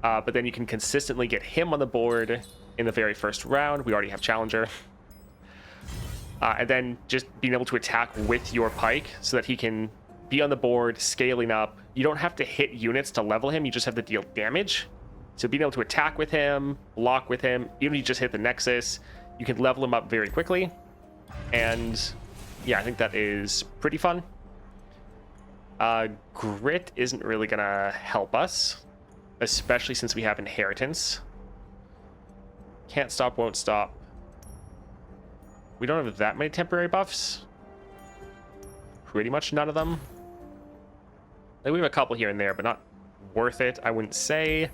But then you can consistently get him on the board in the very first round. We already have Challenger. And then just being able to attack with your Pyke so that he can be on the board, scaling up. You don't have to hit units to level him, you just have to deal damage. So being able to attack with him, block with him, even if you just hit the Nexus, you can level him up very quickly. And yeah, I think that is pretty fun. Grit isn't really gonna help us, especially since we have Inheritance. Can't stop, won't stop. We don't have that many temporary buffs. Pretty much none of them. Like, we have a couple here and there, but not worth it, I wouldn't say.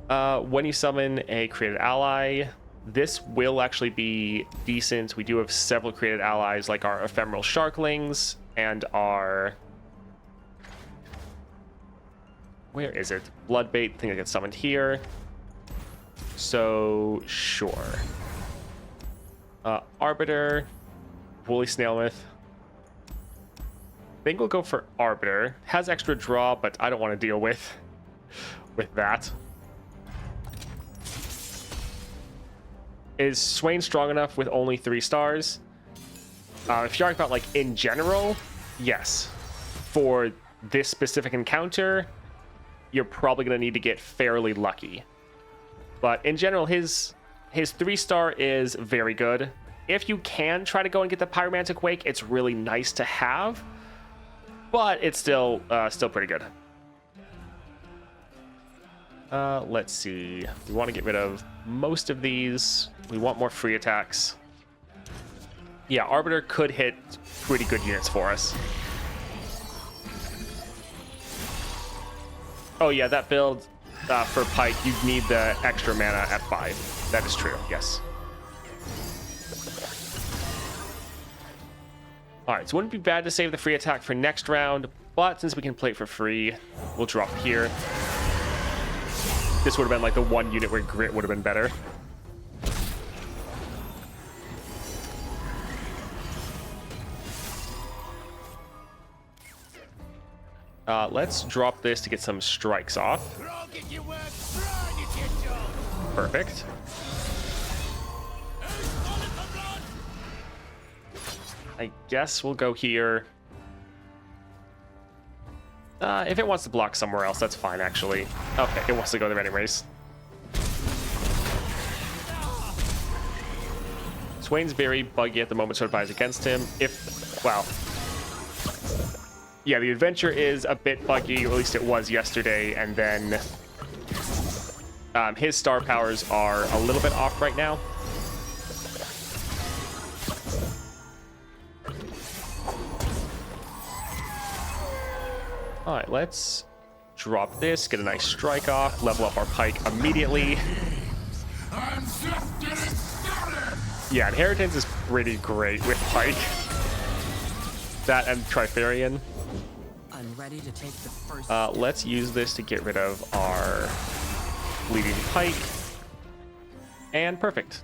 When you summon a created ally, this will actually be decent. We do have several created allies, like our Ephemeral Sharklings and our... Where is it? Bloodbait, thing that gets summoned here. So, sure. Arbiter, Woolly Snailmouth. I think we'll go for Arbiter. Has extra draw, but I don't want to deal with that. Is Swain strong enough with only 3 stars? If you're talking about like in general, yes. For this specific encounter, you're probably going to need to get fairly lucky. But in general, his 3-star is very good. If you can try to go and get the Pyromantic Wake, it's really nice to have, but it's still pretty good. Let's see. We want to get rid of most of these. We want more free attacks. Yeah, Arbiter could hit pretty good units for us. Oh yeah, that build for Pyke, you need the extra mana at 5. That is true, yes. Alright, so it wouldn't be bad to save the free attack for next round, but since we can play it for free, we'll drop here. This would have been like the one unit where Grit would have been better. Let's drop this to get some strikes off. Perfect. I guess we'll go here. If it wants to block somewhere else, that's fine, actually. Okay, it wants to go there anyways. Swain's very buggy at the moment, so advise against him. If, well, yeah, the adventure is a bit buggy, or at least it was yesterday, and then his star powers are a little bit off right now. All right, let's drop this, get a nice strike off, level up our Pike immediately. I'm just getting started! Yeah, Inheritance is pretty great with Pike. That and Trifarian. I'm ready to take the first. Let's use this to get rid of our bleeding Pike. And perfect.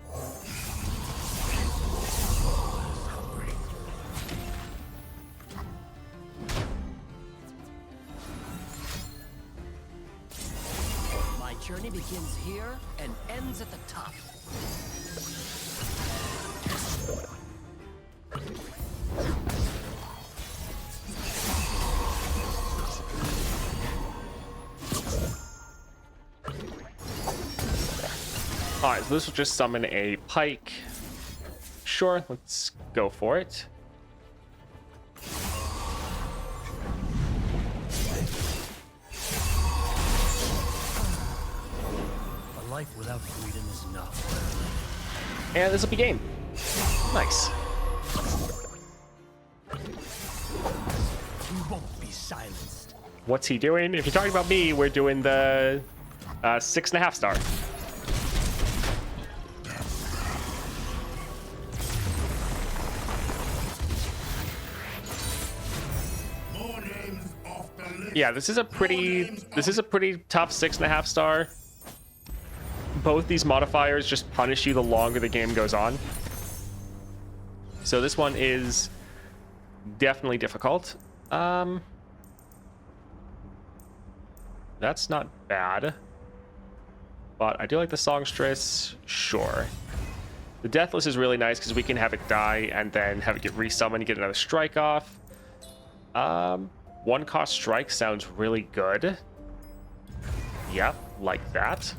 My journey begins here and ends at the top. Alright, so this will just summon a Pike. Sure, let's go for it. A life without freedom is not worth And this will be game. Nice. living. You won't be silenced. What's he doing? If you're talking about me, we're doing the 6.5 star. More names off the list. Yeah, this is a pretty tough 6.5 star. Both these modifiers just punish you the longer the game goes on. So this one is definitely difficult. That's not bad. But I do like the Songstress, sure. The Deathless is really nice because we can have it die and then have it get resummoned, get another strike off. One cost strike sounds really good. Yep, like that.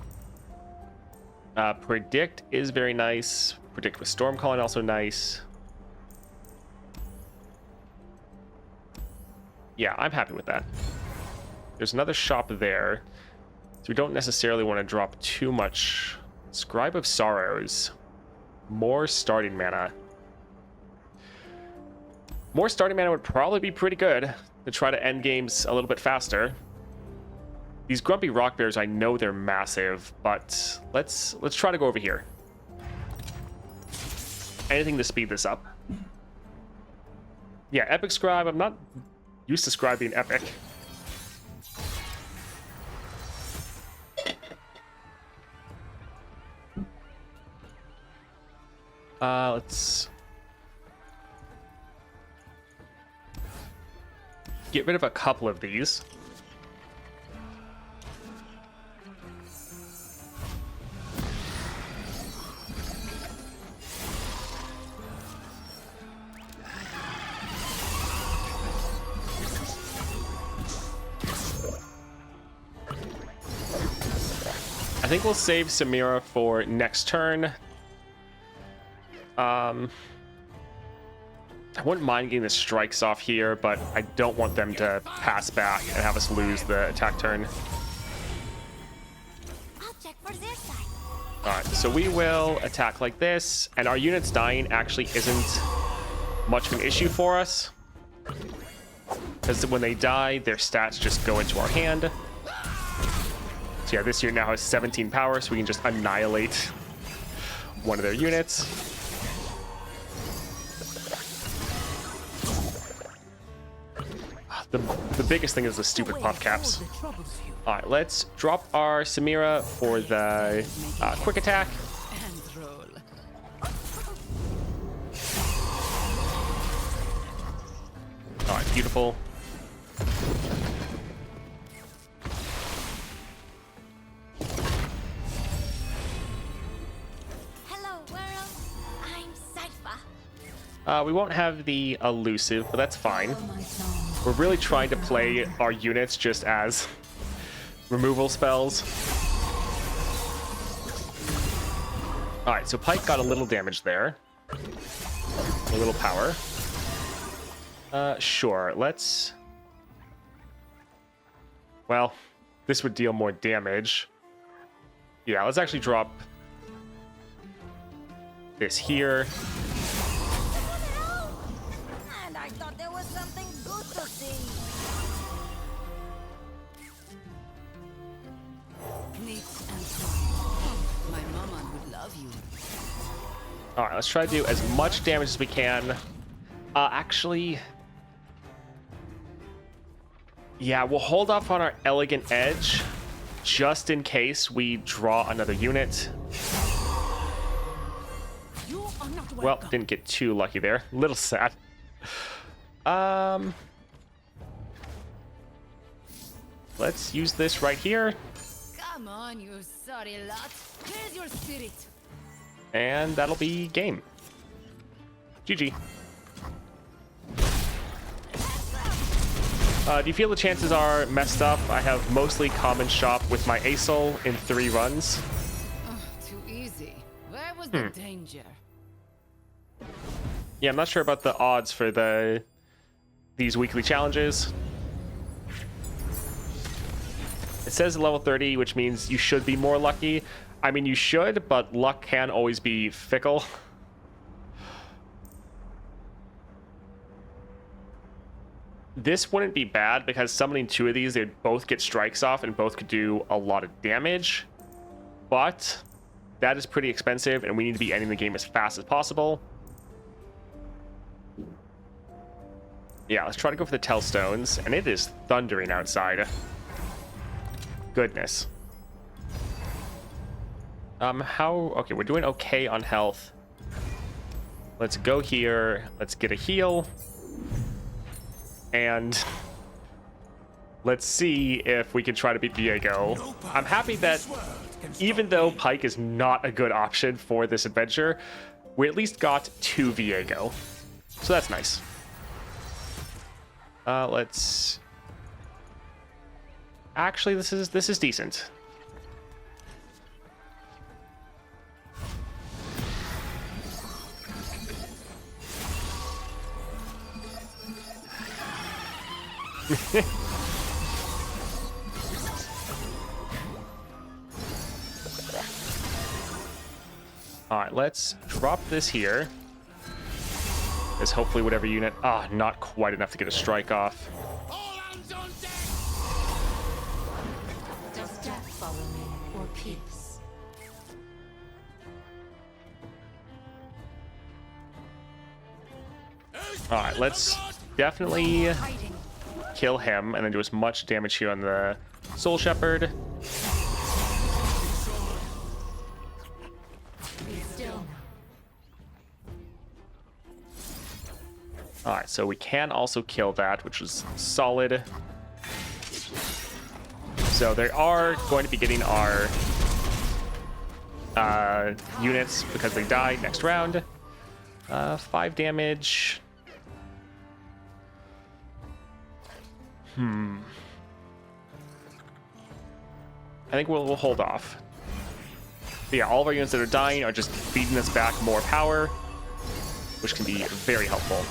Predict is very nice. Predict with Stormcalling also nice. Yeah, I'm happy with that. There's another shop there, so we don't necessarily want to drop too much. Scribe of Sorrows. More starting mana. More starting mana would probably be pretty good to try to end games a little bit faster. These Grumpy Rock Bears, I know they're massive, but let's try to go over here. Anything to speed this up. Yeah, Epic Scribe. I'm not used to Scribe being epic. Let's get rid of a couple of these. I think we'll save Samira for next turn. I wouldn't mind getting the strikes off here, but I don't want them to pass back and have us lose the attack turn. I'll check for their side. Alright, so we will attack like this, and our units dying actually isn't much of an issue for us. Because when they die, their stats just go into our hand. So yeah, this unit now has 17 power, so we can just annihilate one of their units. The biggest thing is the stupid puff caps. All right, let's drop our Samira for the quick attack. All right, beautiful. Hello, world. I'm Cypher. We won't have the elusive, but that's fine. We're really trying to play our units just as removal spells. Alright, so Pike got a little damage there. A little power. Sure, let's... Well, this would deal more damage. Yeah, let's actually drop this here. And I thought there was something good to see. Neat and fun. My mama would love you. All right, let's try to do as much damage as we can. Actually, yeah, we'll hold off on our Elegant Edge just in case we draw another unit. You are not Well, welcome. didn't get too lucky there. Little sad. Let's use this right here, Come on, you sorry lot. Where's your spirit? and that'll be game. GG. Do you feel the chances are messed up? I have mostly common shop with my Asil in 3 runs. Oh, too easy. Where was the danger? Yeah, I'm not sure about the odds for these weekly challenges. It says level 30, which means you should be more lucky. I mean, you should, but luck can always be fickle. This wouldn't be bad because summoning 2 of these, they'd both get strikes off and both could do a lot of damage. But that is pretty expensive, and we need to be ending the game as fast as possible. Yeah, let's try to go for the Tellstones, and it is thundering outside. Goodness. Okay, we're doing okay on health. Let's go here. Let's get a heal. And let's see if we can try to beat Viego. I'm happy that even though Pyke is not a good option for this adventure, we at least got 2 Viego. So that's nice. Let's... Actually, this is decent. All right, let's drop this here. As hopefully whatever unit... not quite enough to get a strike off. All hands on deck! Does death follow me or peace? All right, let's definitely Hiding. kill him and then do as much damage here on the Soul Shepherd. Be still. All right, so we can also kill that, which was solid. So they are going to be getting our units because they died next round. 5 damage. I think we'll hold off. But yeah, all of our units that are dying are just feeding us back more power, which can be very helpful.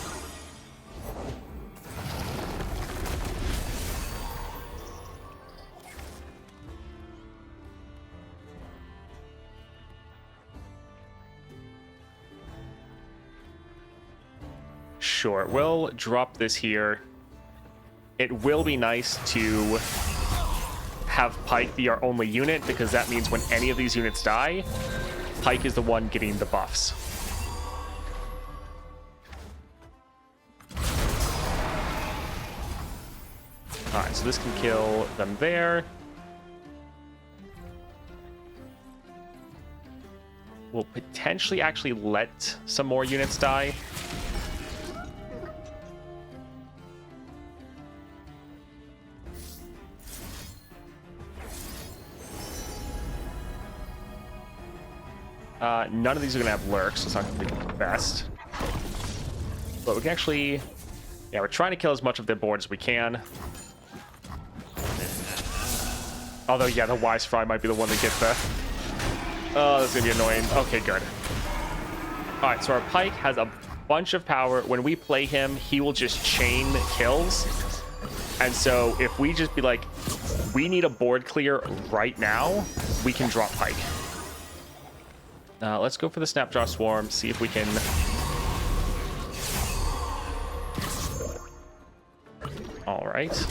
Sure, we'll drop this here. It will be nice to have Pyke be our only unit, because that means when any of these units die, Pyke is the one getting the buffs. Alright, so this can kill them there. We'll potentially actually let some more units die. None of these are going to have lurks, so it's not going to be the best. But we can actually... Yeah, we're trying to kill as much of their board as we can. Although, yeah, the Wise Fry might be the one that gets the... Oh, that's going to be annoying. Okay, good. All right, so our Pike has a bunch of power. When we play him, he will just chain kills. And so if we just be like, we need a board clear right now, we can drop Pike. Let's go for the Snapjaw Swarm, see if we can... All right.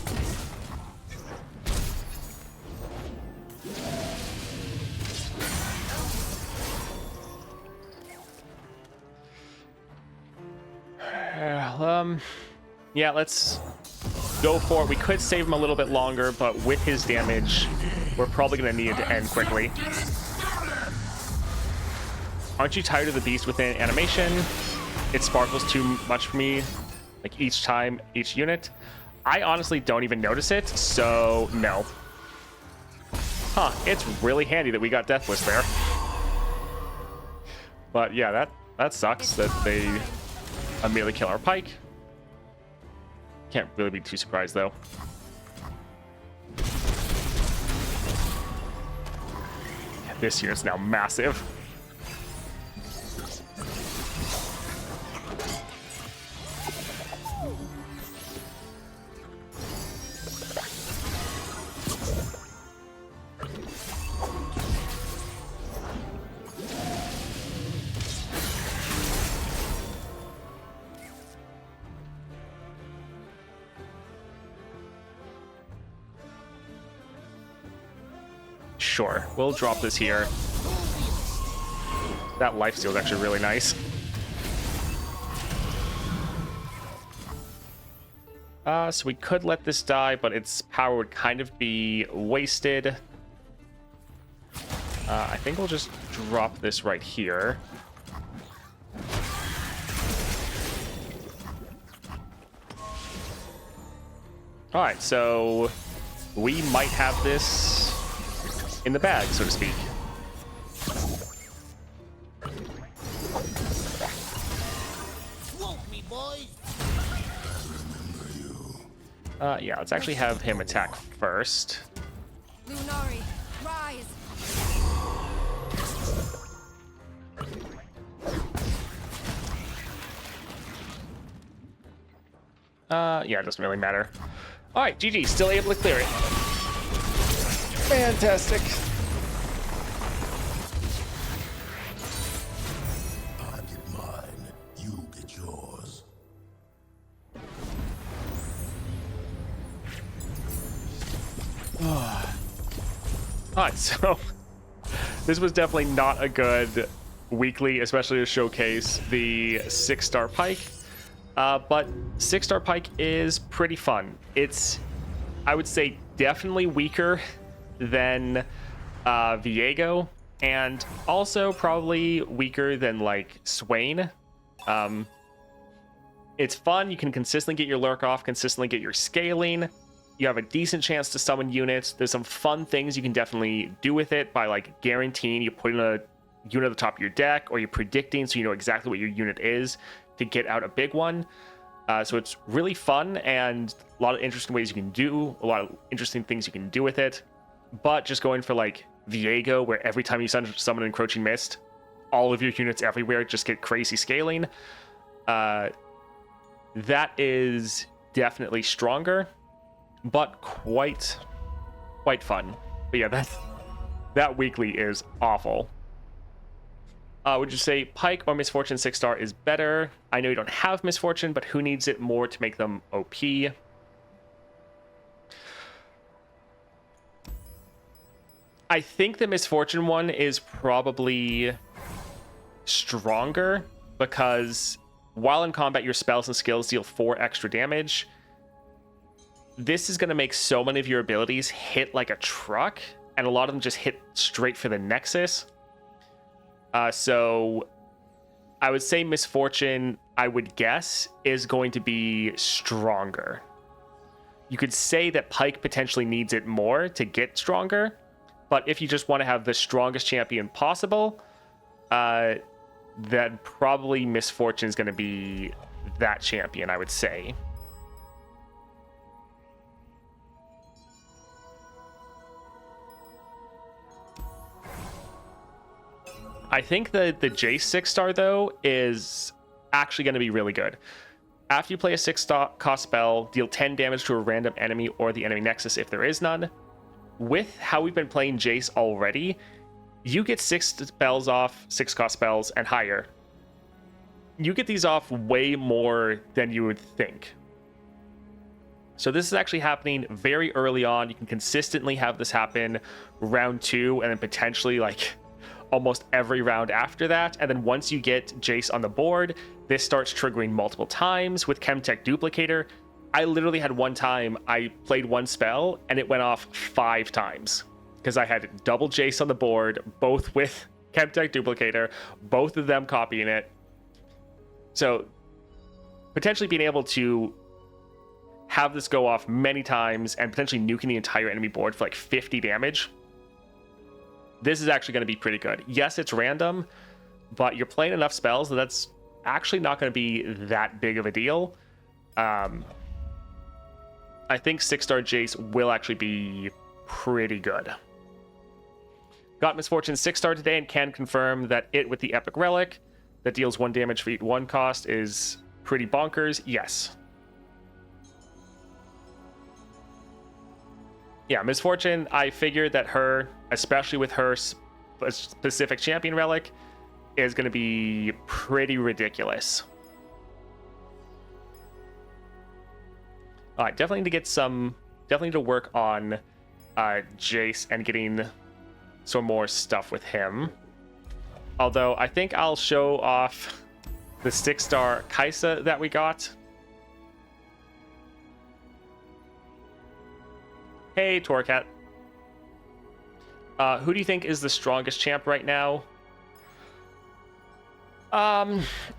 Yeah, let's go for it. We could save him a little bit longer, but with his damage, we're probably going to need it to end quickly. Aren't you tired of the beast within animation? It sparkles too much for me, like each time, each unit. I honestly don't even notice it, so no. Huh, it's really handy that we got Deathless there. But yeah, that sucks that they immediately kill our Pike. Can't really be too surprised though. This unit's now massive. Sure, we'll drop this here. That lifesteal is actually really nice. So we could let this die, but its power would kind of be wasted. I think we'll just drop this right here. All right, so we might have this in the bag, so to speak. Yeah, let's actually have him attack first. Lunari, rise. Yeah, it doesn't really matter. All right, GG, still able to clear it. Fantastic. I get mine, you get yours. Alright, so this was definitely not a good weekly, especially to showcase the 6-star Pike. But 6-star Pike is pretty fun. It's, I would say, definitely weaker than Viego, and also probably weaker than like Swain. It's fun. You can consistently get your lurk off, consistently get your scaling. You have a decent chance to summon units. There's some fun things you can definitely do with it by like guaranteeing you put in a unit at the top of your deck, or you're predicting so you know exactly what your unit is to get out a big one. So it's really fun and a lot of interesting ways you can do, a lot of interesting things you can do with it. But just going for like Viego, where every time you summon an Encroaching Mist, all of your units everywhere just get crazy scaling. That is definitely stronger, but quite fun. But yeah, that weekly is awful. Would you say Pike or Misfortune 6-star is better? I know you don't have Misfortune, but who needs it more to make them OP? I think the Misfortune one is probably stronger because while in combat, your spells and skills deal 4 extra damage. This is going to make so many of your abilities hit like a truck, and a lot of them just hit straight for the Nexus. So I would say Misfortune, I would guess, is going to be stronger. You could say that Pike potentially needs it more to get stronger, but if you just want to have the strongest champion possible, then probably Misfortune is going to be that champion, I would say. I think that the Jayce 6-star, though, is actually going to be really good. After you play a 6-star cost spell, deal 10 damage to a random enemy or the enemy nexus if there is none. With how we've been playing Jayce already, you get 6 spells off, 6 cost spells, and higher. You get these off way more than you would think. So this is actually happening very early on. You can consistently have this happen round 2 and then potentially like almost every round after that. And then once you get Jayce on the board, this starts triggering multiple times with Chemtech Duplicator. I literally had one time I played one spell and it went off 5 times because I had double Jayce on the board, both with Chemtech Duplicator, both of them copying it. So potentially being able to have this go off many times and potentially nuking the entire enemy board for like 50 damage. This is actually going to be pretty good. Yes, it's random, but you're playing enough spells that that's actually not going to be that big of a deal. I think 6-star Jayce will actually be pretty good. Got Misfortune 6-star today and can confirm that it with the Epic Relic that deals 1 damage for each 1 cost is pretty bonkers. Yes. Yeah, Misfortune, I figured that her, especially with her specific champion relic, is going to be pretty ridiculous. All right, definitely need to work on Jayce and getting some more stuff with him. Although I think I'll show off the 6-star Kaisa that we got. Hey, Torcat. Who do you think is the strongest champ right now?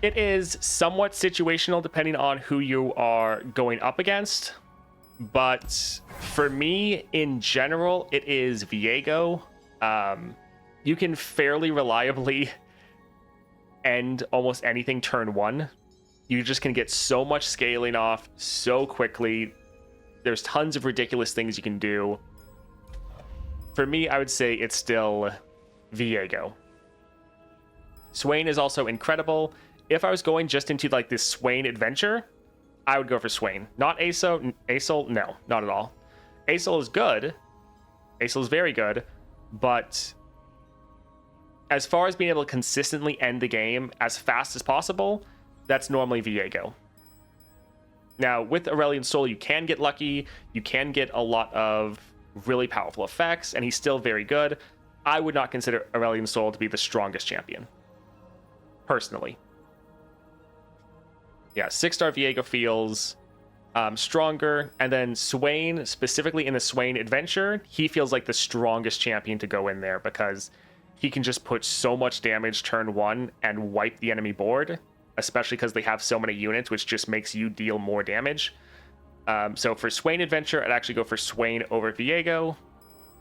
It is somewhat situational depending on who you are going up against. But for me, in general, it is Viego. You can fairly reliably end almost anything turn 1. You just can get so much scaling off so quickly. There's tons of ridiculous things you can do. For me, I would say it's still Viego. Swain is also incredible. If I was going just into like this Swain adventure, I would go for Swain. Not Asil, no, not at all. Asil is good. Asil is very good. But as far as being able to consistently end the game as fast as possible, that's normally Viego. Now, with Aurelion Sol, you can get lucky. You can get a lot of really powerful effects, and he's still very good. I would not consider Aurelion Sol to be the strongest champion, personally. Yeah, 6-star Viego feels stronger, and then Swain, specifically in the Swain adventure, he feels like the strongest champion to go in there because he can just put so much damage turn 1 and wipe the enemy board, especially because they have so many units, which just makes you deal more damage. So for Swain adventure, I'd actually go for Swain over Viego.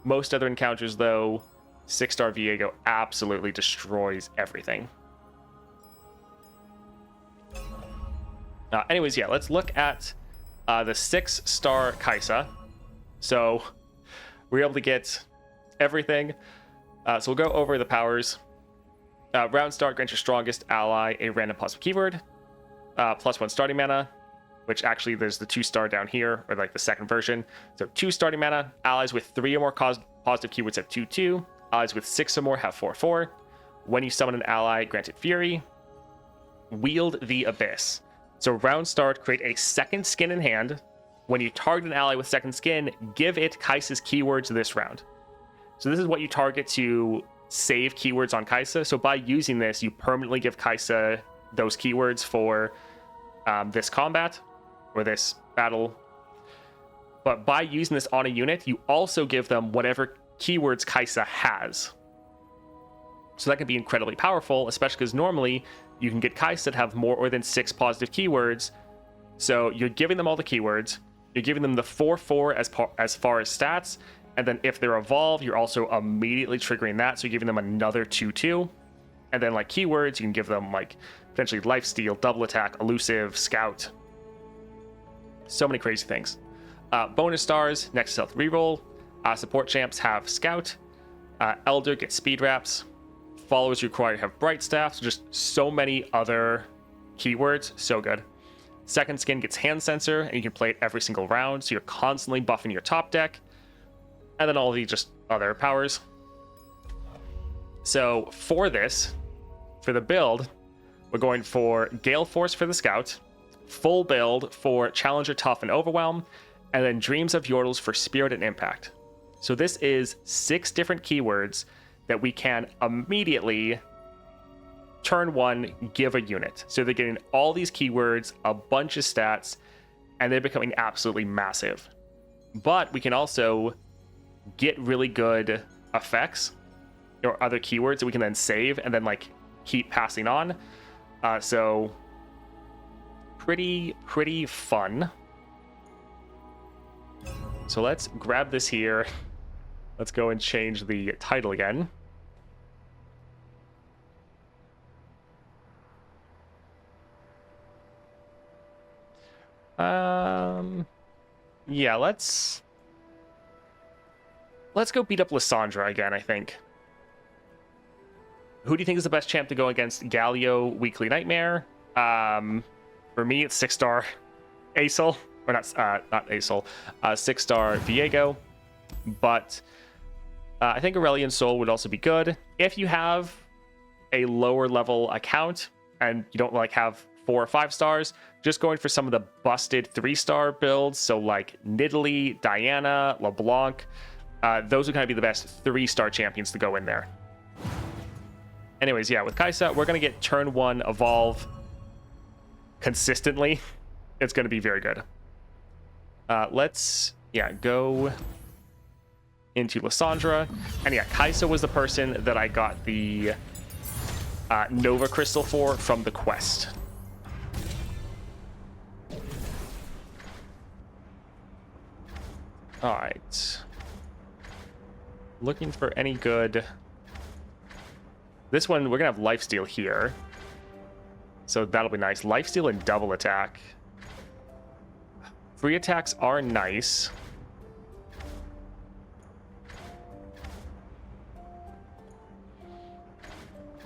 Most other encounters, though, 6-star Viego absolutely destroys everything. Anyways, yeah, let's look at the 6-star Kaisa. So we're able to get everything. So we'll go over the powers. Round start grants your strongest ally a random positive keyword, +1 starting mana, which actually there's the 2-star down here, or like the second version. So 2 starting mana. Allies with 3 or more positive keywords have 2/2. Allies with 6 or more have 4/4. When you summon an ally, grant it Fury. Wield the Abyss. So round start, create a second skin in hand. When you target an ally with second skin, give it Kaisa's keywords this round. So this is what you target to save keywords on Kaisa. So by using this, you permanently give Kaisa those keywords for this combat or this battle. But by using this on a unit, you also give them whatever keywords Kaisa has. So that can be incredibly powerful, especially because normally you can get Kaisa that have more than 6 positive keywords. So you're giving them all the keywords. You're giving them the 4/4 as far as stats. And then if they're evolved, you're also immediately triggering that. So you're giving them another 2/2. And then like keywords, you can give them like potentially lifesteal, double attack, elusive, scout. So many crazy things. Bonus stars, next stealth reroll. Support champs have scout. Elder gets speed wraps. Followers required to have bright staff. So just so many other keywords. So good. Second skin gets hand sensor, and you can play it every single round. So you're constantly buffing your top deck. And then all the just other powers. So for this, for the build, we're going for Gale Force for the Scout, full build for Challenger, Tough, and Overwhelm, and then Dreams of Yordles for Spirit and Impact. So this is 6 different keywords that we can immediately, turn 1, give a unit. So they're getting all these keywords, a bunch of stats, and they're becoming absolutely massive. But we can also get really good effects or other keywords that we can then save and then like keep passing on. So pretty fun. So let's grab this here. Let's go and change the title again. Yeah, let's go beat up Lissandra again, I think. Who do you think is the best champ to go against? Galio, Weekly Nightmare. For me, it's 6-star Asil. Or not Asil. 6-star Viego. But I think Aurelian Soul would also be good. If you have a lower level account and you don't like have 4 or 5 stars, just going for some of the busted 3-star builds. So like Nidalee, Diana, LeBlanc. Those would kind of be the best 3-star champions to go in there. Anyways, yeah, with Kaisa, we're going to get turn 1 evolve consistently. It's going to be very good. Let's, go into Lissandra. And yeah, Kaisa was the person that I got the Nova Crystal for from the quest. All right. Looking for any good... This one, we're going to have Lifesteal here. So that'll be nice. Lifesteal and double attack. Free attacks are nice.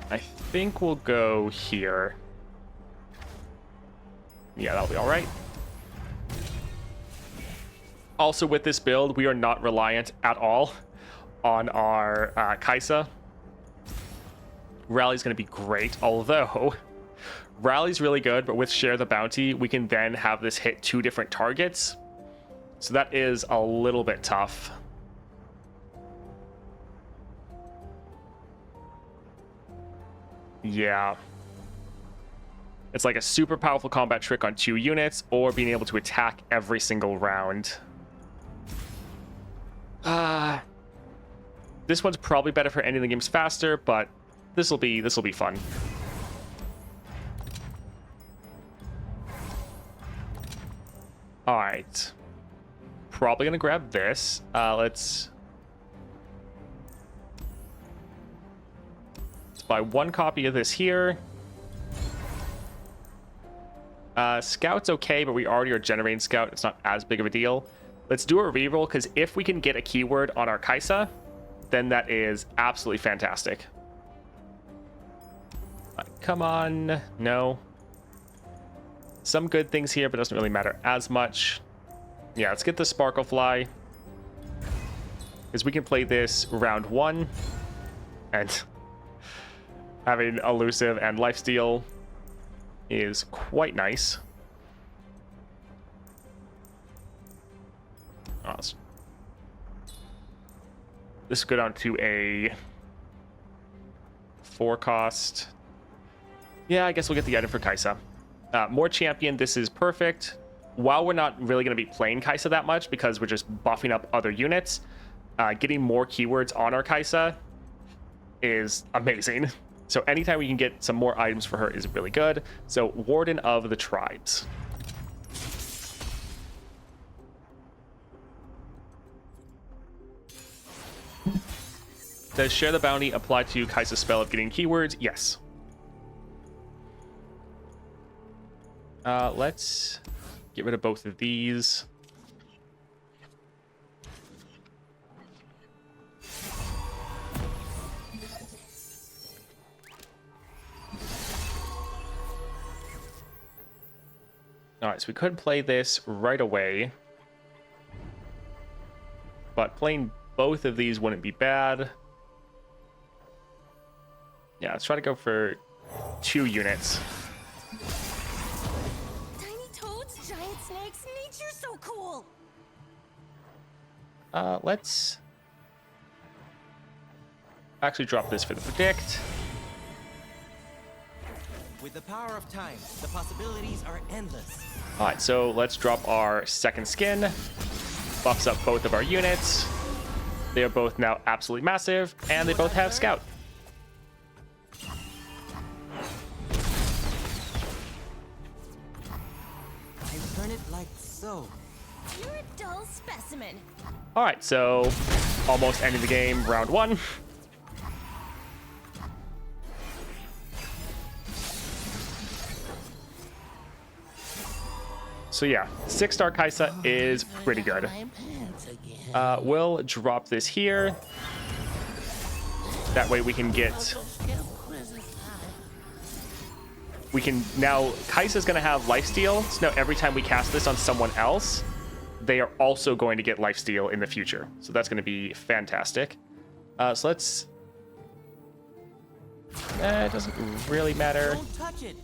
I think we'll go here. Yeah, that'll be all right. Also, with this build, we are not reliant at all on our Kaisa. Rally's going to be great, although Rally's really good, but with Share the Bounty, we can then have this hit 2 different targets. So that is a little bit tough. Yeah. It's like a super powerful combat trick on 2 units, or being able to attack every single round. This one's probably better for ending the games faster, but this will be fun. All right. Probably gonna grab this. Let's buy 1 copy of this here. Scout's okay, but we already are generating Scout. It's not as big of a deal. Let's do a reroll, because if we can get a keyword on our Kaisa, then that is absolutely fantastic. Come on. No. Some good things here, but it doesn't really matter as much. Yeah, let's get the Sparkle Fly, because we can play this round 1, and having Elusive and Lifesteal is quite nice. Awesome. This will go down to a 4 cost. Yeah, I guess we'll get the item for Kaisa. More champion, this is perfect. While we're not really going to be playing Kaisa that much, because we're just buffing up other units, getting more keywords on our Kaisa is amazing. So anytime we can get some more items for her is really good. So Warden of the Tribes. Does Share the Bounty apply to Kaisa's spell of getting keywords? Yes. Let's get rid of both of these. All right, so we could play this right away. But playing both of these wouldn't be bad. Yeah, let's try to go for 2 units. Tiny toads, giant snakes, nature's so cool. Let's actually drop this for the predict. With the power of time, the possibilities are endless. All right, so let's drop our second skin. Buffs up both of our units. They are both now absolutely massive, and they both have scout. I turn it like so. You're a dull specimen. All right, so almost ending the game, round 1. So yeah, 6-star Kaisa is pretty good. We'll drop this here. That way we can get... We can now... Kaisa's going to have lifesteal, so now every time we cast this on someone else, they are also going to get lifesteal in the future. So that's going to be fantastic. So let's... it doesn't really matter. Don't touch it.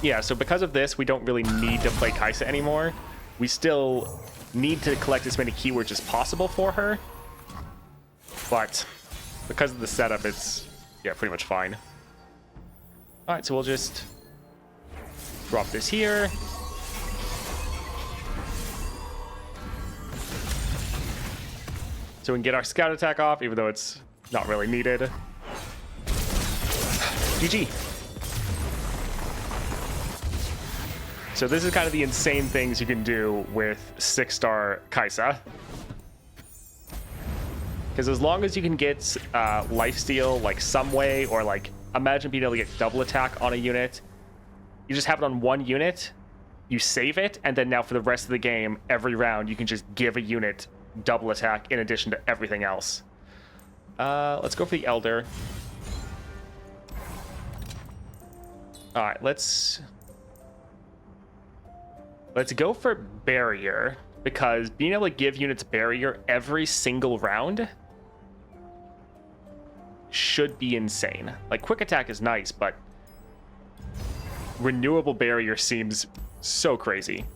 Yeah, so because of this, we don't really need to play Kaisa anymore. We still need to collect as many keywords as possible for her. But because of the setup, it's, yeah, pretty much fine. All right, so we'll just drop this here. So we can get our scout attack off, even though it's not really needed. GG. So this is kind of the insane things you can do with 6-star Kaisa. Because as long as you can get lifesteal like some way, or like imagine being able to get double attack on a unit, you just have it on one unit, you save it, and then now for the rest of the game, every round you can just give a unit double attack in addition to everything else. Let's go for the Elder. All right, let's go for Barrier, because being able to give units Barrier every single round should be insane. Like, Quick Attack is nice, but renewable Barrier seems so crazy.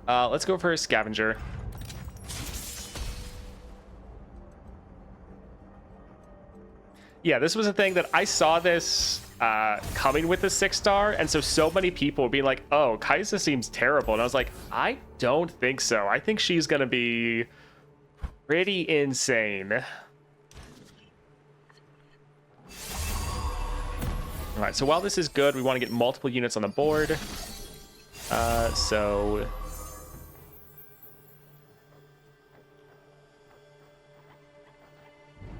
Let's go for a Scavenger. Yeah, this was a thing that I saw this coming with the 6-star, and so many people were being like, oh, Kaisa seems terrible, and I was like, I don't think so. I think she's gonna be pretty insane. All right, so while this is good, we want to get multiple units on the board. So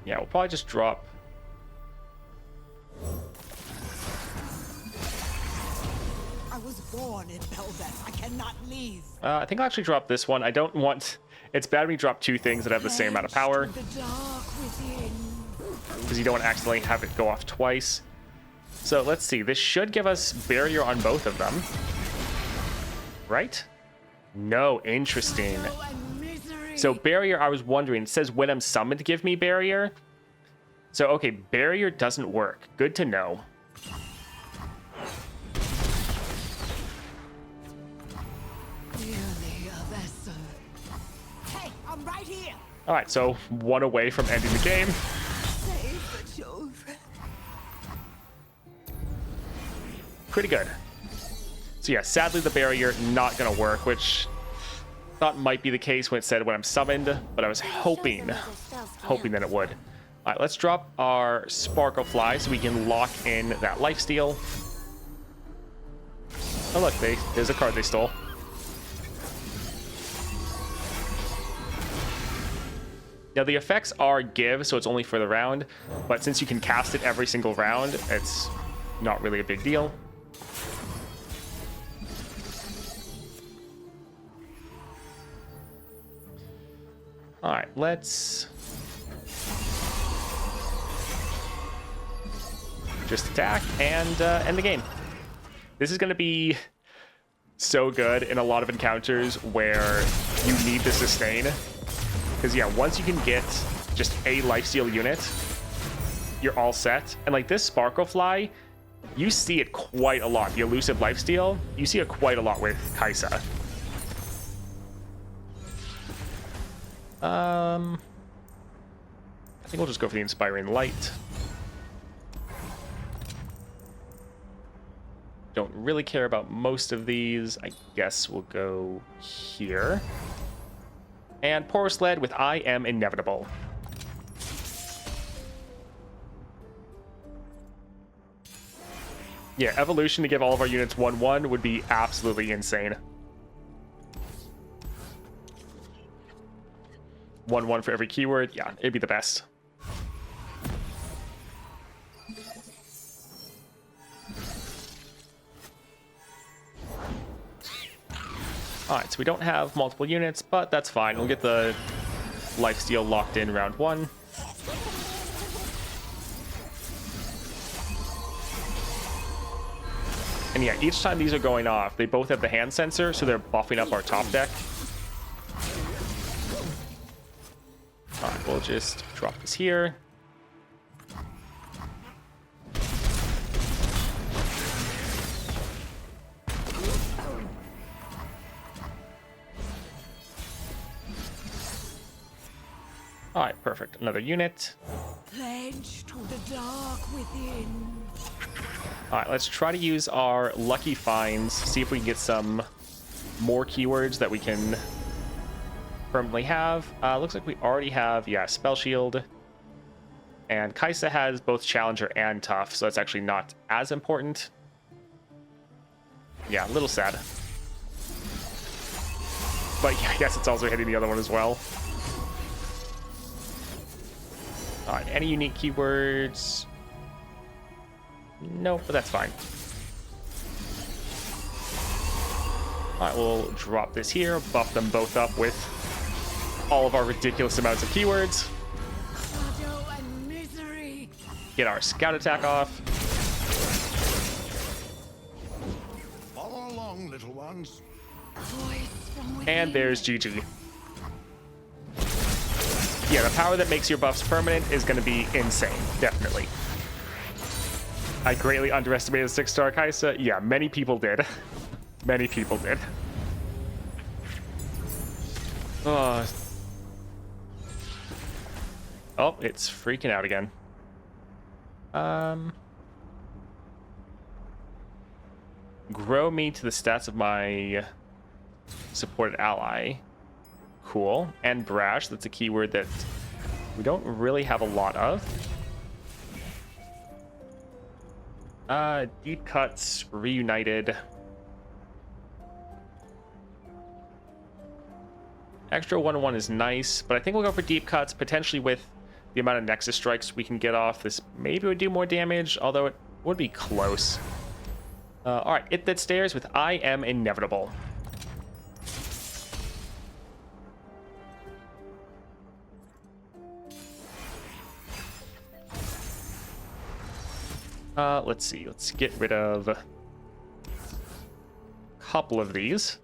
yeah, we'll probably just drop. I was born in Belveth. I cannot leave. I think I'll actually drop this one. I don't want... It's bad when you drop 2 things that have the same amount of power, because you don't want to accidentally have it go off twice. So let's see. This should give us Barrier on both of them. Right? No, interesting. So Barrier, I was wondering, it says when I'm summoned, give me Barrier. So, okay, Barrier doesn't work. Good to know. Hey, I'm right here. All right, so 1 away from ending the game. Save the children. Pretty good. So yeah, sadly the Barrier not gonna work, which thought might be the case when it said when I'm summoned, but I was hoping that it would. All right, let's drop our Sparkle Fly so we can lock in that lifesteal. Oh look, there's a card they stole. Now the effects are give, so it's only for the round, but since you can cast it every single round, it's not really a big deal. All right, let's Just attack and end the game. This is going to be so good in a lot of encounters where you need to sustain. Because, yeah, once you can get just a lifesteal unit, you're all set. And, like, this Sparkle Fly, you see it quite a lot. The elusive lifesteal, you see it quite a lot with Kaisa. I think we'll just go for the Inspiring Light. Don't really care about most of these. I guess we'll go here. And Porous Lead with I Am Inevitable. Yeah, Evolution to give all of our units 1/1 would be absolutely insane. 1/1 for every keyword. Yeah, it'd be the best. Alright, so we don't have multiple units, but that's fine. We'll get the lifesteal locked in round 1. And yeah, each time these are going off, they both have the hand sensor, so they're buffing up our top deck. Alright, we'll just drop this here. Alright, perfect. Another unit. Pledge to the dark within. Alright, let's try to use our lucky finds, see if we can get some more keywords that we can permanently have. Looks like we already have, yeah, Spell Shield. And Kaisa has both Challenger and Tough, so that's actually not as important. Yeah, a little sad. But yeah, I guess it's also hitting the other one as well. Alright, any unique keywords? Nope, but that's fine. Alright, we'll drop this here, buff them both up with all of our ridiculous amounts of keywords. Shadow and misery. Get our scout attack off. Follow along, little ones. Voice from within. And there's GG. Yeah, the power that makes your buffs permanent is going to be insane, definitely. I greatly underestimated 6-star Kaisa. Yeah, many people did. Many people did. Oh, it's freaking out again. Grow me to the stats of my supported ally. Cool. And brash, that's a keyword that we don't really have a lot of. Deep Cuts, Reunited. Extra 1/1 is nice, but I think we'll go for Deep Cuts, potentially with the amount of Nexus Strikes we can get off. This maybe would do more damage, although it would be close. Alright, It That Stares with I Am Inevitable. Let's see. Let's get rid of a couple of these.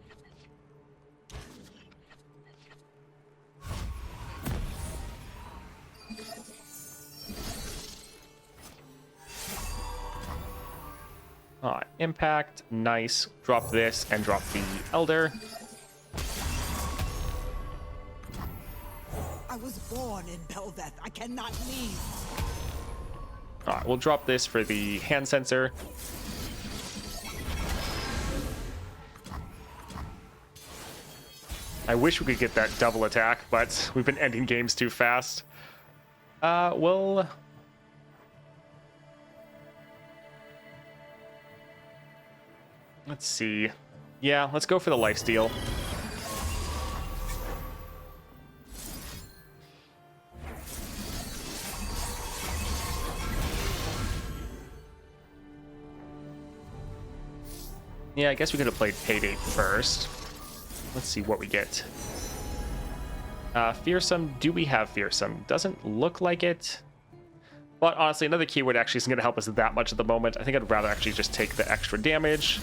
Alright, impact, nice. Drop this and drop the Elder. I was born in Belveth. I cannot leave. Alright, we'll drop this for the hand sensor. I wish we could get that double attack, but we've been ending games too fast. We'll... Let's see. Yeah, let's go for the lifesteal. Yeah, I guess we could have played Payday first. Let's see what we get. Fearsome. Do we have Fearsome? Doesn't look like it. But honestly, another keyword actually isn't going to help us that much at the moment. I think I'd rather actually just take the extra damage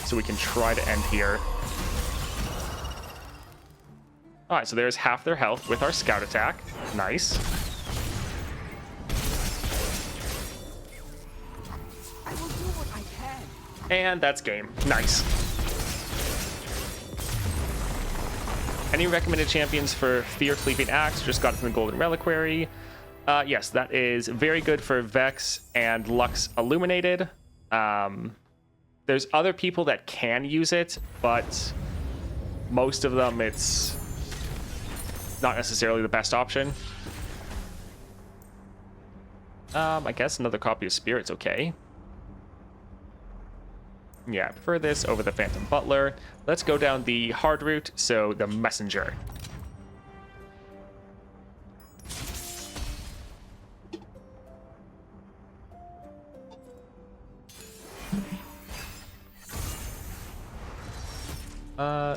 so we can try to end here. All right, so there's half their health with our scout attack. Nice. I will do what I can. And that's game. Nice. Any recommended champions for Fear Cleaving Axe? Just got it from the Golden Reliquary. Yes, that is very good for Vex and Lux Illuminated. There's other people that can use it, but most of them it's not necessarily the best option. I guess another copy of Spirit's okay. Yeah, I prefer this over the Phantom Butler. Let's go down the hard route, so the Messenger.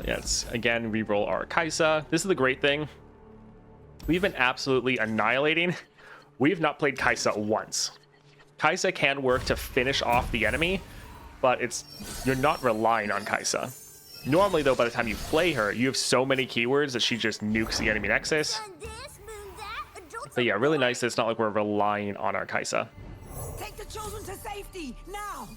Yes, again, reroll our Kaisa. This is the great thing. We've been absolutely annihilating. We've not played Kaisa once. Kaisa can work to finish off the enemy, but you're not relying on Kaisa. Normally, though, by the time you play her, you have so many keywords that she just nukes the enemy nexus. But yeah, really nice that it's not like we're relying on our Kaisa. Take the children to safety now.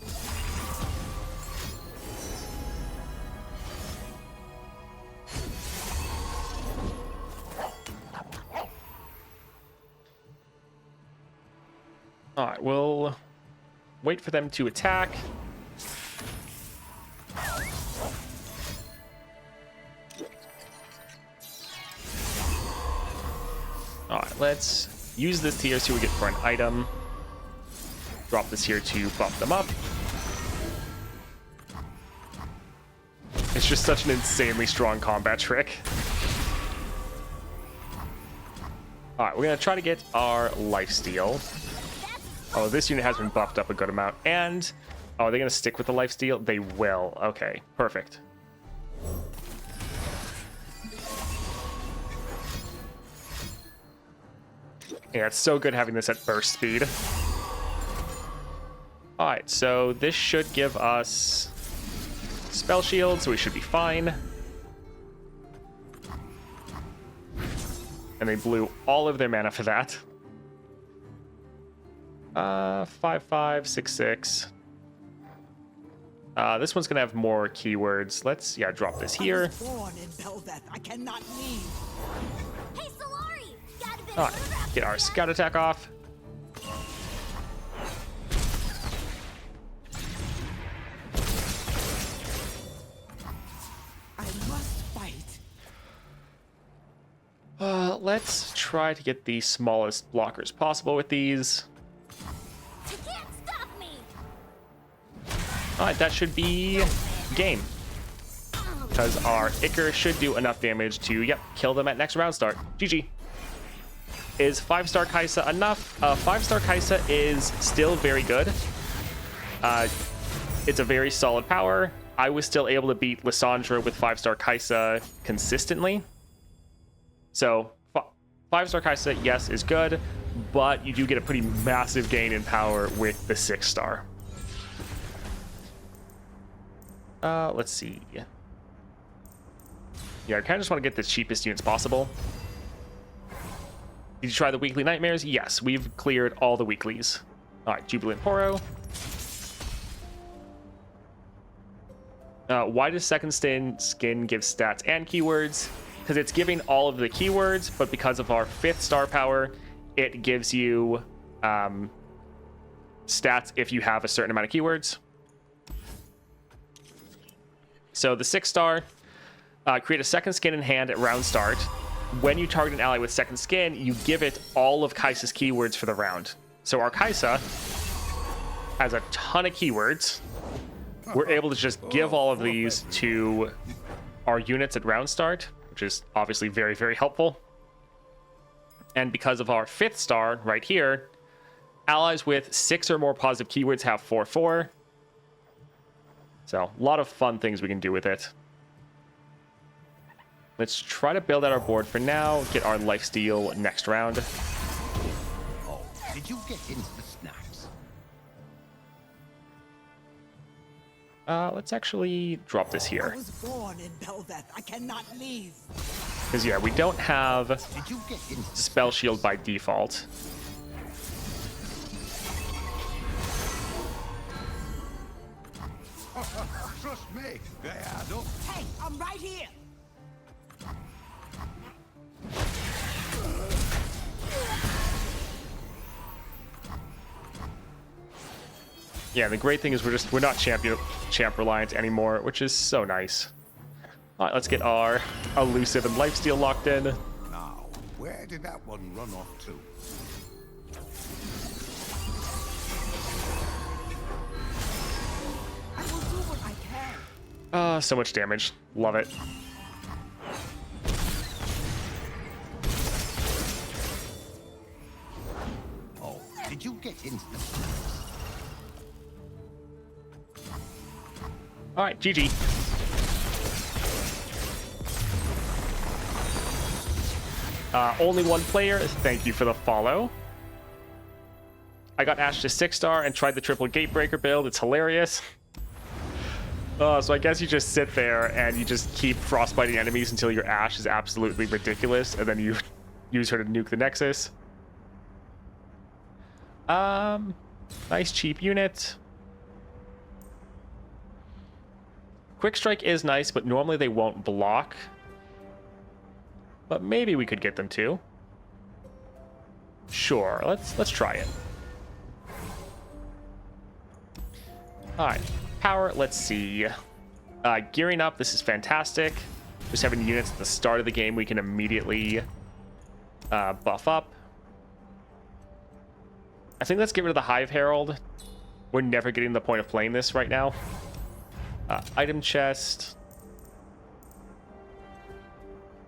All right, we'll wait for them to attack. All right, let's use this here so we get for an item. Drop this here to bump them up. It's just such an insanely strong combat trick. All right, we're gonna try to get our lifesteal. Oh, this unit has been buffed up a good amount. And, oh, are they going to stick with the lifesteal? They will. Okay, perfect. Yeah, it's so good having this at burst speed. All right, so this should give us spell shield, so we should be fine. And they blew all of their mana for that. 5/5, 6/6. This one's gonna have more keywords. Let's drop this here. I was born in Belveth. I cannot leave. Hey, Solari! Got a bit All of right, overlap get our scout attack off. I must fight. Let's try to get the smallest blockers possible with these. You can't stop me! All right, that should be game. Because our Icar should do enough damage to, kill them at next round start. GG. Is 5-star Kaisa enough? 5-star Kaisa is still very good. It's a very solid power. I was still able to beat Lissandra with 5-star Kaisa consistently. So 5-star Kaisa, yes, is good, but you do get a pretty massive gain in power with the 6-star. Let's see. Yeah, I kind of just want to get the cheapest units possible. Did you try the weekly nightmares? Yes, we've cleared all the weeklies. All right, Jubilant Poro. Why does second skin give stats and keywords? Because it's giving all of the keywords, but because of our 5th star power, it gives you stats if you have a certain amount of keywords. So the 6-star, create a second skin in hand at round start. When you target an ally with second skin, you give it all of Kaisa's keywords for the round. So our Kaisa has a ton of keywords. We're able to just give all of these to our units at round start, which is obviously very, very helpful. And because of our 5th star right here, allies with 6 or more positive keywords have 4/4. So a lot of fun things we can do with it. Let's try to build out our board for now, get our lifesteal next round. Oh, did Did you get into the snacks? Let's actually drop this I here. was born in Belveth. I cannot leave. Because, yeah, we don't have Did you get into the Spell Shield by default. Trust me, they add up. Hey, I'm right here. Yeah, the great thing is we're not champ reliant anymore, which is so nice. All right, let's get our elusive and lifesteal locked in. Now, where did that one run off to? I will do what I can. So much damage. Love it. Oh, did you get into the snacks? All right, GG. Only one player. Thank you for the follow. I got Ashe to 6-star and tried the triple Gatebreaker build. It's hilarious. So I guess you just sit there and you just keep frostbiting enemies until your Ashe is absolutely ridiculous, and then you use her to nuke the Nexus. Nice cheap unit. Quick Strike is nice, but normally they won't block. But maybe we could get them to. Sure, let's try it. All right, power, let's see. Gearing up, this is fantastic. Just having units at the start of the game we can immediately buff up. I think let's get rid of the Hive Herald. We're never getting to the point of playing this right now. Item chest.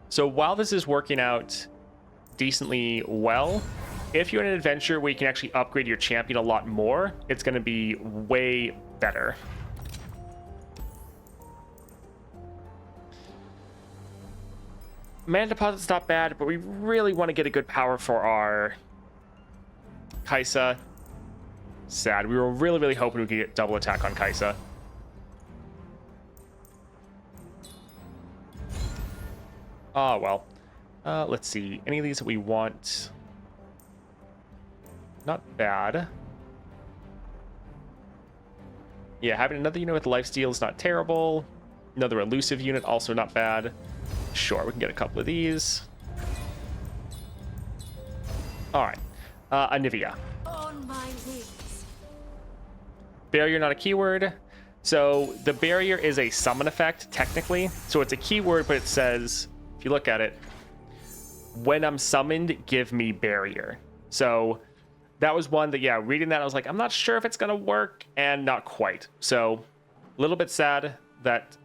So while this is working out decently well, if you're in an adventure where you can actually upgrade your champion a lot more, it's going to be way better. Mana deposit's not bad, but we really want to get a good power for our Kaisa. Sad. We were really hoping we could get double attack on Kaisa. Oh, well. Let's see. Any of these that we want? Not bad. Yeah, having another unit with lifesteal is not terrible. Another elusive unit, also not bad. Sure, we can get a couple of these. All right. Anivia. On my wings. Barrier, not a keyword. So the barrier is a summon effect, technically. So it's a keyword, but it says, if you look at it, when I'm summoned, give me barrier. So that was one that, yeah, reading that, I was like, I'm not sure if it's going to work, and not quite. So a little bit sad that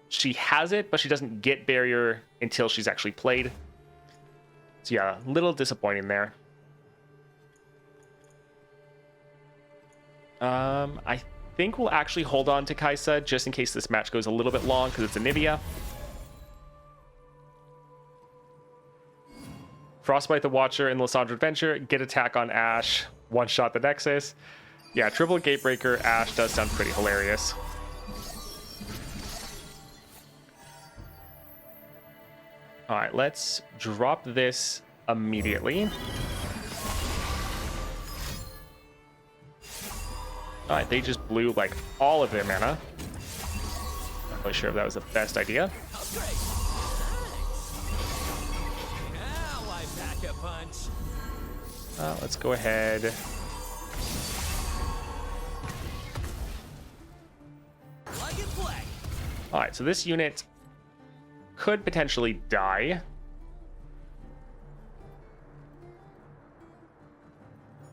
she has it, but she doesn't get barrier until she's actually played. So yeah, a little disappointing there. I think we'll actually hold on to Kaisa just in case this match goes a little bit long because it's Anivia. Frostbite the Watcher in the Lissandra Adventure. Get attack on Ashe. One-shot the Nexus. Yeah, triple Gatebreaker Ashe does sound pretty hilarious. All right, let's drop this immediately. All right, they just blew like all of their mana. Not really sure if that was the best idea. Oh, great. Nice. Now I pack a punch. Let's go ahead. Plug and play. All right, so this unit could potentially die.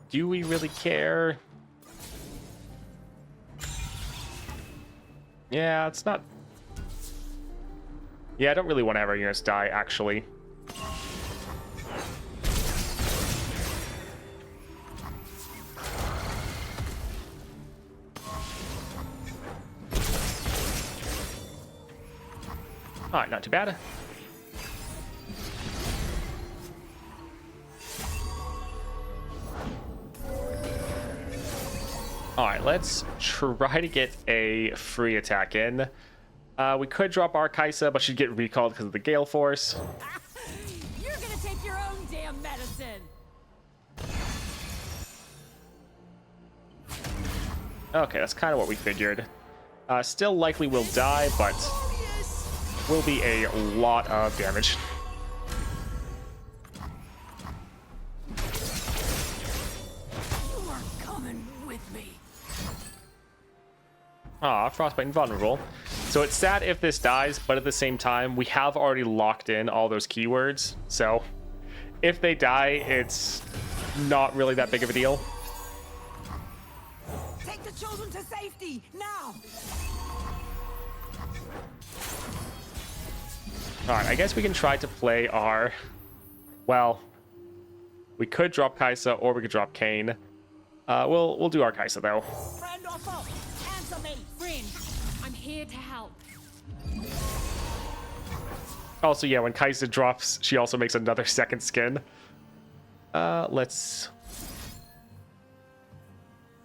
Do we really care? Yeah, it's not... Yeah, I don't really want to have our units die, actually. Alright, not too bad. All right, let's try to get a free attack in. We could drop our Kaisa, but she'd get recalled because of the Gale Force. You're gonna take your own damn medicine. Okay, that's kind of what we figured. Still likely will die, but will be a lot of damage. You are coming with me. Ah, Frostbite invulnerable. So it's sad if this dies, but at the same time, we have already locked in all those keywords. So if they die, it's not really that big of a deal. Take the children to safety now. All right, I guess we can try to play our... Well, we could drop Kaisa or we could drop Kane. We'll do our Kaisa, though. Friend or foe, answer me. Friend, I'm here to help. Also, yeah, when Kaisa drops, she also makes another second skin. Let's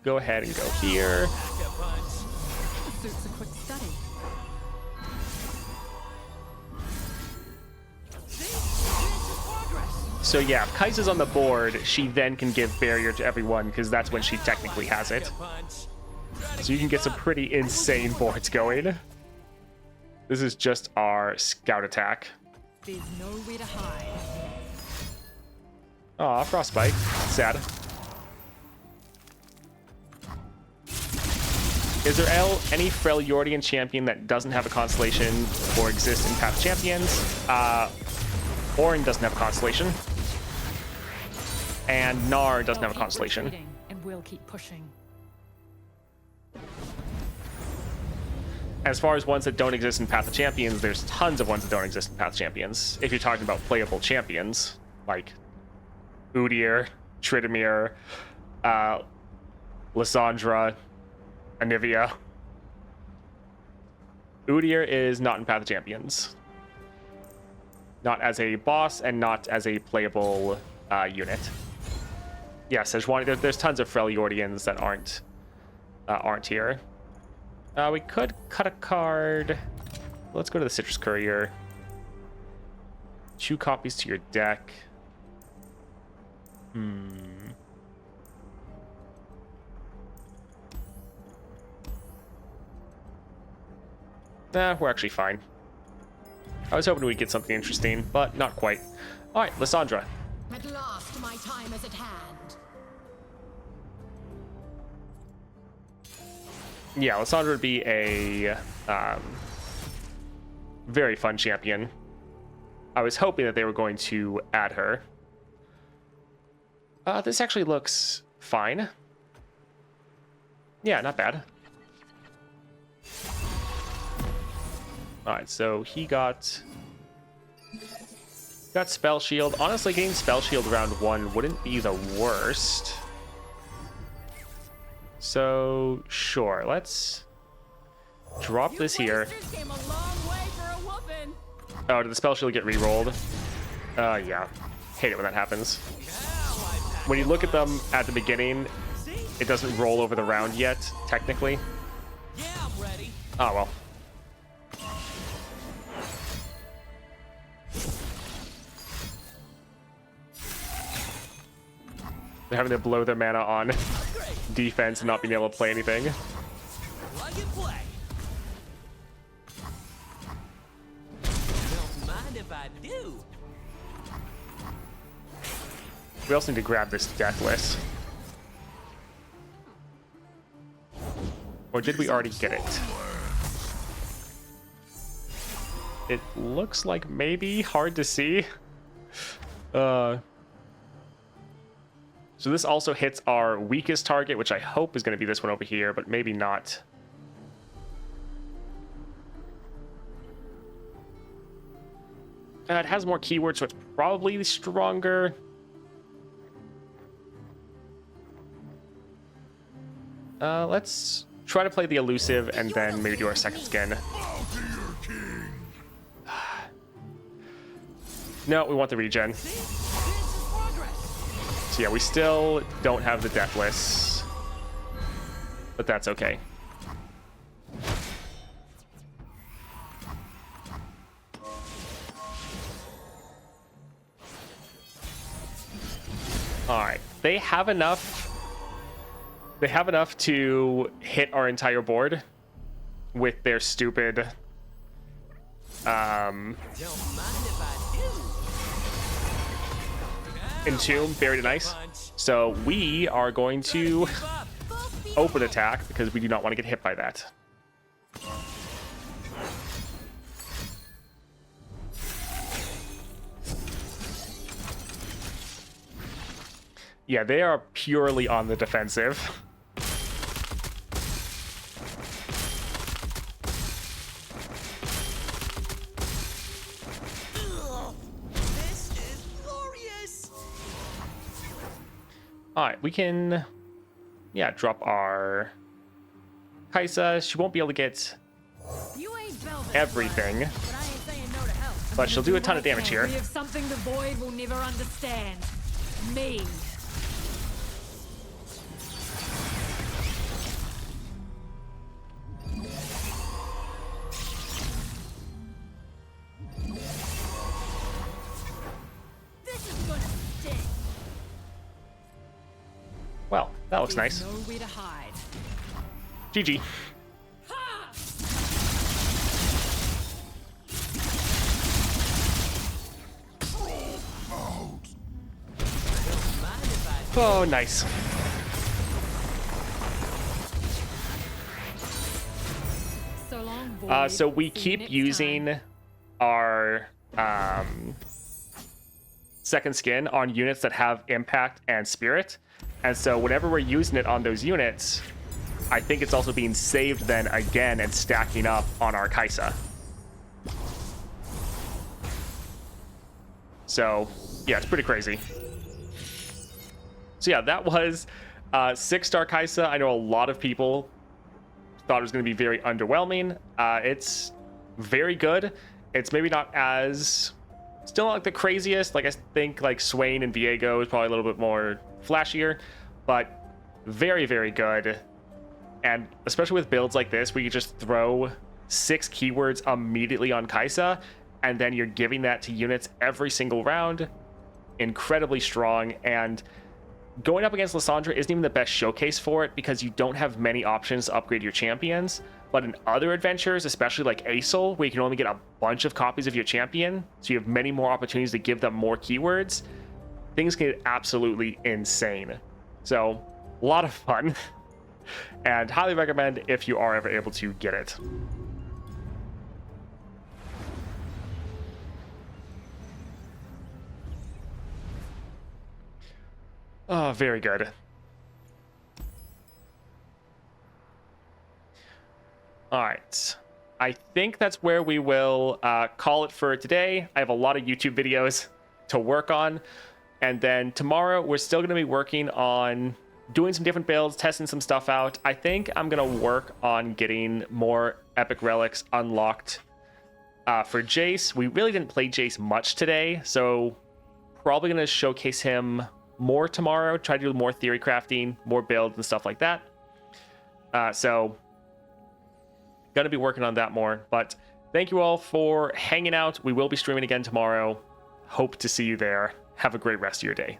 go ahead and go here. Suits a quick study. So yeah, if Kaisa's on the board, she then can give barrier to everyone because that's when she technically has it. So you can get some pretty insane boards going. This is just our scout attack. There's nowhere to hide. Aw, Frostbite. Sad. Is there any Freljordian champion that doesn't have a constellation or exists in Path of Champions? Orin doesn't have a constellation. And Gnar doesn't have a constellation. And we'll keep pushing. As far as ones that don't exist in Path of Champions, there's tons of ones that don't exist in Path of Champions. If you're talking about playable champions, like Udyr, Tryndamere, Lissandra, Anivia. Udyr is not in Path of Champions. Not as a boss and not as a playable unit. Yes, there's tons of Freljordians that aren't here. We could cut a card. Let's go to the Citrus Courier. 2 copies to your deck. Nah, we're actually fine. I was hoping we'd get something interesting, but not quite. All right, Lissandra. At last, my time is at hand. Yeah, Lissandra would be a very fun champion. I was hoping that they were going to add her. This actually looks fine. Yeah, not bad. All right, so he got Spell Shield. Honestly, getting Spell Shield round 1 wouldn't be the worst. So, sure, let's drop this here. Oh, did the Spell Shield get re-rolled? Yeah. Hate it when that happens. When you look at them at the beginning, it doesn't roll over the round yet, technically. Yeah, I'm ready. Oh, well. They're having to blow their mana on defense and not being able to play anything. Plug and play. Don't mind if I do. We also need to grab this Deathless. Or did we already get it? It looks like maybe, hard to see. So this also hits our weakest target, which I hope is going to be this one over here, but maybe not. It has more keywords, so it's probably stronger. Let's try to play the elusive and then maybe do our second skin. No, we want the regen. So yeah, we still don't have the Deathless. but that's okay. All right, they have enough. They have enough to hit our entire board with their stupid Entomb, Buried in Ice. So we are going to open attack because we do not want to get hit by that. Yeah, they are purely on the defensive. This is glorious. All right, we can, yeah, drop our Kaisa. She won't be able to get You ain't velvet, everything, but I ain't saying no to help. but she'll do a ton of damage here. We have something the void will never understand. Me. This is gonna sting. Well, that looks nice. Nowhere to hide. GG. Oh, nice. So long, void. So we See you keep next using time. our second skin on units that have impact and spirit. And so whenever we're using it on those units, I think it's also being saved then again and stacking up on our Kaisa. So yeah, it's pretty crazy. So yeah, that was 6-star Kaisa. I know a lot of people thought it was going to be very underwhelming. It's very good. It's maybe not as, still not like the craziest. Like I think like Swain and Viego is probably a little bit more flashier, but very, very good. And especially with builds like this, where you just throw 6 keywords immediately on Kaisa, and then you're giving that to units every single round. Incredibly strong, and going up against Lissandra isn't even the best showcase for it because you don't have many options to upgrade your champions. But in other adventures, especially like Asil, where you can only get a bunch of copies of your champion, so you have many more opportunities to give them more keywords, things get absolutely insane. So, a lot of fun, and highly recommend if you are ever able to get it. Oh, very good. All right. I think that's where we will call it for today. I have a lot of YouTube videos to work on. And then tomorrow, we're still going to be working on doing some different builds, testing some stuff out. I think I'm going to work on getting more epic relics unlocked for Jayce. We really didn't play Jayce much today, so probably going to showcase him more tomorrow, try to do more theory crafting, more builds and stuff like that. So gonna be working on that more, but thank you all for hanging out. We will be streaming again tomorrow. Hope to see you there. Have a great rest of your day.